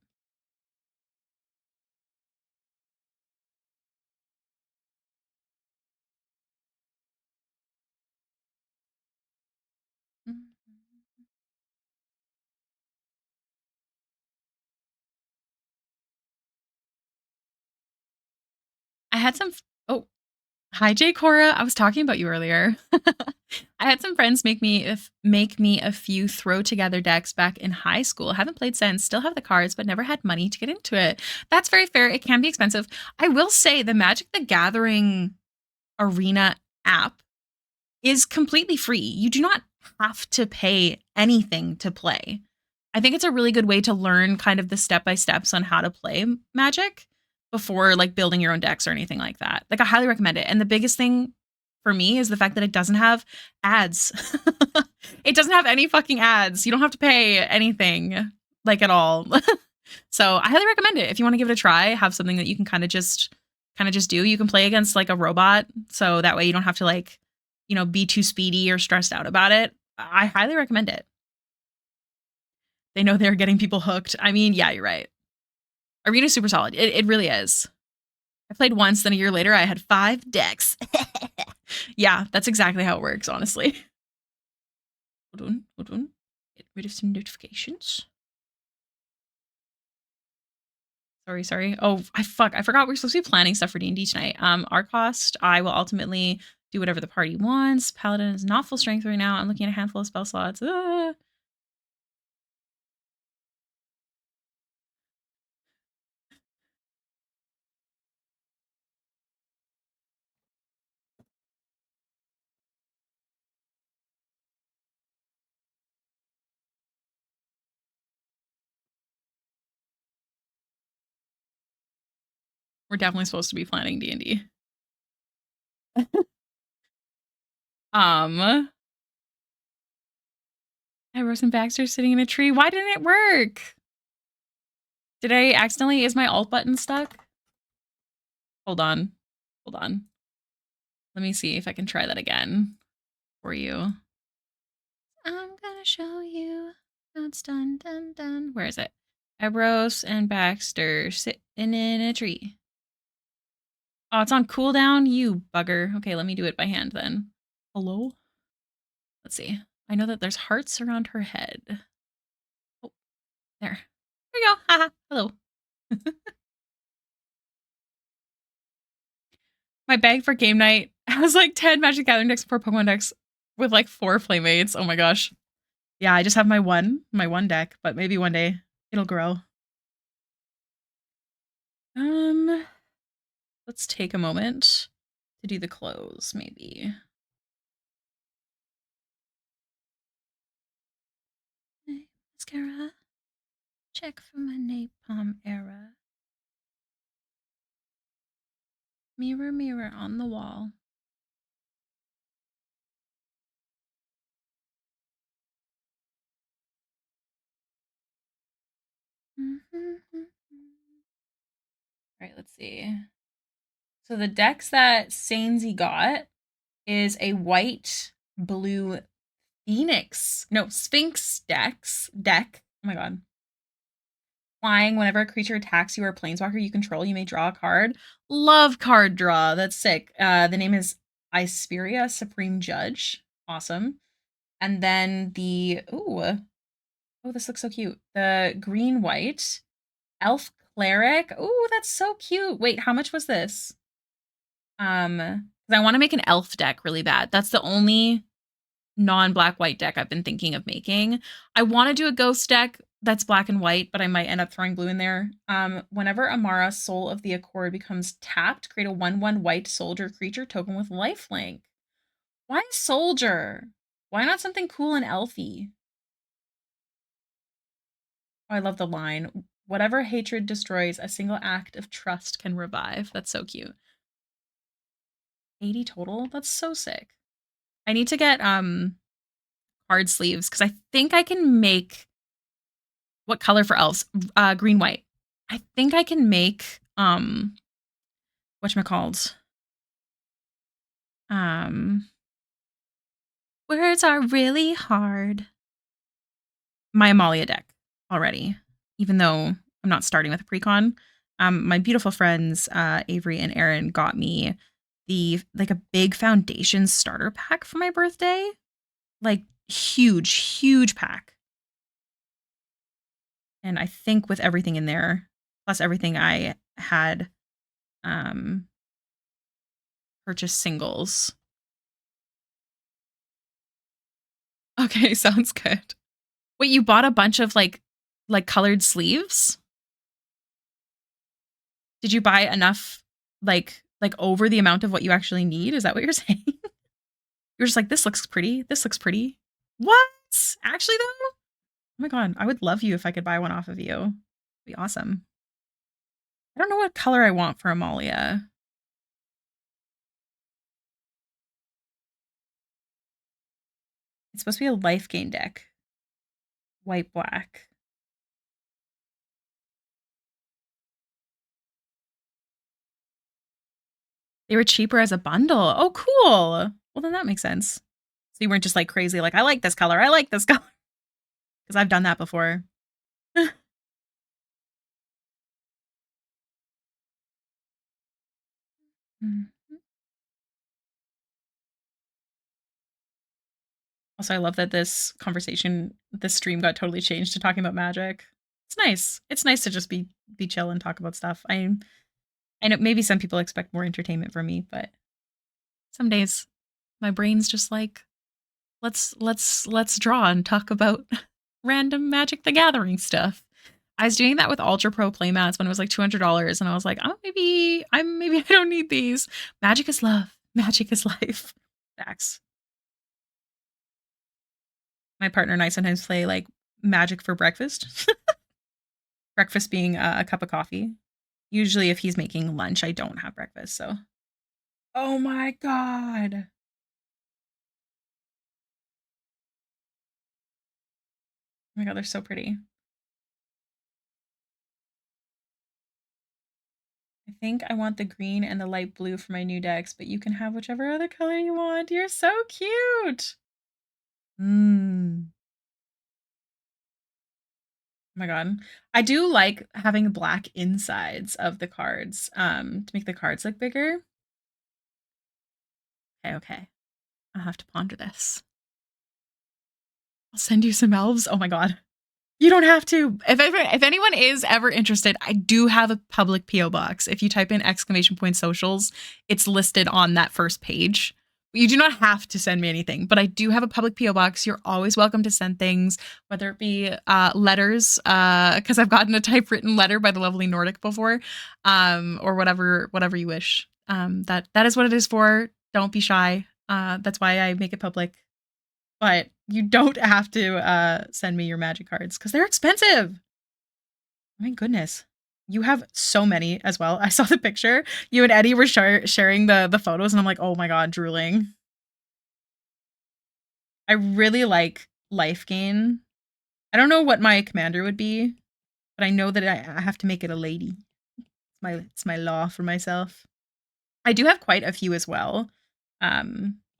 I had some. Oh, hi, Jay Cora. I was talking about you earlier. I had some friends make me a few throw together decks back in high school. Haven't played since. Still have the cards, but never had money to get into it. That's very fair. It can be expensive. I will say the Magic the Gathering Arena app is completely free. You do not have to pay anything to play. I think it's a really good way to learn kind of the step by steps on how to play Magic before like building your own decks or anything like that. Like I highly recommend it. And the biggest thing for me is the fact that it doesn't have ads. It doesn't have any fucking ads. You don't have to pay anything like at all. So I highly recommend it. If you want to give it a try, have something that you can kind of just do. You can play against like a robot. So that way you don't have to like, be too speedy or stressed out about it. I highly recommend it. They know they're getting people hooked. I mean, yeah, you're right. Arena's super solid. It really is. I played once, then a year later, I had 5 decks. Yeah, that's exactly how it works, honestly. Hold on. Get rid of some notifications. Sorry. Oh, I forgot we're supposed to be planning stuff for D&D tonight. Our cost, I will ultimately do whatever the party wants. Paladin is not full strength right now. I'm looking at a handful of spell slots. We're definitely supposed to be planning D&D. Um, Rose and Baxter sitting in a tree. Why didn't it work? Did I accidentally, is my alt button stuck? Hold on. Let me see if I can try that again for you. I'm gonna show you how it's done. Where is it? Ebros and Baxter sitting in a tree. Oh, it's on cooldown? You bugger. Okay, let me do it by hand then. Hello? Let's see. I know that there's hearts around her head. Oh, there. There you go. Haha. Hello. My bag for game night has like 10 Magic the Gathering decks, 4 Pokemon decks with like 4 Playmates. Oh my gosh. Yeah, I just have my one deck, but maybe one day it'll grow. Um, let's take a moment to do the close, maybe. Mascara. Check for my napalm era. Mirror, mirror on the wall. All right, let's see. So the decks that Sainsy got is a white blue Phoenix. No, Sphinx deck. Oh my god. Flying, whenever a creature attacks you or a planeswalker you control, you may draw a card. Love card draw. That's sick. The name is Isperia Supreme Judge. Awesome. And then the oh, this looks so cute. The green white Elf Cleric. Oh, that's so cute. Wait, how much was this? 'Cause I want to make an elf deck really bad. That's the only non-black white deck I've been thinking of making. I want to do a ghost deck that's black and white, but I might end up throwing blue in there. Whenever Amara, Soul of the Accord, becomes tapped, create a 1/1 white soldier creature token with lifelink. Why soldier? Why not something cool and elfy? Oh, I love the line. Whatever hatred destroys, a single act of trust can revive. That's so cute. 80 total? That's so sick. I need to get card sleeves because I think I can make what color for elves? Green white. I think I can make whatchamacallit? Um Words are really hard. My Amalia deck already, even though I'm not starting with a precon. My beautiful friends, Avery and Aaron, got me the like a big foundation starter pack for my birthday. Like huge, huge pack. And I think with everything in there, plus everything I had purchased singles. Okay, sounds good. Wait, you bought a bunch of like colored sleeves? Did you buy enough like over the amount of what you actually need? Is that what you're saying? You're just like, this looks pretty. This looks pretty. What? Actually though? Oh my god, I would love you if I could buy one off of you. It'd be awesome. I don't know what color I want for Amalia. It's supposed to be a life gain deck. White black. They were cheaper as a bundle. Oh, cool. Well, then that makes sense. So you weren't just like crazy, like, I like this color. I like this color. Because I've done that before. Also, I love that this stream got totally changed to talking about magic. It's nice. It's nice to just be chill and talk about stuff. I know maybe some people expect more entertainment from me, but some days my brain's just like, let's draw and talk about random Magic the Gathering stuff. I was doing that with Ultra Pro playmats when it was like $200, and I was like, oh, maybe I don't need these. Magic is love. Magic is life. Facts. My partner and I sometimes play like Magic for breakfast. Breakfast being a cup of coffee. Usually, if he's making lunch, I don't have breakfast. So, oh my god, oh my god, they're so pretty. I think I want the green and the light blue for my new decks, but you can have whichever other color you want. You're so cute. Mm. Oh my god. I do like having black insides of the cards to make the cards look bigger. Okay, okay. I'll have to ponder this. I'll send you some elves. Oh my god. You don't have to. If anyone is ever interested, I do have a public PO box. If you type in exclamation point socials, it's listed on that first page. You do not have to send me anything, but I do have a public PO box. You're always welcome to send things, whether it be letters, because I've gotten a typewritten letter by the lovely Nordic before, or whatever you wish. That is what it is for. Don't be shy. That's why I make it public. But you don't have to send me your magic cards because they're expensive. My goodness. You have so many as well. I saw the picture. You and Eddie were sharing the photos, and I'm like, oh my god, drooling. I really like life gain. I don't know what my commander would be, but I know that I have to make it a lady. It's my law for myself. I do have quite a few as well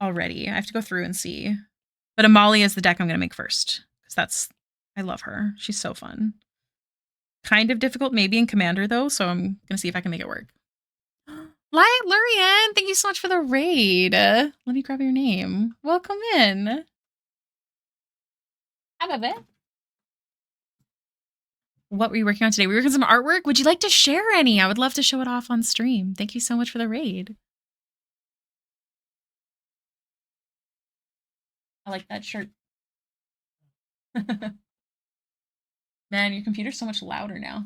already. I have to go through and see. But Amalia is the deck I'm going to make first because I love her. She's so fun. Kind of difficult maybe in Commander though, so I'm going to see if I can make it work. Light Lurian, thank you so much for the raid. Let me grab your name. Welcome in. Hi, Bebe. What were you working on today? We were working on some artwork. Would you like to share any? I would love to show it off on stream. Thank you so much for the raid. I like that shirt. Man, your computer's so much louder now.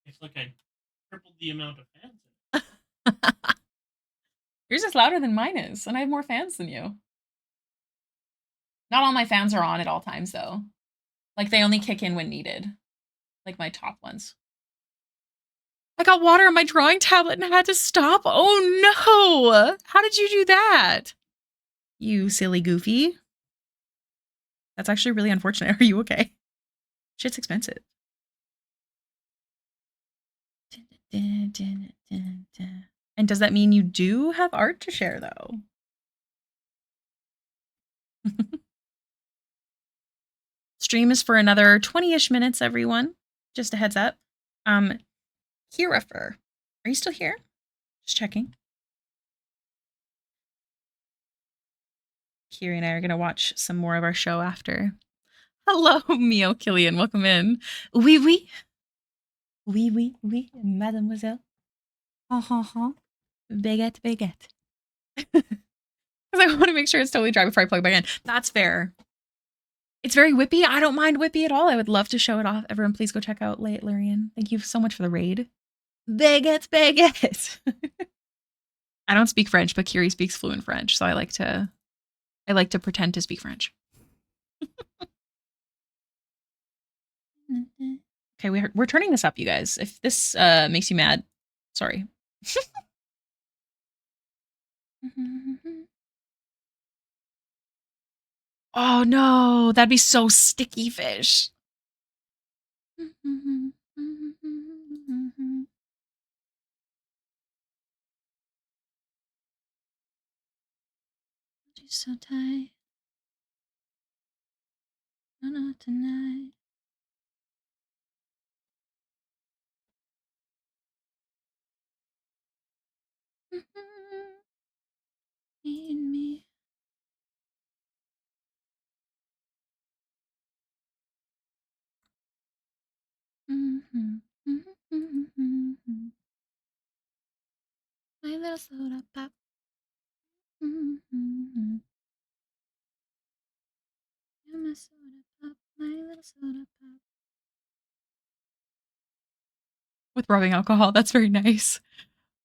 It's like I tripled the amount of fans. Yours is louder than mine is, and I have more fans than you. Not all my fans are on at all times, though. Like, they only kick in when needed. Like, my top ones. I got water on my drawing tablet and had to stop. Oh, no! How did you do that? You silly goofy. That's actually really unfortunate. Are you okay? Shit's expensive. And does that mean you do have art to share, though? Stream is for another 20-ish minutes, everyone. Just a heads up. Kirifer, are you still here? Just checking. Kiri and I are going to watch some more of our show after. Hello, Mio Killian. Welcome in. Oui, oui. Oui, oui, oui, mademoiselle. Ha, ha, ha. Baguette, baguette. Because I want to make sure it's totally dry before I plug back in. That's fair. It's very whippy. I don't mind whippy at all. I would love to show it off. Everyone, please go check out Late Lurian. Thank you so much for the raid. Baguette, baguette. I don't speak French, but Kiri speaks fluent French, so I like to pretend to speak French. Okay, we're turning this up, you guys. If this makes you mad, sorry. Oh no, that'd be so sticky fish. She's so tight. No, not tonight. Need me. My little soda pop. You're my soda pop, my little soda pop. With rubbing alcohol, that's very nice.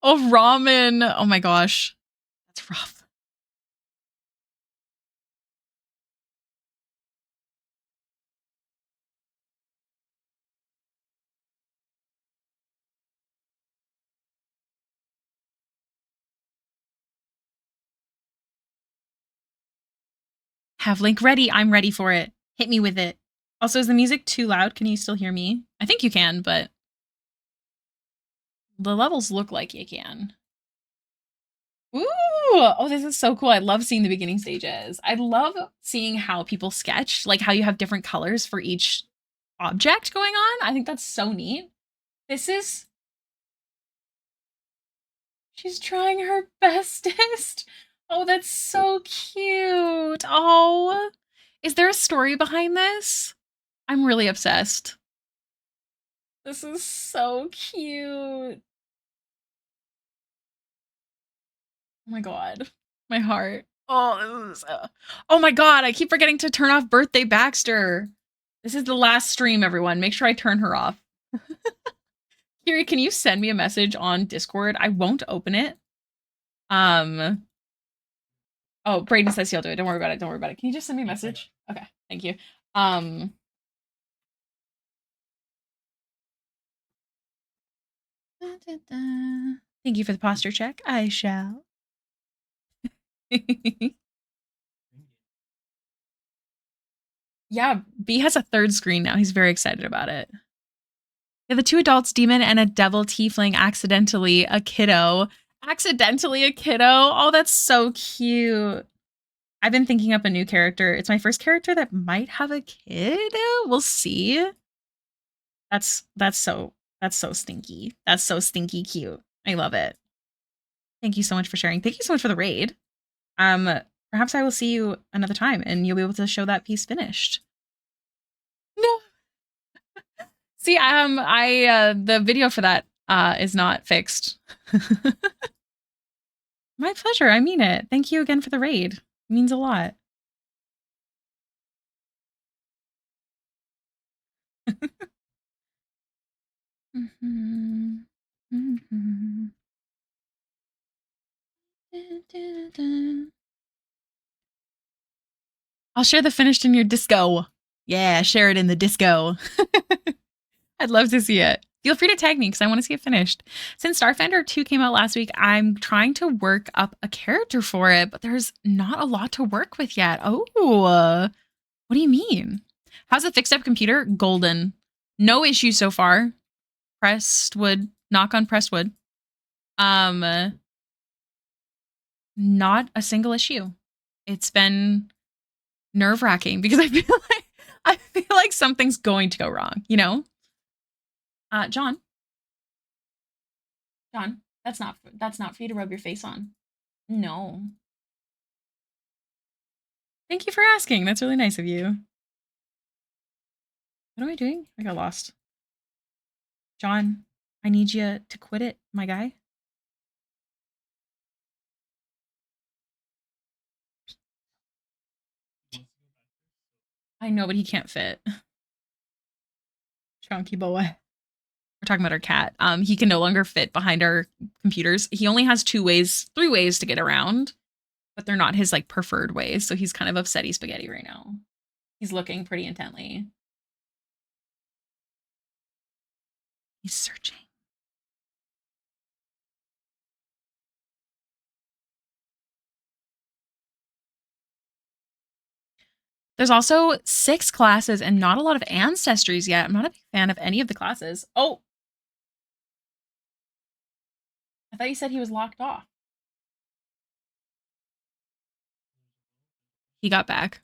Oh, ramen. Oh my gosh. That's rough. Have link ready. I'm ready for it. Hit me with it. Also, is the music too loud? Can you still hear me? I think you can, but the levels look like you can. Ooh! Oh, this is so cool. I love seeing the beginning stages. I love seeing how people sketch, like how you have different colors for each object going on. I think that's so neat. This is... She's trying her bestest. Oh, that's so cute. Oh, Is there a story behind this? I'm really obsessed. This is so cute. Oh my god. My heart. Oh, this is, oh my god, I keep forgetting to turn off Birthday Baxter. This is the last stream, everyone. Make sure I turn her off. Kiri, can you send me a message on Discord? I won't open it. Oh, Brayden says he'll do it. Don't worry about it. Don't worry about it. Can you just send me a message? Okay, thank you. Um, Thank you for the posture check. I shall. Yeah, B has a third screen now. He's very excited about it. Yeah, the two adults, demon and a devil tiefling, accidentally a kiddo. Accidentally a kiddo. Oh, that's so cute. I've been thinking up a new character. It's my first character that might have a kid. We'll see. That's so stinky. That's so stinky cute. I love it. Thank you so much for sharing. Thank you so much for the raid. Um, Perhaps I will see you another time and you'll be able to show that piece finished. No. See, I the video for that is not fixed. My pleasure. I mean it. Thank you again for the raid. It means a lot. Mhm. Mhm. I'll share the finished in your disco. Yeah, share it in the disco. I'd love to see it. Feel free to tag me because I want to see it finished. Since Starfinder 2 came out last week, I'm trying to work up a character for it, but there's not a lot to work with yet. Oh, what do you mean? How's the fixed up computer? Golden. No issues so far. Pressed wood. Knock on pressed wood. Not a single issue. It's been nerve wracking because I feel like something's going to go wrong, you know? John, John, that's not for you to rub your face on. No. Thank you for asking. That's really nice of you. What am I doing? I got lost. John, I need you to quit it, my guy. I know, but he can't fit. Chunky boy. We're talking about our cat. He can no longer fit behind our computers. He only has three ways to get around, but they're not his like preferred ways. So he's kind of upsetty spaghetti right now. He's looking pretty intently. He's searching. There's also 6 classes and not a lot of ancestries yet. I'm not a big fan of any of the classes. Oh, I thought you said he was locked off. He got back.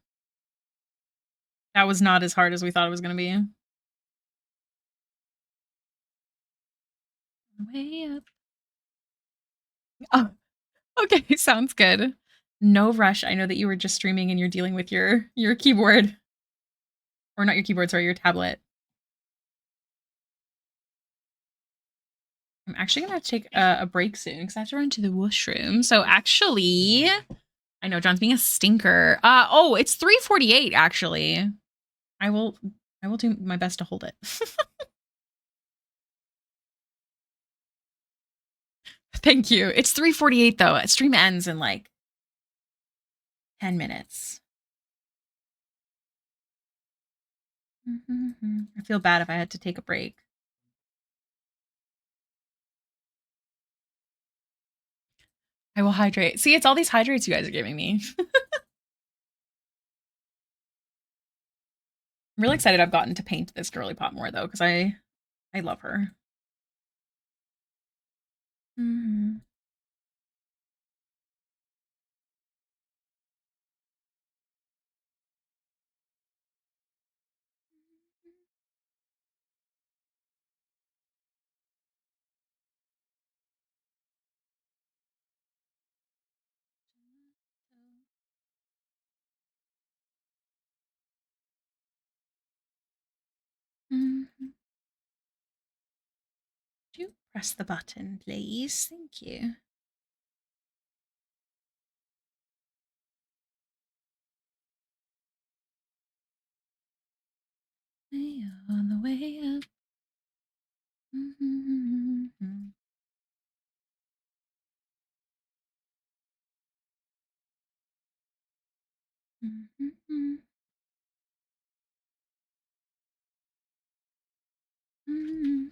That was not as hard as we thought it was going to be. Way up. Oh, okay, sounds good. No rush. I know that you were just streaming and you're dealing with your keyboard. Or not your keyboard, sorry, your tablet. I'm actually going to take a break soon because I have to run to the washroom. So actually, I know John's being a stinker. Oh, it's 3:48 actually. I will do my best to hold it. Thank you. It's 3:48 though. Stream ends in like 10 minutes. I feel bad if I had to take a break. I will hydrate. See, it's all these hydrates you guys are giving me. I'm really excited I've gotten to paint this girly pop more though, because I love her. Mhm. Could you press the button, please? Thank you. Way on the way up. Mhm. Mhm. Mhm.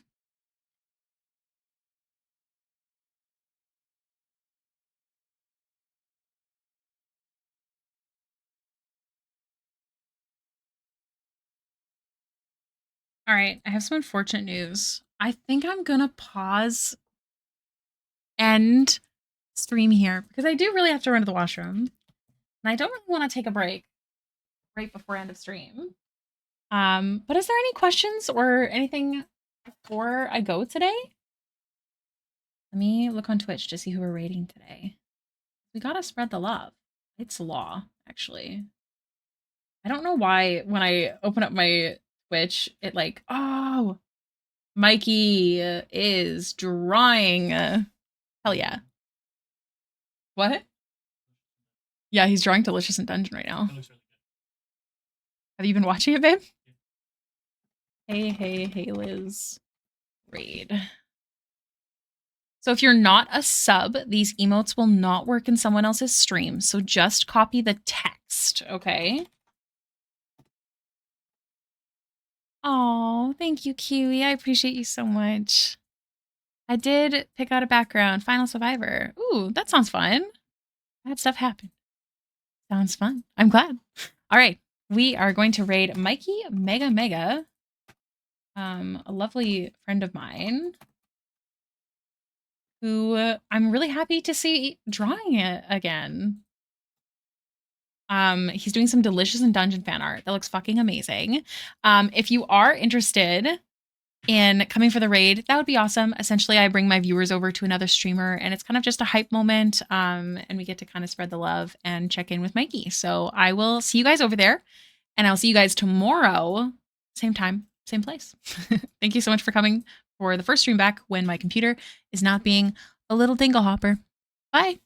All right, I have some unfortunate news. I think I'm gonna pause and stream here because I do really have to run to the washroom, and I don't really want to take a break right before end of stream. But is there any questions or anything before I go today? Let me look on Twitch to see who we're rating today. We gotta spread the love. It's law, actually. I don't know why when I open up my Twitch, it like, oh, Mikey is drawing. Hell yeah. What? Yeah, he's drawing Delicious in Dungeon right now. That looks really good. Have you been watching it, babe? Hey, Hailiiz. Raid. So if you're not a sub, these emotes will not work in someone else's stream. So just copy the text, okay? Oh, thank you, Kiwi. I appreciate you so much. I did pick out a background, Final Survivor. Ooh, that sounds fun. That stuff happened. Sounds fun. I'm glad. All right, we are going to raid Mikey Mega, a lovely friend of mine who I'm really happy to see drawing it again. He's doing some Delicious in Dungeon fan art that looks fucking amazing. If you are interested in coming for the raid, that would be awesome. Essentially, I bring my viewers over to another streamer and it's kind of just a hype moment. And we get to kind of spread the love and check in with Mikey. So I will see you guys over there and I'll see you guys tomorrow, same time, same place. Thank you so much for coming for the first stream back when my computer is not being a little dingle hopper. Bye.